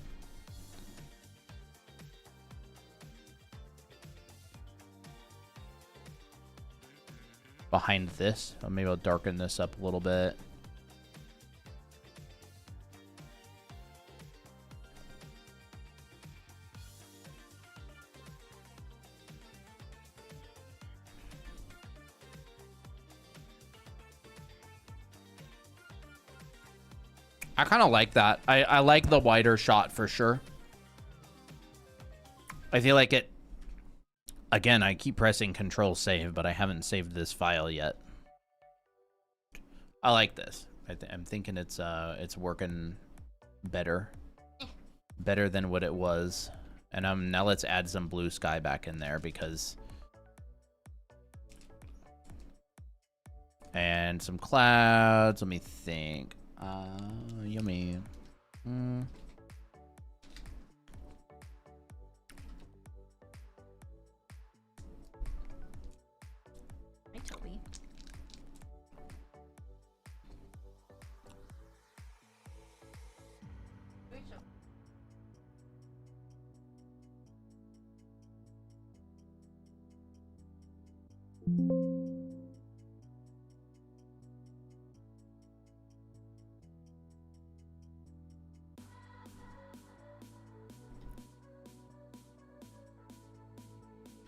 Behind this. Maybe I'll darken this up a little bit. I kind of like that. I like the wider shot for sure. I feel like it... Again, I keep pressing Control Save, but I haven't saved this file yet. I like this. I'm thinking it's working better. Better than what it was. And now let's add some blue sky back in there because... And some clouds. Let me think. Yummy. Hi, Toby.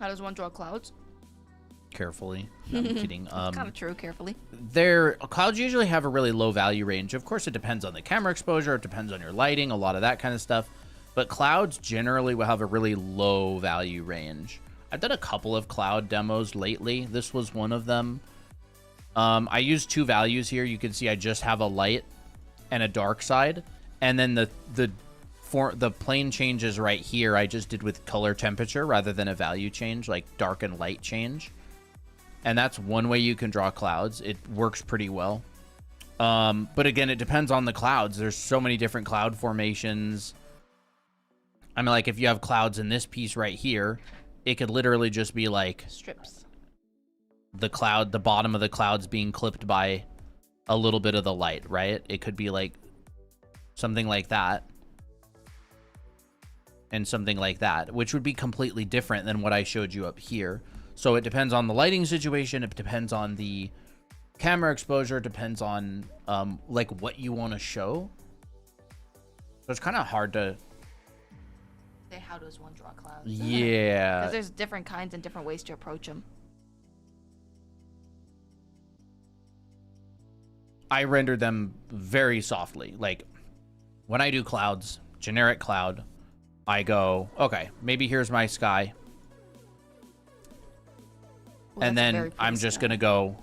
How does one draw clouds? Carefully. No, I'm kidding. Kind of true, carefully. Clouds usually have a really low value range. Of course, it depends on the camera exposure. It depends on your lighting, a lot of that kind of stuff. But clouds generally will have a really low value range. I've done a couple of cloud demos lately. This was one of them. I used two values here. You can see I just have a light and a dark side. And then the plane changes right here I just did with color temperature rather than a value change, like dark and light change. And that's one way you can draw clouds. It works pretty well. But again, it depends on the clouds. There's so many different cloud formations. I mean, like, if you have clouds in this piece right here, it could literally just be, like... strips. The bottom of the clouds being clipped by a little bit of the light, right? It could be, like, something like that. And something like that, which would be completely different than what I showed you up here. So it depends on the lighting situation. It depends on the camera exposure. It depends on, like, what you want to show. So it's kind of hard to... Say, how does one draw clouds? Yeah. Because there's different kinds and different ways to approach them. I render them very softly. Like, when I do clouds, generic cloud, I go, okay, maybe here's my sky. Well, and then I'm just going to go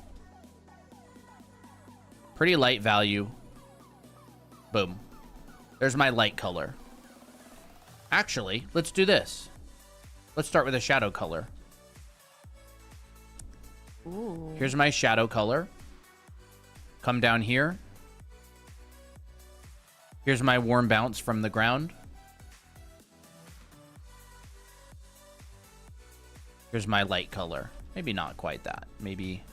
pretty light value. Boom. There's my light color. Actually, let's do this. Let's start with a shadow color. Ooh. Here's my shadow color. Come down here. Here's my warm bounce from the ground. Here's my light color. Maybe not quite that. Maybe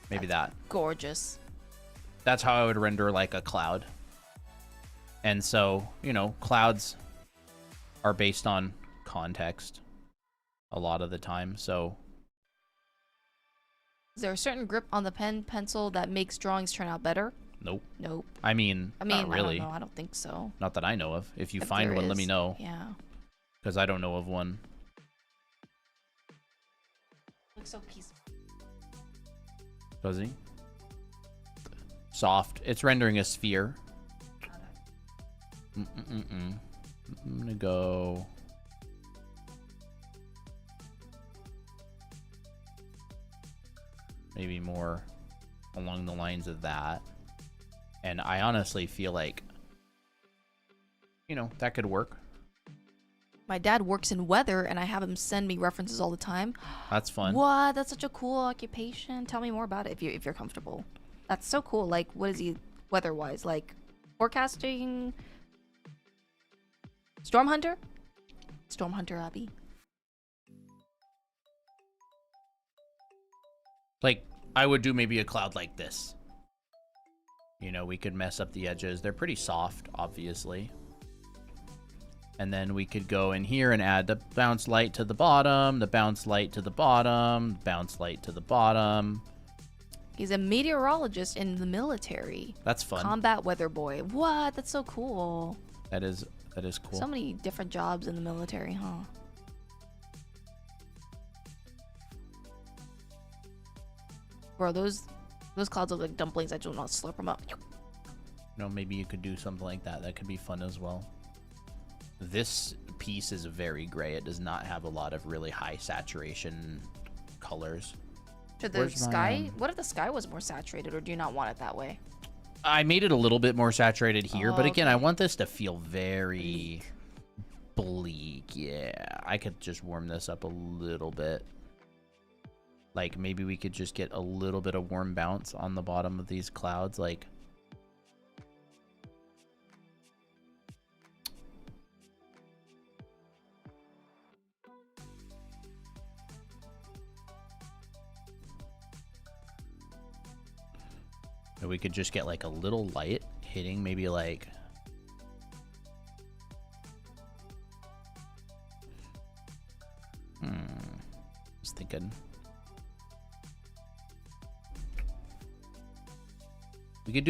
that. Gorgeous. That's how I would render like a cloud. And so, you know, clouds are based on context a lot of the time. So is there a certain grip on the pencil that makes drawings turn out better? nope. Nope. I mean, not really. I don't know. I don't think so. Not that I know of. If you If find there one, let is, me know. Yeah. Because I don't know of one. Looks so peaceful. Does he? Soft. It's rendering a sphere. I'm gonna go... maybe more along the lines of that. And I honestly feel like, you know, that could work. My dad works in weather, and I have him send me references all the time. That's fun. What? That's such a cool occupation. Tell me more about it if you're comfortable. That's so cool. Like, what is he weather-wise? Like, forecasting? Storm hunter? Storm hunter, Abby. Like, I would do maybe a cloud like this. You know, we could mess up the edges. They're pretty soft, obviously. And then we could go in here and add the bounce light to the bottom, the bounce light to the bottom, bounce light to the bottom. He's a meteorologist in the military. That's fun. Combat weather boy. What? That's so cool. That is cool. So many different jobs in the military, huh? Bro, those clouds look like dumplings. I just want to slurp them up. You know, maybe you could do something like that. That could be fun as well. This piece is very gray. It does not have a lot of really high saturation colors. Should the sky... what if the sky was more saturated, or do you not want it that way? I made it a little bit more saturated here, but again, okay. I want this to feel very bleak. Yeah, I could just warm this up a little bit. Like, maybe we could just get a little bit of warm bounce on the bottom of these clouds, like... And we could just get like a little light hitting, maybe like... Just thinking. We could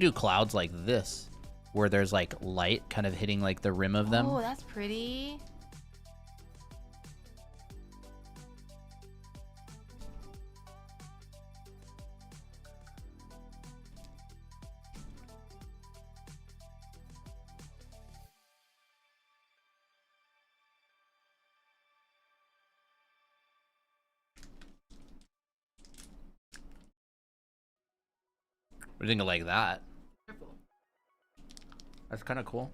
do clouds like this, where there's like light kind of hitting like the rim of them. Oh, that's pretty. What do you think of like that? That's kind of cool.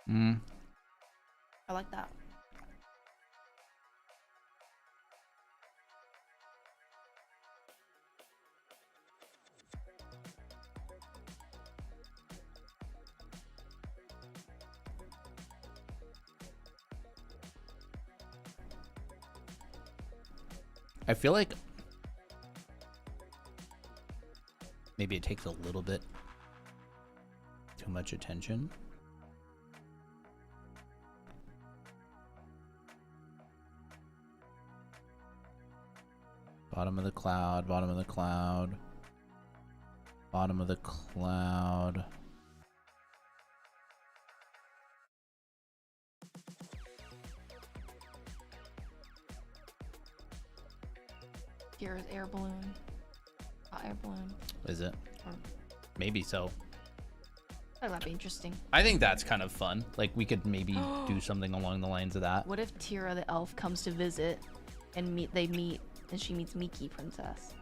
Mm-hmm. I like that. I feel like maybe it takes a little bit too much attention. Bottom of the cloud, bottom of the cloud, bottom of the cloud. Here's air balloon. Hot air balloon. Is it? Or, maybe so. oh, that'd be interesting. I think that's kind of fun. Like, we could maybe do something along the lines of that. What if Tira the elf comes to visit and they meet and she meets Miki Princess?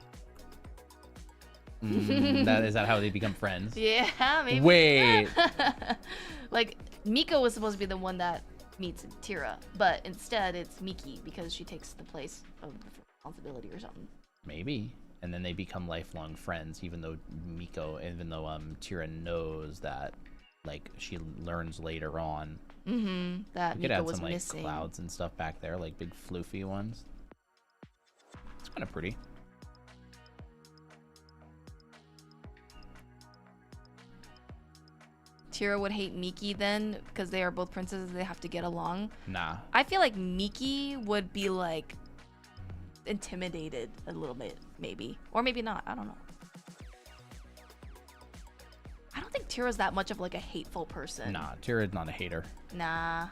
Is that how they become friends? Yeah, maybe. Wait. Like, Miko was supposed to be the one that meets Tira, but instead it's Miki because she takes the place of responsibility or something. Maybe. And then they become lifelong friends, even though Tira knows that, like, she learns later on. That we could Miko add was some, like, missing. clouds and stuff back there, like big floofy ones. It's kind of pretty. Tira would hate Miki then because they are both princesses. They have to get along. Nah. I feel like Miki would be like intimidated a little bit, maybe, or maybe not. I don't know. I don't think Tira's that much of like a hateful person. Nah, Tira's not a hater. Nah.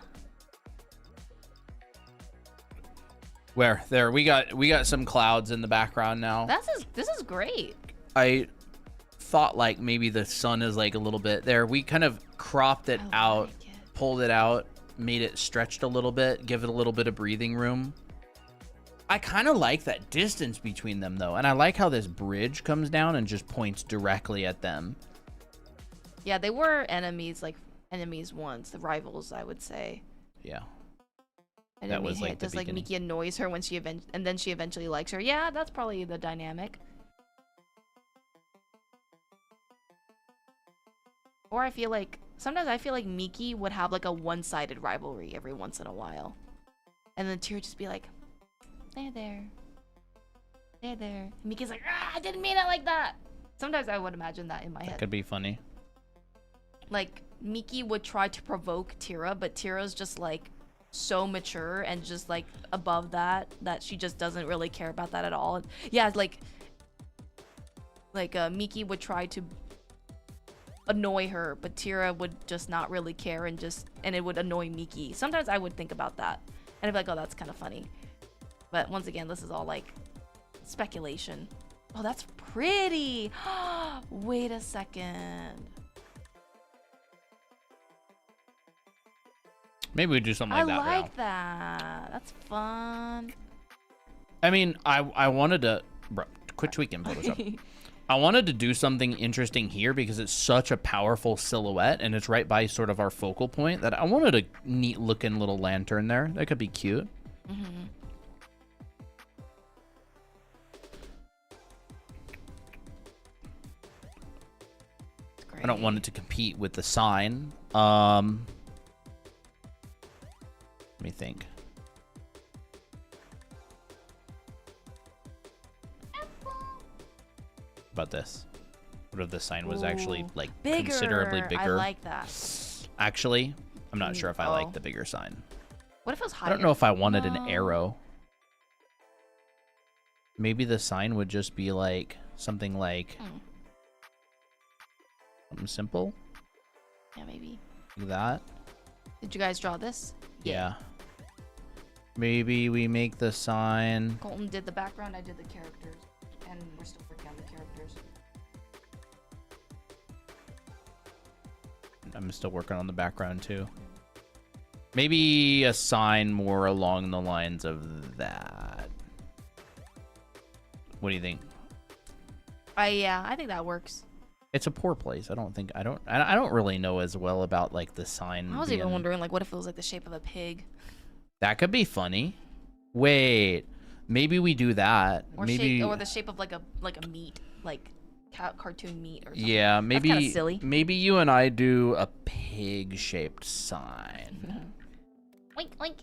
Where there we got some clouds in the background now. This is great. I thought like maybe the sun is like a little bit there. We kind of cropped it out, pulled it out, made it stretched a little bit, give it a little bit of breathing room. I kind of like that distance between them though, and I like how this bridge comes down and just points directly at them. Yeah, they were enemies once, the rivals, I would say. Yeah. And that was like does like Miki annoys her when and then she eventually likes her. Yeah, that's probably the dynamic. Or sometimes I feel like Miki would have like a one-sided rivalry every once in a while. And then Tira just be like, there. And Miki's like, I didn't mean it like that. Sometimes I would imagine that in my head. That could be funny. Like, Miki would try to provoke Tira, but Tira's just like so mature and just like above that she just doesn't really care about that at all. Yeah, like Miki would try to annoy her, but Tira would just not really care and it would annoy Miki. Sometimes I would think about that and I'd be like, oh, that's kind of funny. But once again, this is all like speculation. Oh, that's pretty. Wait a second. Maybe we do something like that. I like that. That's fun. I mean, I wanted to quit tweaking Photoshop. I wanted to do something interesting here because it's such a powerful silhouette and it's right by sort of our focal point that I wanted a neat looking little lantern there. That could be cute. I don't want it to compete with the sign. Let me think. About this. What if the sign was actually like considerably bigger? I like that. Actually, I'm not sure if I like the bigger sign. What if it was higher? I don't know if I wanted an arrow. Maybe the sign would just be like something like something simple. Yeah, maybe. Like that. Did you guys draw this? Yeah. Maybe we make the sign. Colton did the background, I did the characters. And we're still working on the characters. I'm still working on the background too. Maybe a sign more along the lines of that. What do you think? Yeah, I think that works. It's a poor place. I don't really know as well about like the sign. I was even wondering like what if it was like the shape of a pig? That could be funny. Wait, maybe we do that. Or maybe or the shape of like a meat, like cartoon meat or something. Yeah, maybe that's kind of silly. Maybe you and I do a pig-shaped sign. Oink, oink.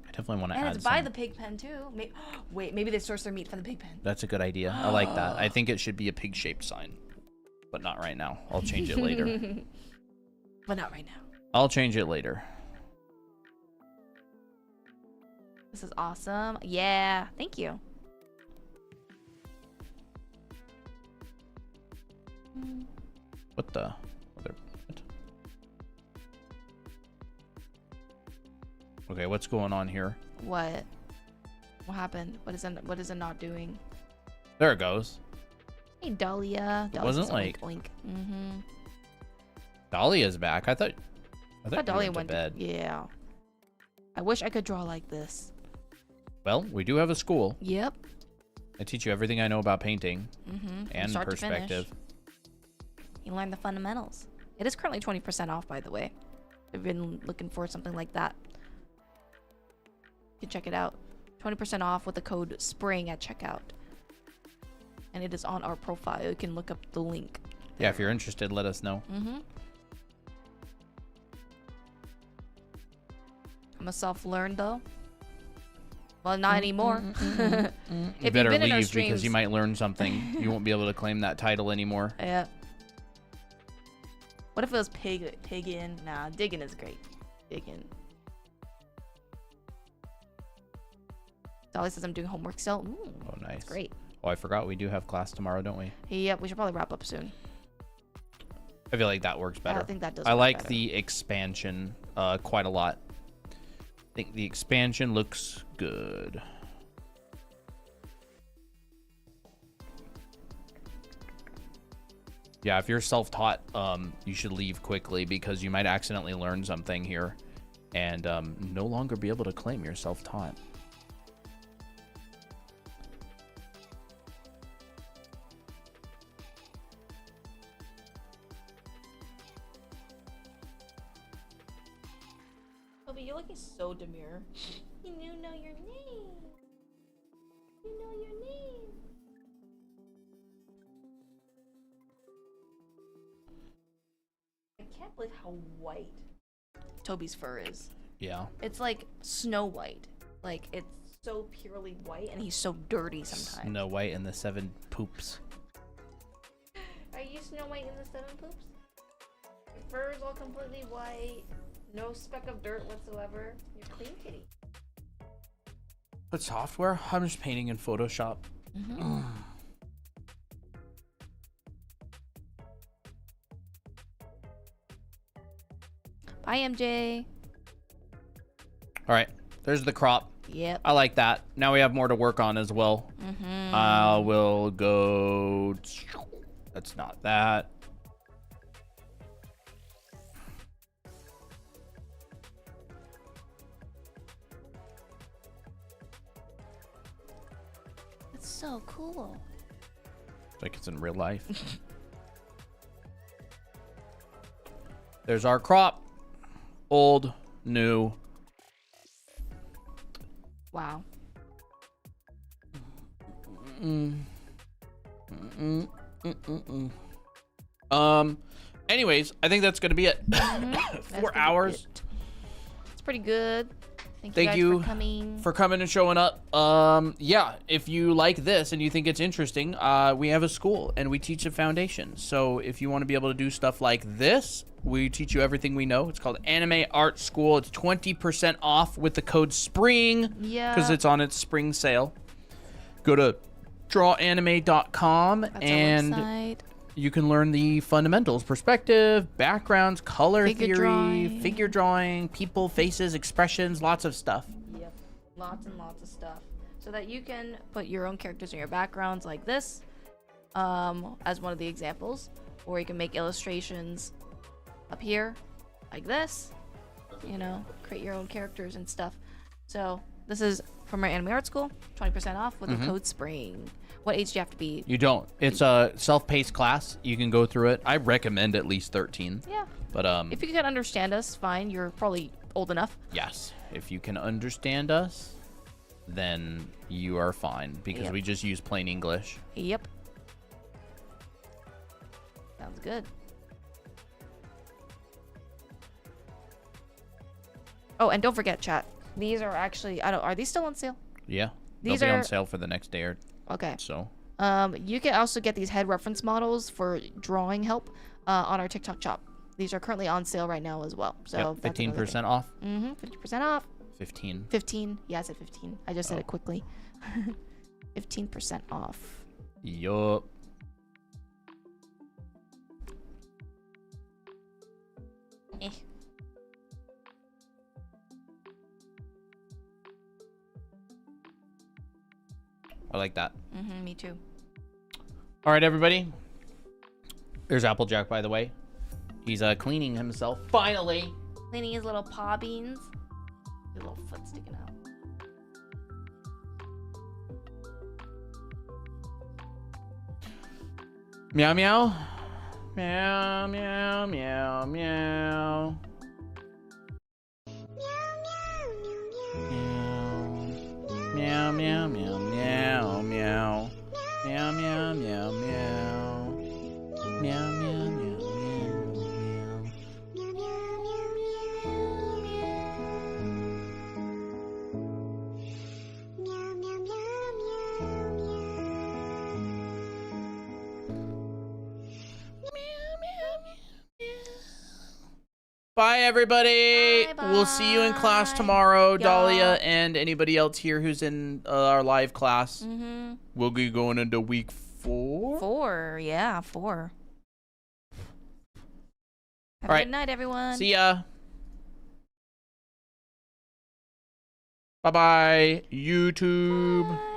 I definitely want to add And it's by the pig pen too. Wait, maybe they source their meat from the pig pen. That's a good idea. I like that. I think it should be a pig-shaped sign, but not right now. I'll change it later. But not right now. I'll change it later. This is awesome. Yeah, thank you. What the? What? Okay, what's going on here? What? What happened? What is it not doing? There it goes. Hey, Dahlia. It wasn't like oink. Mm-hmm. Dahlia's back. I thought Dahlia went to bed. Yeah. I wish I could draw like this. Well, we do have a school. Yep. I teach you everything I know about painting and start to perspective. finish. You learn the fundamentals. It is currently 20% off, by the way. I've been looking for something like that. You can check it out. 20% off with the code SPRING at checkout. And it is on our profile. You can look up the link. Yeah, if you're interested, let us know. I'm a self-learned though. Well, not anymore. You better leave because you might learn something. You won't be able to claim that title anymore. Yeah. What if it was piggin? Nah, diggin is great. Diggin. Dolly says I'm doing homework still. Ooh, oh, nice. That's great. Oh, I forgot we do have class tomorrow, don't we? Yep, we should probably wrap up soon. I feel like that works better. I think that does. I like better. the expansion quite a lot. I think the expansion looks good. Yeah, if you're self-taught, you should leave quickly because you might accidentally learn something here and no longer be able to claim you're self-taught. Toby, you're looking so demure. You know your name. You know your name. I can't believe how white Toby's fur is. Yeah. It's like Snow White. Like, it's so purely white, and he's so dirty sometimes. Snow White and the 7 poops. Are you Snow White in the 7 poops? Your fur is all completely white. No speck of dirt whatsoever. You're clean kitty. What software? I'm just painting in Photoshop. Bye, MJ. All right, there's the crop. Yep. I like that. Now we have more to work on as well. I will go. That's not that. It's so cool. It's like it's in real life. There's our crop. Old, new. Wow. Anyways, I think that's gonna be it. 4 hours. It's pretty good. Thank you you guys for coming. for coming and showing up. Yeah, if you like this and you think it's interesting, we have a school and we teach a foundation. So if you want to be able to do stuff like this, we teach you everything we know. It's called Anime Art School. It's 20% off with the code SPRING. Yeah. Because it's on its spring sale. Go to drawanime.com and our website. you can learn the fundamentals, perspective, backgrounds, color Figure theory, drawing. figure drawing, people, faces, expressions, lots of stuff. Yep. Lots and lots of stuff. So that you can put your own characters in your backgrounds like this, as one of the examples. Or you can make illustrations up here like this. You know, create your own characters and stuff. So this is from our Anime Art School, 20% off with the code SPRING. What age do you have to be? You don't. It's a self-paced class. You can go through it. I recommend at least 13. Yeah. But If you can understand us, fine. You're probably old enough. yes, if you can understand us, then you are fine because we just use plain English. Yep. Sounds good. Oh, and don't forget, chat. These are actually, I don't, are these still on sale? Yeah. These They'll be are on sale for the next day or okay. so. You can also get these head reference models for drawing help on our TikTok shop. These are currently on sale right now as well. So yep, 15% off. 50% off. 15. 15. Yeah, I said 15. I just said it quickly. 15% off. Yup. Eh. I like that. Me too. All right, everybody. There's Applejack, by the way. He's cleaning himself. Finally. Cleaning his little paw beans. His little foot sticking out. Meow, meow. Meow, meow, meow, meow. Meow, meow, meow, meow, meow. Meow, meow, meow, meow. Meow, meow, meow, meow, meow. Bye, everybody. Bye, We'll see you in class tomorrow, Y'all. Dahlia, and anybody else here who's in our live class. We'll be going into week 4. 4. Yeah, 4. Have All a right. good night, everyone. See ya. Bye-bye, YouTube. Bye.